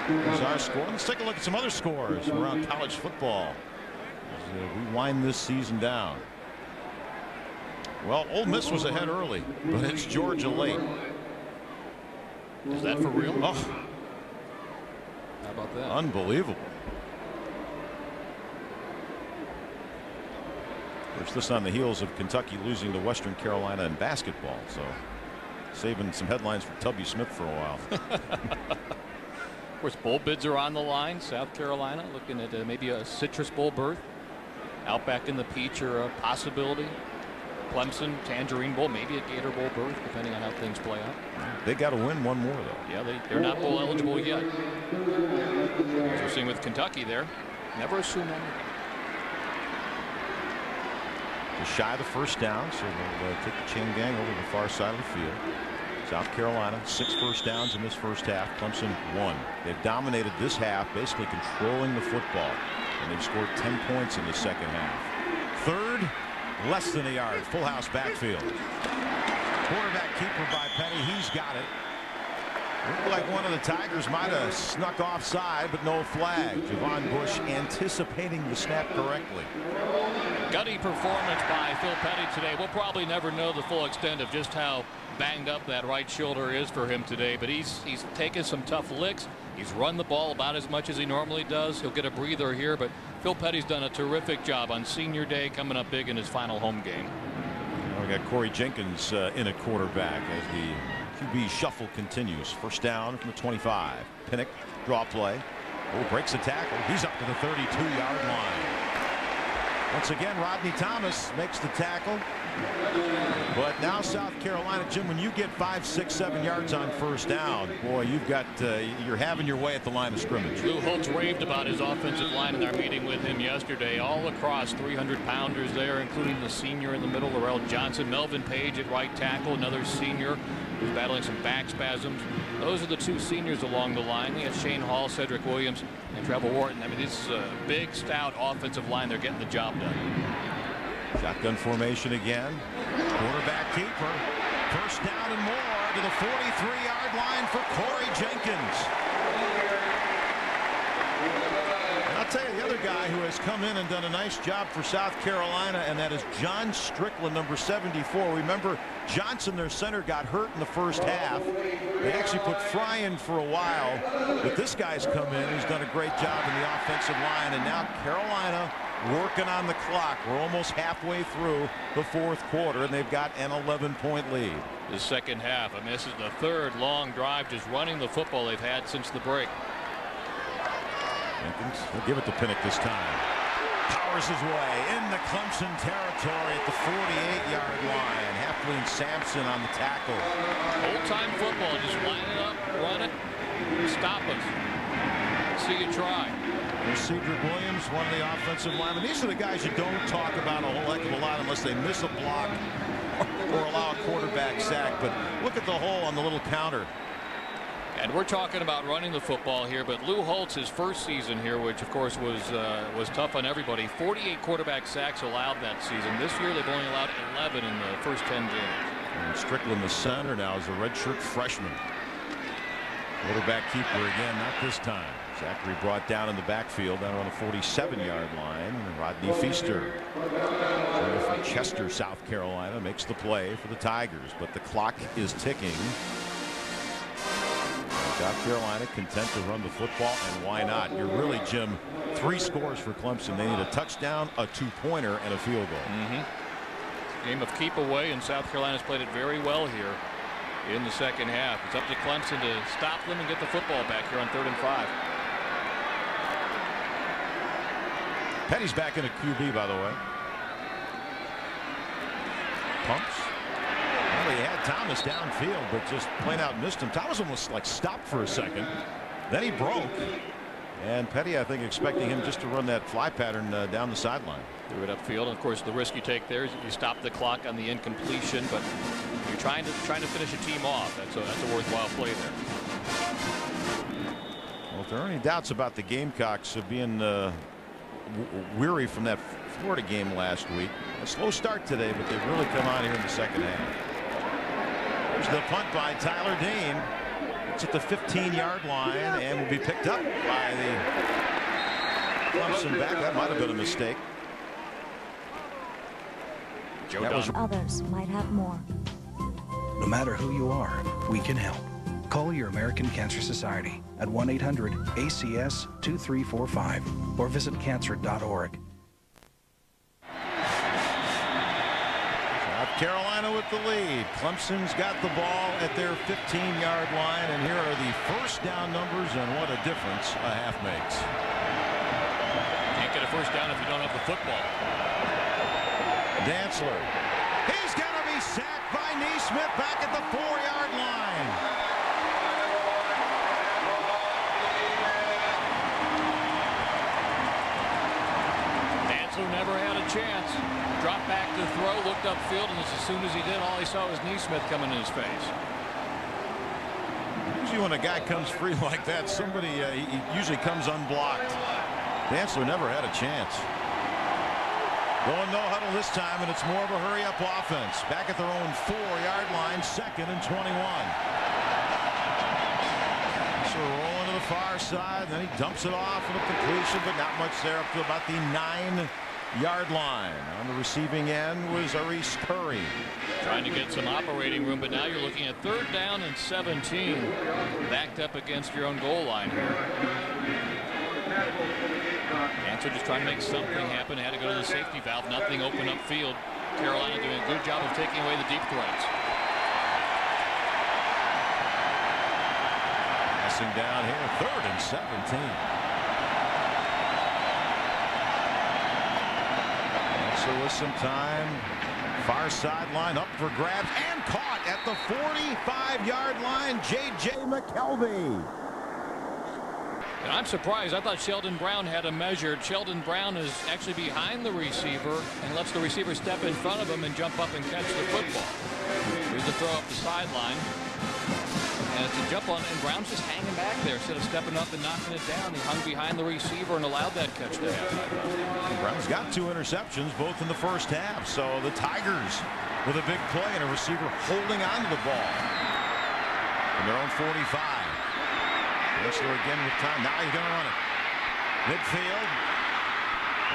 Here's our score. Let's take a look at some other scores around college football as we wind this season down. Well, Ole Miss was ahead early, but it's Georgia late. Is that for real? Oh, how about that? Unbelievable. There's this on the heels of Kentucky losing to Western Carolina in basketball, so saving some headlines for Tubby Smith for a while. Of course, bowl bids are on the line. South Carolina looking at maybe a Citrus Bowl berth. Outback in the Peach are a possibility. Clemson, Tangerine Bowl, maybe a Gator Bowl berth, depending on how things play out. They got to win one more, though. Yeah, they're not bowl eligible yet. As we're seeing with Kentucky there, never assume one. Just shy of the first down, so they'll take the chain gang over to the far side of the field. South Carolina, 6 first downs in this first half. Clemson 1. They've dominated this half, basically controlling the football, and they've scored 10 points in the second half. 3rd, less than a yard. Full house backfield. Quarterback keeper by Petty. He's got it. Looked like one of the Tigers might have snuck offside, but no flag. Javon Bush anticipating the snap correctly. Gutty performance by Phil Petty today. We'll probably never know the full extent of just how banged up that right shoulder is for him today, but he's taken some tough licks. He's run the ball about as much as he normally does. He'll get a breather here, but Phil Petty's done a terrific job on senior day, coming up big in his final home game. We got Corey Jenkins in at quarterback as the QB shuffle continues. First down from the 25. Pinnock, draw play. Oh, breaks a tackle. He's up to the 32-yard line. Once again, Rodney Thomas makes the tackle. But now South Carolina, Jim, when you get 5, 6, 7 yards on first down, boy, you've got you're having your way at the line of scrimmage. Lou Holtz raved about his offensive line in our meeting with him yesterday. All across, 300-pounders there, including the senior in the middle, Laurel Johnson. Melvin Page at right tackle, another senior who's battling some back spasms. Those are the 2 seniors along the line. We have Shane Hall, Cedric Williams, and Trevor Wharton. I mean, this is a big, stout offensive line. They're getting the job done. Shotgun formation again. Quarterback keeper. First down and more to the 43-yard line for Corey Jenkins. Now I'll tell you the other guy who has come in and done a nice job for South Carolina, and that is John Strickland, number 74. Remember, Johnson, their center, got hurt in the first half. They actually put Fry in for a while, but this guy's come in. He's done a great job in the offensive line, and now Carolina working on the clock. We're almost halfway through the fourth quarter, and they've got an 11-point lead. The second half, and this is the third long drive just running the football they've had since the break. Jenkins will give it to Pinnock this time. Powers his way into Clemson territory at the 48-yard line. Halfling Sampson on the tackle. Old-time football, just line it up, run it, stop us. See you try. There's Cedric Williams, one of the offensive linemen. These are the guys you don't talk about a whole heck of a lot unless they miss a block or allow a quarterback sack. But look at the hole on the little counter. And we're talking about running the football here, but Lou Holtz, his first season here, which of course was tough on everybody, 48 quarterback sacks allowed that season. This year they've only allowed 11 in the first 10 games. And Strickland, the center, now is a redshirt freshman. Quarterback keeper again, not this time. Zachary brought down in the backfield down on the 47-yard line. And Rodney Feaster from Chester, South Carolina, makes the play for the Tigers, but the clock is ticking. South Carolina content to run the football, and why not? You're really, Jim, 3 scores for Clemson. They need a touchdown, a 2-pointer, and a field goal. Game of keep away, and South Carolina's played it very well here in the second half. It's up to Clemson to stop them and get the football back here on 3rd and 5. Petty's back in a QB, by the way. Pumps. Well, he had Thomas downfield, but just plain out missed him. Thomas almost like stopped for a second. Then he broke. And Petty, I think, expecting him just to run that fly pattern down the sideline. Threw it upfield. And of course, the risk you take there is you stop the clock on the incompletion, but you're trying to finish a team off. That's a worthwhile play there. Well, if there are any doubts about the Gamecocks being weary from that Florida game last week, a slow start today, but they've really come on here in the second half. There's the punt by Tyler Dean. It's at the 15-yard line and will be picked up by the Clemson back. That might have been a mistake. Others might have more. No matter who you are, we can help. Call your American Cancer Society at 1-800-ACS-2345 or visit cancer.org. South Carolina with the lead. Clemson's got the ball at their 15-yard line, and here are the first down numbers, and what a difference a half makes. Can't get a first down if you don't have the football. Dantzler. He's going to be sacked by Neesmith back at the 4-yard line. Dantzler never had a chance. Dropped back to throw, looked upfield, and as soon as he did, all he saw was Neesmith coming in his face. Usually when a guy comes free like that, somebody he usually comes unblocked. Dantzler never had a chance. Going no huddle this time, and it's more of a hurry-up offense. Back at their own 4-yard line, 2nd and 21. So rolling to the far side, then he dumps it off with a completion, but not much there up to about the 9-yard line. On the receiving end was Aris Curry. Trying to get some operating room, but now you're looking at 3rd down and 17. Backed up against your own goal line here. Dantzler just trying to make something happen. Had to go to the safety valve. Nothing open up field. Carolina doing a good job of taking away the deep threats. Passing down here, 3rd and 17. So with some time, far sideline up for grabs and caught at the 45-yard line. J.J. McKelvey. And I'm surprised. I thought Sheldon Brown had him measured. Sheldon Brown is actually behind the receiver and lets the receiver step in front of him and jump up and catch the football. Here's the throw up the sideline. And it's a jump on, and Brown's just hanging back there instead of stepping up and knocking it down. He hung behind the receiver and allowed that catch to happen. Brown's got 2 interceptions, both in the first half. So the Tigers with a big play and a receiver holding on to the ball. In their own 45. Dantzler again with time. Now he's going to run it. Midfield.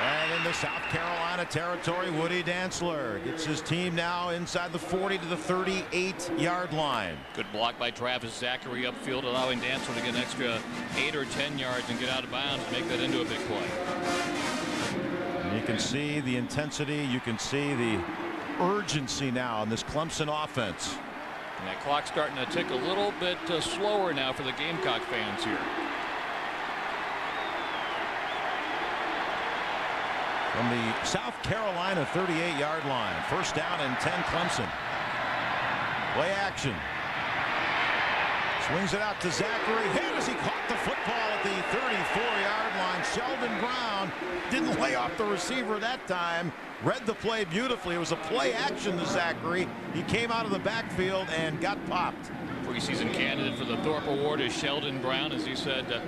And into South Carolina territory, Woody Dantzler gets his team now inside the 40 to the 38-yard line. Good block by Travis Zachary upfield, allowing Dantzler to get an extra 8 or 10 yards and get out of bounds and make that into a big play. And you can see the intensity. You can see the urgency now in this Clemson offense. And that clock's starting to tick a little bit slower now for the Gamecock fans here. From the South Carolina 38-yard line. First down and 10 Clemson. Play action. Swings it out to Zachary. Hit as he caught the football at the 34-yard line. Sheldon Brown didn't lay off the receiver that time. Read the play beautifully. It was a play action to Zachary. He came out of the backfield and got popped. Preseason candidate for the Thorpe Award is Sheldon Brown, as you said.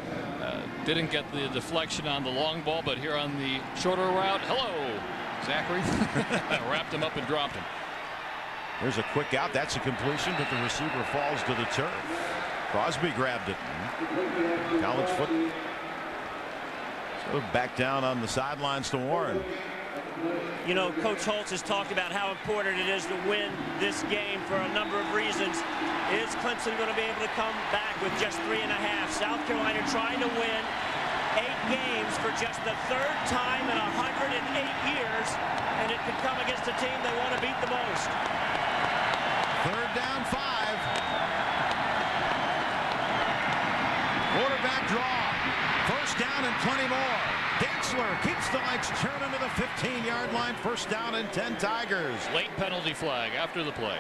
Didn't get the deflection on the long ball, but here on the shorter route, hello, Zachary. Wrapped him up and dropped him. There's a quick out. That's a completion, but the receiver falls to the turf. Crosby grabbed it. College football. So back down on the sidelines to Warren. You know, Coach Holtz has talked about how important it is to win this game for a number of reasons. Is Clemson going to be able to come back with just 3.5? South Carolina trying to win 8 games for just the 3rd time in 108 years, and it could come against a team they want to beat the most. 3rd down 5. Quarterback draw. 1st down and plenty more. Dantzler keeps the legs churning to the 15-yard line. 1st down and 10 Tigers. Late penalty flag after the play.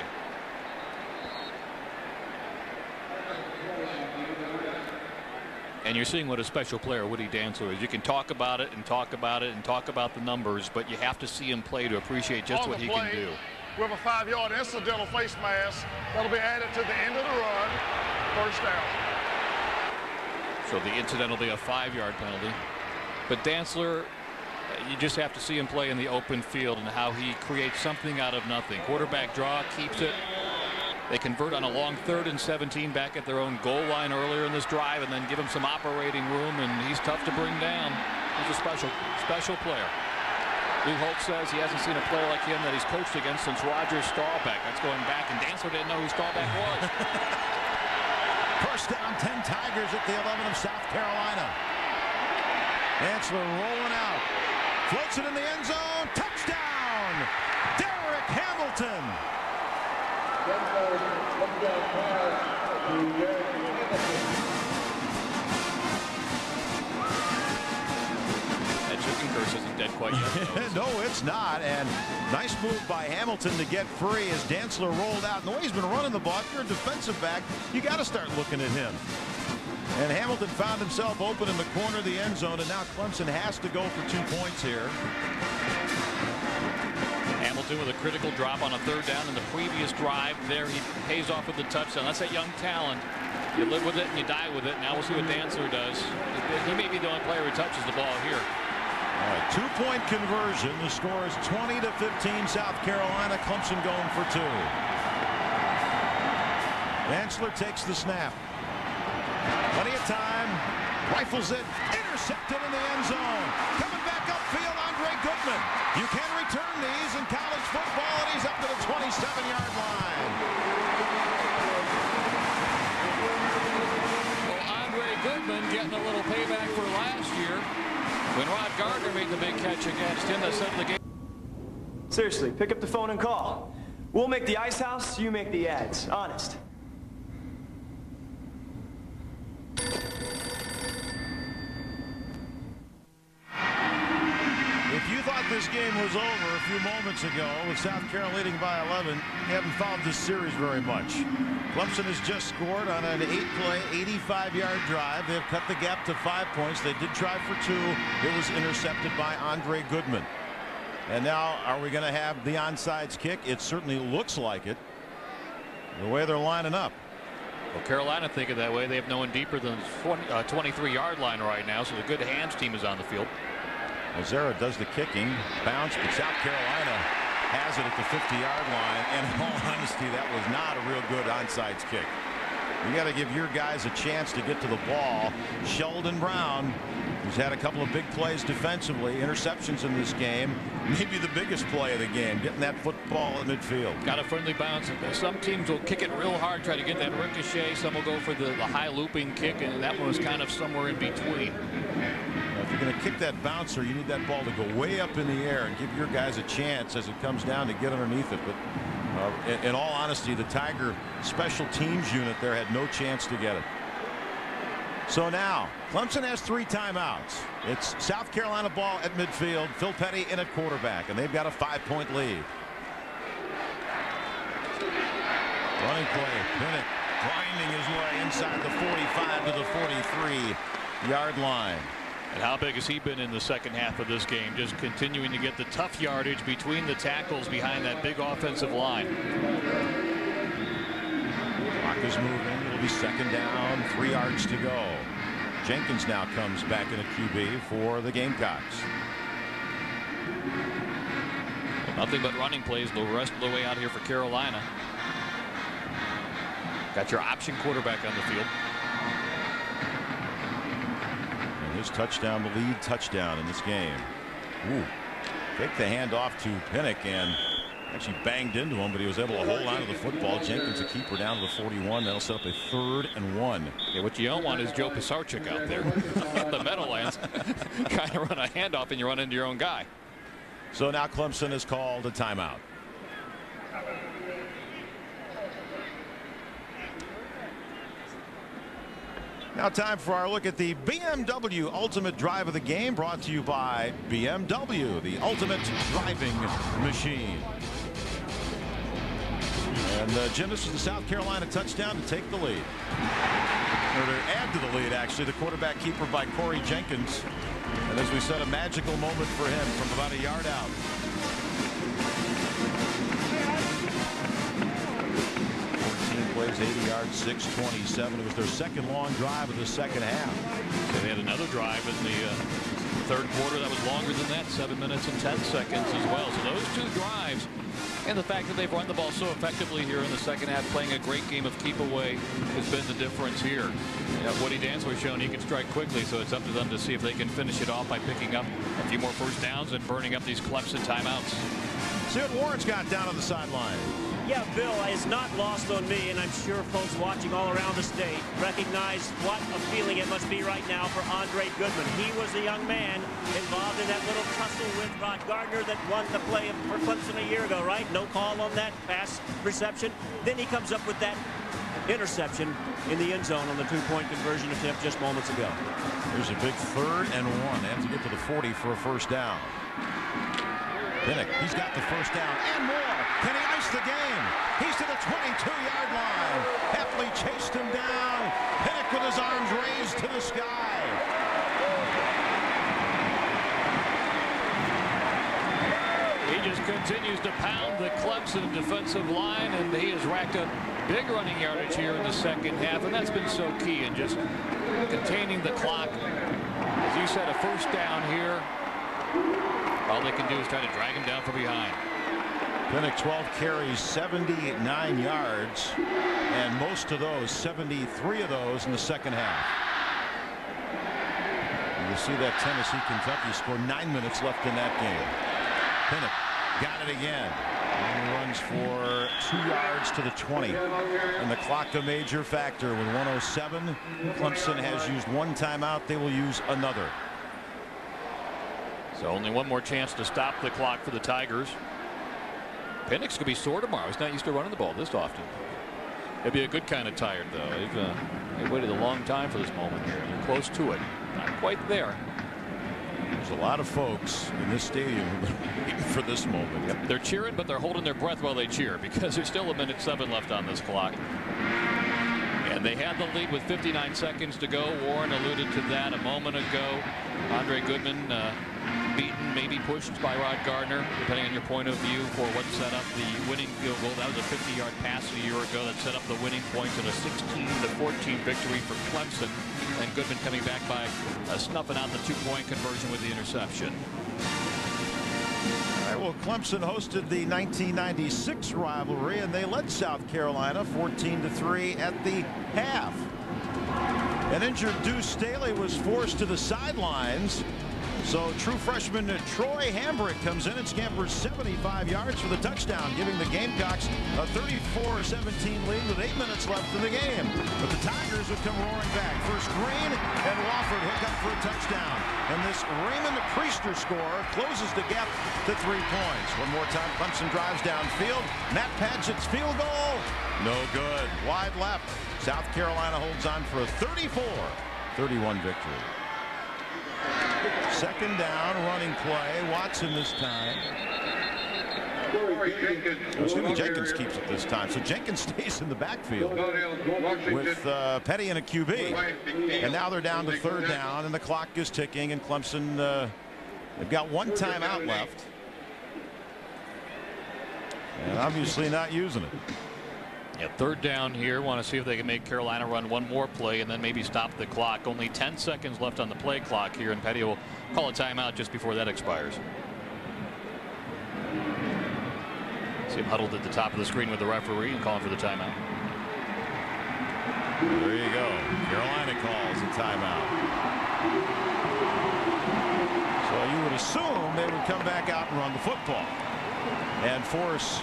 And you're seeing what a special player Woody Dantzler is. You can talk about it and talk about it and talk about the numbers, but you have to see him play to appreciate just what he can do. With a 5-yard incidental face mask that'll be added to the end of the run. 1st down. So the incident will be a 5-yard penalty. But Dantzler, you just have to see him play in the open field and how he creates something out of nothing. Quarterback draw, keeps it. They convert on a long 3rd and 17 back at their own goal line earlier in this drive, and then give him some operating room, and he's tough to bring down. He's a special player. Lou Holtz says he hasn't seen a player like him that he's coached against since Roger Staubach. That's going back, and Dantzler didn't know who Staubach was. 1st down, 10 Tigers at the 11 of South Carolina. Dantzler rolling out. Floats it in the end zone. Touchdown! Derek Hamilton. That chicken curse isn't dead quite yet. No, it's not. And nice move by Hamilton to get free as Dantzler rolled out. And the way he's been running the ball, if you're a defensive back, you got to start looking at him. And Hamilton found himself open in the corner of the end zone, and now Clemson has to go for 2 points here. Hamilton with a critical drop on a 3rd down in the previous drive. There he pays off with the touchdown. That's that young talent. You live with it and you die with it. Now we'll see what Dantzler does. He may be the only player who touches the ball here. All right, 2-point conversion. The score is 20-15 South Carolina. Clemson going for 2. Dantzler takes the snap. Plenty of time. Rifles it. Intercepted in the end zone. Coming back upfield, Andre Goodman. You can return these in college football, and he's up to the 27-yard line. Well, Andre Goodman getting a little payback for last year when Rod Gardner made the big catch against him that settled the game. Seriously, pick up the phone and call. We'll make the ice house, you make the ads. Honest. If you thought this game was over a few moments ago with South Carolina leading by 11, you haven't followed this series very much. Clemson has just scored on an 8-play, 85-yard drive. They've cut the gap to 5 points. They did try for 2. It was intercepted by Andre Goodman. And now, are we going to have the onside kick? It certainly looks like it, the way they're lining up. Well, Carolina thinking that way. They have no one deeper than the 23-yard line right now, so the good hands team is on the field. Ozera does the kicking, bounce, but South Carolina has it at the 50-yard line. And in all honesty, that was not a real good onside kick. You got to give your guys a chance to get to the ball. Sheldon Brown, who's had a couple of big plays defensively, interceptions in this game, maybe the biggest play of the game, getting that football in midfield. Got a friendly bounce. Some teams will kick it real hard, try to get that ricochet. Some will go for the high looping kick, and that one was kind of somewhere in between. If you're going to kick that bouncer, you need that ball to go way up in the air and give your guys a chance as it comes down to get underneath it. But in all honesty, the Tiger special teams unit there had no chance to get it. So now Clemson has 3 timeouts. It's South Carolina ball at midfield. Phil Petty in at quarterback, and they've got a 5-point lead. Running play. Pinnock winding his way inside the 45 to the 43-yard line. And how big has he been in the second half of this game? Just continuing to get the tough yardage between the tackles behind that big offensive line. Clock is moving. It'll be 2nd down, 3 yards to go. Jenkins now comes back in at QB for the Gamecocks. Well, nothing but running plays the rest of the way out here for Carolina. Got your option quarterback on the field. His touchdown, the lead touchdown in this game. Ooh. Take the handoff to Pinnock and actually banged into him, but he was able to hold on to the football. Jenkins, a keeper, down to the 41. That'll set up a 3rd and 1. Yeah, what you don't want is Joe Pisarcik out there at the Meadowlands. Kind of run a handoff and you run into your own guy. So now Clemson has called a timeout. Now time for our look at the BMW Ultimate Drive of the Game, brought to you by BMW, the ultimate driving machine. And Jim, this is the South Carolina touchdown to take the lead. Or to add to the lead, actually, the quarterback keeper by Corey Jenkins. And as we said, a magical moment for him from about a yard out. Plays 80 yards, 627. It was their second long drive of the second half. They had another drive in the third quarter that was longer than that, 7 minutes and 10 seconds as well. So those 2 drives and the fact that they've run the ball so effectively here in the second half, playing a great game of keep away, has been the difference here. Woody Dantzler shown he can strike quickly, so it's up to them to see if they can finish it off by picking up a few more first downs and burning up these Clemson timeouts. See what Warren's got down on the sideline. Yeah, Bill, it's not lost on me, and I'm sure folks watching all around the state recognize what a feeling it must be right now for Andre Goodman. He was the young man involved in that little tussle with Rod Gardner that won the play for Clemson a year ago, right? No call on that pass reception. Then he comes up with that interception in the end zone on the 2-point conversion attempt just moments ago. There's a big 3rd and 1. They have to get to the 40 for a first down. Pinnock, he's got the first down and more. Can he ice the game? He's to the 22-yard line. Heffley chased him down. Pinnock with his arms raised to the sky. He just continues to pound the Clemson defensive line, and he has racked up big running yardage here in the second half, and that's been so key in just containing the clock. As you said, a first down here. All they can do is try to drag him down from behind. Pinnock, 12 carries, 79 yards, and most of those, 73 of those, in the second half. And you see that Tennessee-Kentucky scored 9 minutes left in that game. Pinnock got it again. And he runs for 2 yards to the 20. And the clock a major factor with 1:07. Clemson has used 1 timeout. They will use another. So only one more chance to stop the clock for the Tigers. Pinnock's going to be sore tomorrow. He's not used to running the ball this often. He'll be a good kind of tired, though. They've waited a long time for this moment here. They're close to it. Not quite there. There's a lot of folks in this stadium waiting for this moment. Yep. They're cheering, but they're holding their breath while they cheer because there's still 1:07 left on this clock. And they had the lead with 59 seconds to go. Warren alluded to that a moment ago. Andre Goodman beaten, maybe pushed by Rod Gardner, depending on your point of view, for what set up the winning field goal. That was a 50-yard pass a year ago that set up the winning points in a 16-14 victory for Clemson. And Goodman coming back by snuffing out the 2-point conversion with the interception. All right, well, Clemson hosted the 1996 rivalry, and they led South Carolina 14-3 at the half. An injured Deuce Staley was forced to the sidelines. So true freshman Troy Hambrick comes in and scampers 75 yards for the touchdown, giving the Gamecocks a 34-17 lead with 8 minutes left in the game. But the Tigers would come roaring back. First Green and Wofford hook up for a touchdown. And this Raymond Priester score closes the gap to 3 points. One more time, Clemson drives downfield. Matt Padgett's field goal. No good. Wide left. South Carolina holds on for a 34-31 victory. Second down, running play. Watson this time. Excuse me, Jenkins keeps it this time. So Jenkins stays in the backfield with Petty and a QB. And now they're down to third down, and the clock is ticking, and Clemson, they've got one timeout left. And obviously not using it. Yeah, third down here. Want to see if they can make Carolina run one more play and then maybe stop the clock. Only 10 seconds left on the play clock here, and Petty will call a timeout just before that expires. See him huddled at the top of the screen with the referee and calling for the timeout. There you go. Carolina calls a timeout. So you would assume they would come back out and run the football and force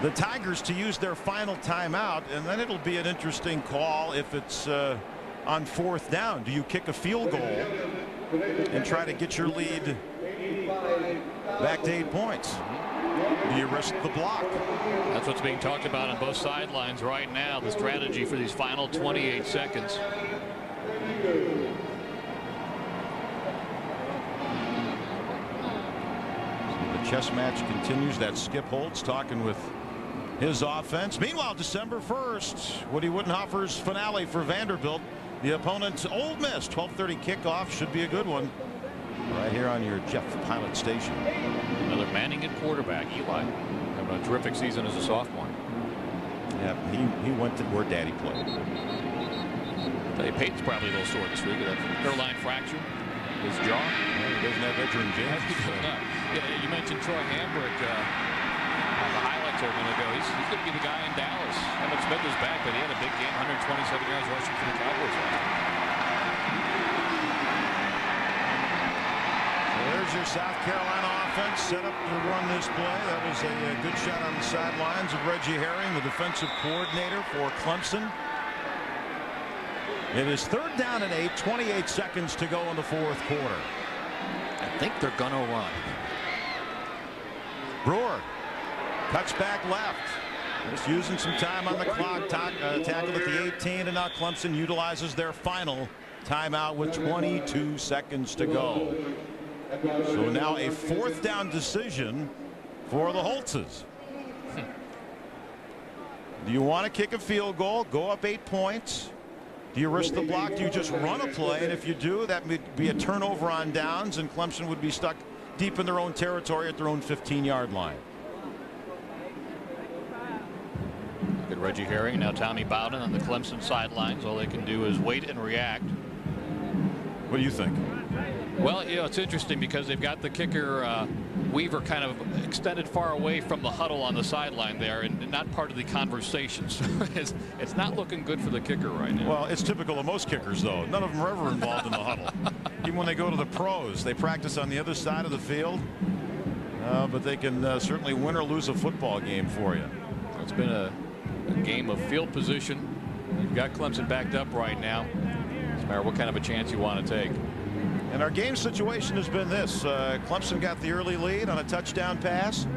the Tigers to use their final timeout, and then it'll be an interesting call if it's on fourth down. Do you kick a field goal and try to get your lead back to 8 points? Do you risk the block? That's what's being talked about on both sidelines right now, the strategy for these final 28 seconds. So the chess match continues. That Skip Holtz talking with his offense. Meanwhile, December 1st, Woody Wittenhofer's finale for Vanderbilt. The opponent's Ole Miss. 12:30 kickoff. Should be a good one. Right here on your Jeff Pilot station. Another Manning at quarterback. Eli having a terrific season as a sophomore. Yeah, he went to where Daddy played. Peyton's probably a little sore this week with that hairline fracture. His jaw. Yeah, he doesn't have Edgerrin James. Yeah, you mentioned Troy Hambrick. The highlights are going to go. He's going to be the guy in Dallas. Emmett Smith is back, but he had a big game, 127 yards rushing for the Cowboys. There's your South Carolina offense set up to run this play. That was a good shot on the sidelines of Reggie Herring, the defensive coordinator for Clemson. It is third down and 8, 28 seconds to go in the fourth quarter. I think they're going to run. Brewer cuts back left. Just using some time on the clock. Tackle at the 18, and now Clemson utilizes their final timeout with 22 seconds to go. So now a fourth down decision for the Holtzes. Do you want to kick a field goal, go up 8 points? Do you risk the block? Do you just run a play? And if you do, that would be a turnover on downs, and Clemson would be stuck deep in their own territory at their own 15-yard line. Look at Reggie Herring, now Tommy Bowden on the Clemson sidelines. All they can do is wait and react. What do you think? Well, you know, it's interesting because they've got the kicker Weaver kind of extended far away from the huddle on the sideline there and not part of the conversation. So it's not looking good for the kicker right now. Well, it's typical of most kickers, though. None of them are ever involved in the huddle. Even when they go to the pros, they practice on the other side of the field. But they can certainly win or lose a football game for you. It's been a game of field position. You've got Clemson backed up right now. No matter what kind of a chance you want to take. And our game situation has been this. Clemson got the early lead on a touchdown pass.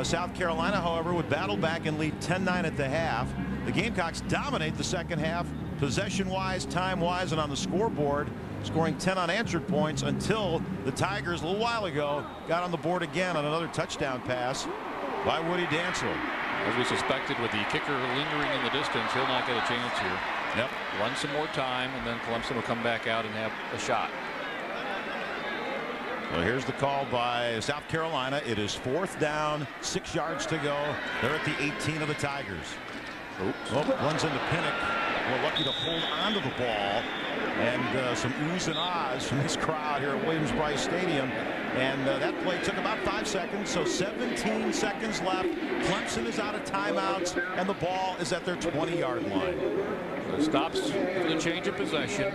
South Carolina, however, would battle back and lead 10-9 at the half. The Gamecocks dominate the second half, possession-wise, time-wise, and on the scoreboard, scoring 10 unanswered points until the Tigers a little while ago got on the board again on another touchdown pass by Woody Dantzler. As we suspected, with the kicker lingering in the distance, he'll not get a chance here. Yep. Run some more time, and then Clemson will come back out and have a shot. Well, here's the call by South Carolina. It is fourth down, 6 yards to go. They're at the 18 of the Tigers. Oops. Oh, runs into Pinnock. were lucky to hold onto the ball. And some oohs and ahs from this crowd here at Williams-Brice Stadium. And that play took about 5 seconds, so 17 seconds left. Clemson is out of timeouts, and the ball is at their 20-yard line. So stops for the change of possession.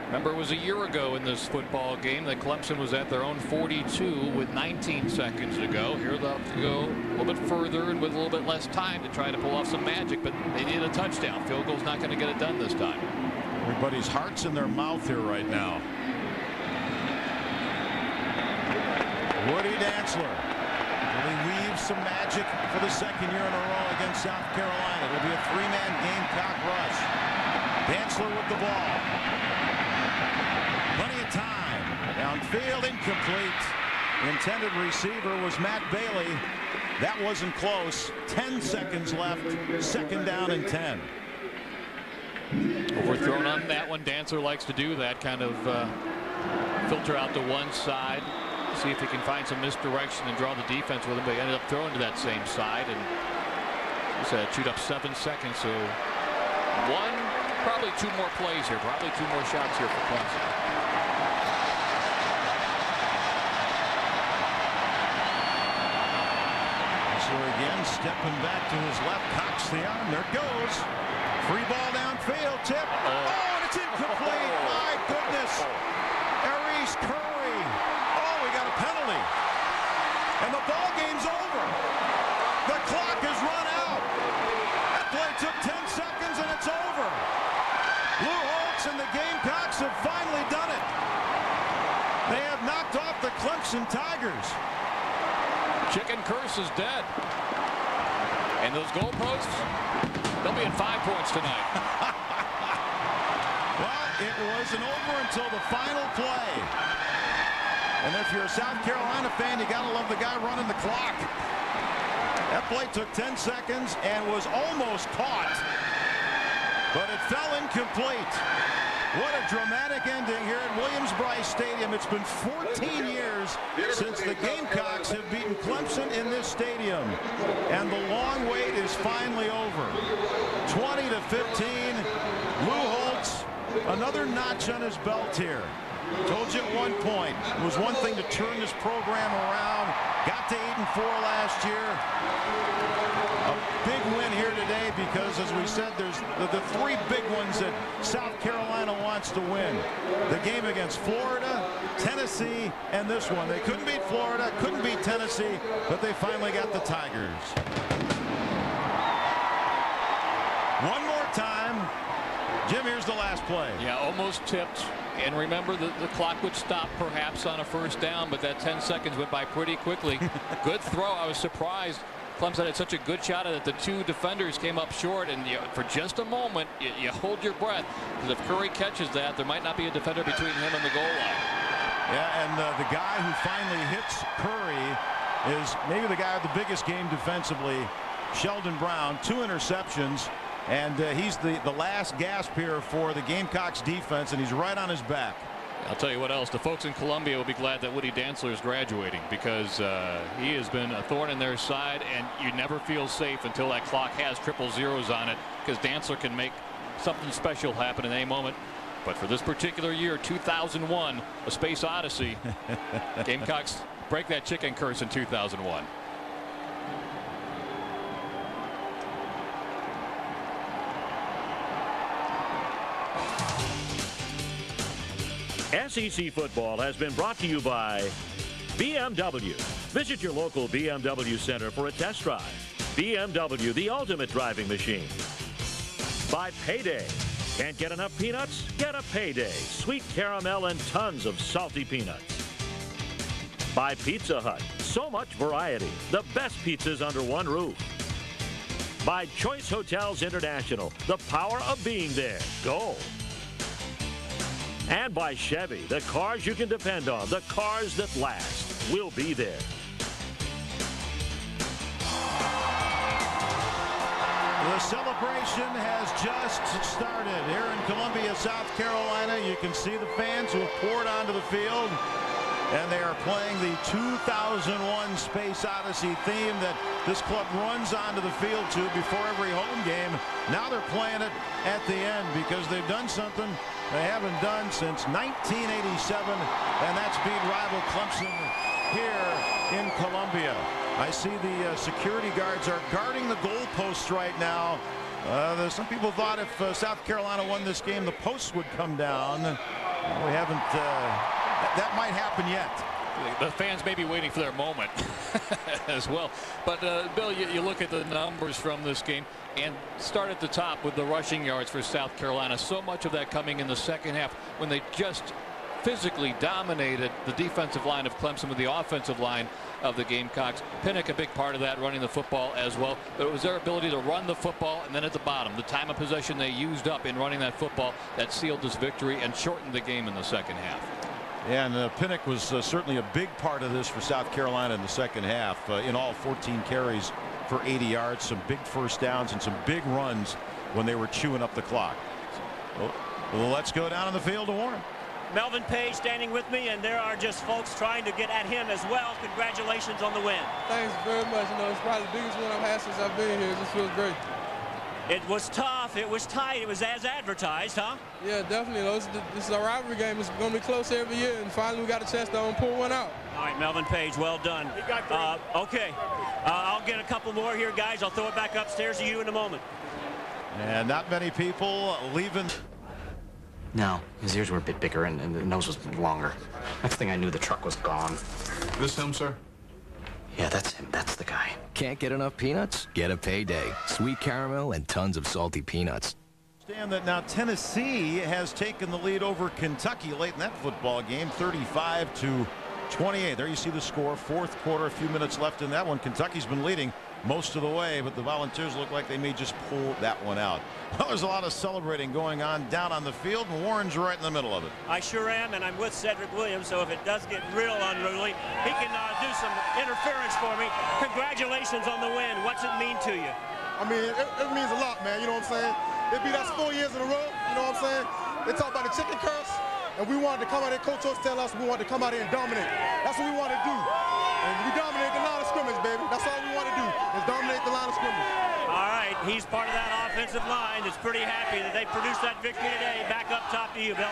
Remember, it was a year ago in this football game that Clemson was at their own 42 with 19 seconds to go. Here they'll have to go a little bit further and with a little bit less time to try to pull off some magic, but they need a touchdown. Field goal's not going to get it done this time. Everybody's heart's in their mouth here right now. Woody Dantzler. Will he weave some magic for the second year in a row against South Carolina? It'll be a three-man Gamecock rush. Dantzler with the ball. Plenty of time. Downfield, incomplete. The intended receiver was Matt Bailey. That wasn't close. 10 seconds left. Second down and 10. Overthrown on that one. Dantzler likes to do that, kind of filter out to one side, see if he can find some misdirection and draw the defense with him, but he ended up throwing to that same side, and he said chewed up 7 seconds. So probably two more plays here, probably two more shots here for Clemson. So again, stepping back to his left, cocks the arm. There it goes. Free ball downfield, tip. Oh, and it's incomplete. My goodness. Aries Curry. Oh, we got a penalty. And the ball game's over. The clock has run out. That play took 10 seconds and it's over. Lou Holtz and the Gamecocks have finally done it. They have knocked off the Clemson Tigers. Chicken curse is dead. And those goalposts, they'll be at 5 points tonight. Well, it wasn't over until the final play. And if you're a South Carolina fan, you got to love the guy running the clock. That play took 10 seconds and was almost caught, but it fell incomplete. What a dramatic ending here at Williams-Brice Stadium. It's been 14 years since the Gamecocks have beaten Clemson in this stadium, and the long wait is finally over. 20-15. Lou Holtz, another notch on his belt here. Told you at one point, it was one thing to turn this program around. Got to 8-4 last year. A big win here today because, as we said, there's the three big ones that South Carolina wants to win. The game against Florida, Tennessee, and this one. They couldn't beat Florida, couldn't beat Tennessee, but they finally got the Tigers. One more time. Jim, here's the last play. Yeah, almost tipped. And remember, the clock would stop perhaps on a first down, but that 10 seconds went by pretty quickly. Good throw. I was surprised Clemson had such a good shot at it. The two defenders came up short, and for just a moment, you hold your breath, because if Curry catches that, there might not be a defender between him and the goal line. Yeah, and the guy who finally hits Curry is maybe the guy with the biggest game defensively, Sheldon Brown. 2 interceptions. And he's the last gasp here for the Gamecocks defense, and he's right on his back. I'll tell you what else. The folks in Columbia will be glad that Woody Dantzler is graduating, because he has been a thorn in their side, and you never feel safe until that clock has triple zeros on it, because Dantzler can make something special happen at any moment. But for this particular year, 2001, a space odyssey, Gamecocks break that chicken curse in 2001. SEC football has been brought to you by BMW. Visit your local BMW center for a test drive. BMW, the ultimate driving machine. By Payday. Can't get enough peanuts? Get a Payday. Sweet caramel and tons of salty peanuts. By Pizza Hut. So much variety. The best pizzas under one roof. By Choice Hotels International. The power of being there. Go. And by Chevy, the cars you can depend on, the cars that last. We'll be there. The celebration has just started here in Columbia, South Carolina. You can see the fans who have poured onto the field. And they are playing the 2001 Space Odyssey theme that this club runs onto the field to before every home game. Now they're playing it at the end because they've done something they haven't done since 1987, and that's beat rival Clemson here in Columbia. I see the security guards are guarding the goalposts right now. Some people thought if South Carolina won this game, the posts would come down. We haven't. That might happen yet. The fans may be waiting for their moment as well. But, Bill, you look at the numbers from this game and start at the top with the rushing yards for South Carolina. So much of that coming in the second half when they just physically dominated the defensive line of Clemson with the offensive line of the Gamecocks. Pinnock, a big part of that, running the football as well. But it was their ability to run the football, and then at the bottom, the time of possession they used up in running that football that sealed this victory and shortened the game in the second half. Yeah, and Pinnock was certainly a big part of this for South Carolina in the second half. In all, 14 carries for 80 yards, some big first downs, and some big runs when they were chewing up the clock. Well, let's go down on the field to Warren. Melvin Page standing with me, and there are just folks trying to get at him as well. Congratulations on the win. Thanks very much. You know, it's probably the biggest win I've had since I've been here. It just feels great. It was tough. It was tight. It was as advertised, huh? Yeah, definitely. This is a rivalry game. It's going to be close every year, and finally we got a chance to pull one out. All right, Melvin Page, well done. Okay, I'll get a couple more here, guys. I'll throw it back upstairs to you in a moment. And not many people leaving. No, his ears were a bit bigger and the nose was longer. Next thing I knew, the truck was gone. This him, sir? Yeah, that's him. That's the guy. Can't get enough peanuts? Get a Payday. Sweet caramel and tons of salty peanuts. Understand that now Tennessee has taken the lead over Kentucky late in that football game, 35-28. There you see the score, fourth quarter, a few minutes left in that one. Kentucky's been leading most of the way, but the Volunteers look like they may just pull that one out. Well, there's a lot of celebrating going on down on the field, and Warren's right in the middle of it. I sure am, and I'm with Cedric Williams, so if it does get real unruly, he can do some interference for me. Congratulations on the win. What's it mean to you? I mean, it means a lot, man. You know what I'm saying? It beat us 4 years in a row. You know what I'm saying? They talk about the chicken curse, and we wanted to come out here. Coach Oates tell us we wanted to come out here and dominate. That's what we want to do. And we dominate the line of scrimmage, baby. That's all we want to do, is dominate the line of scrimmage. All right, he's part of that offensive line that's pretty happy that they produced that victory today. Back up top to you, Bill.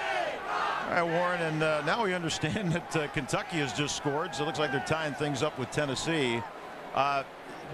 All right, Warren, and now we understand that Kentucky has just scored, so it looks like they're tying things up with Tennessee.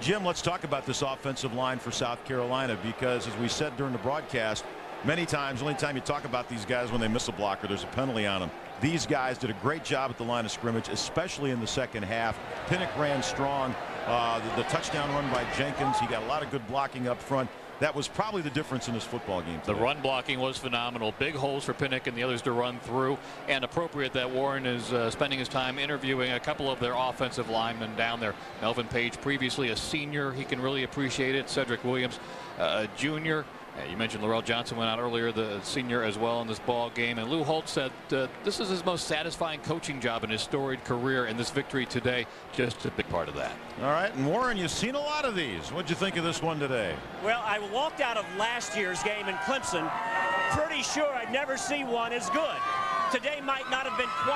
Jim, let's talk about this offensive line for South Carolina, because as we said during the broadcast, many times, the only time you talk about these guys when they miss a blocker, there's a penalty on them. These guys did a great job at the line of scrimmage, especially in the second half. Pinnock ran strong. The touchdown run by Jenkins, he got a lot of good blocking up front. That was probably the difference in this football game today. The run blocking was phenomenal. Big holes for Pinnock and the others to run through, and appropriate that Warren is spending his time interviewing a couple of their offensive linemen down there. Melvin Page, previously a senior, he can really appreciate it. Cedric Williams, a junior. You mentioned Laurel Johnson went out earlier, the senior as well in this ball game, and Lou Holtz said this is his most satisfying coaching job in his storied career, and this victory today just a big part of that. All right, and Warren, you've seen a lot of these. What'd you think of this one today? Well, I walked out of last year's game in Clemson pretty sure I'd never see one as good. Today might not have been quite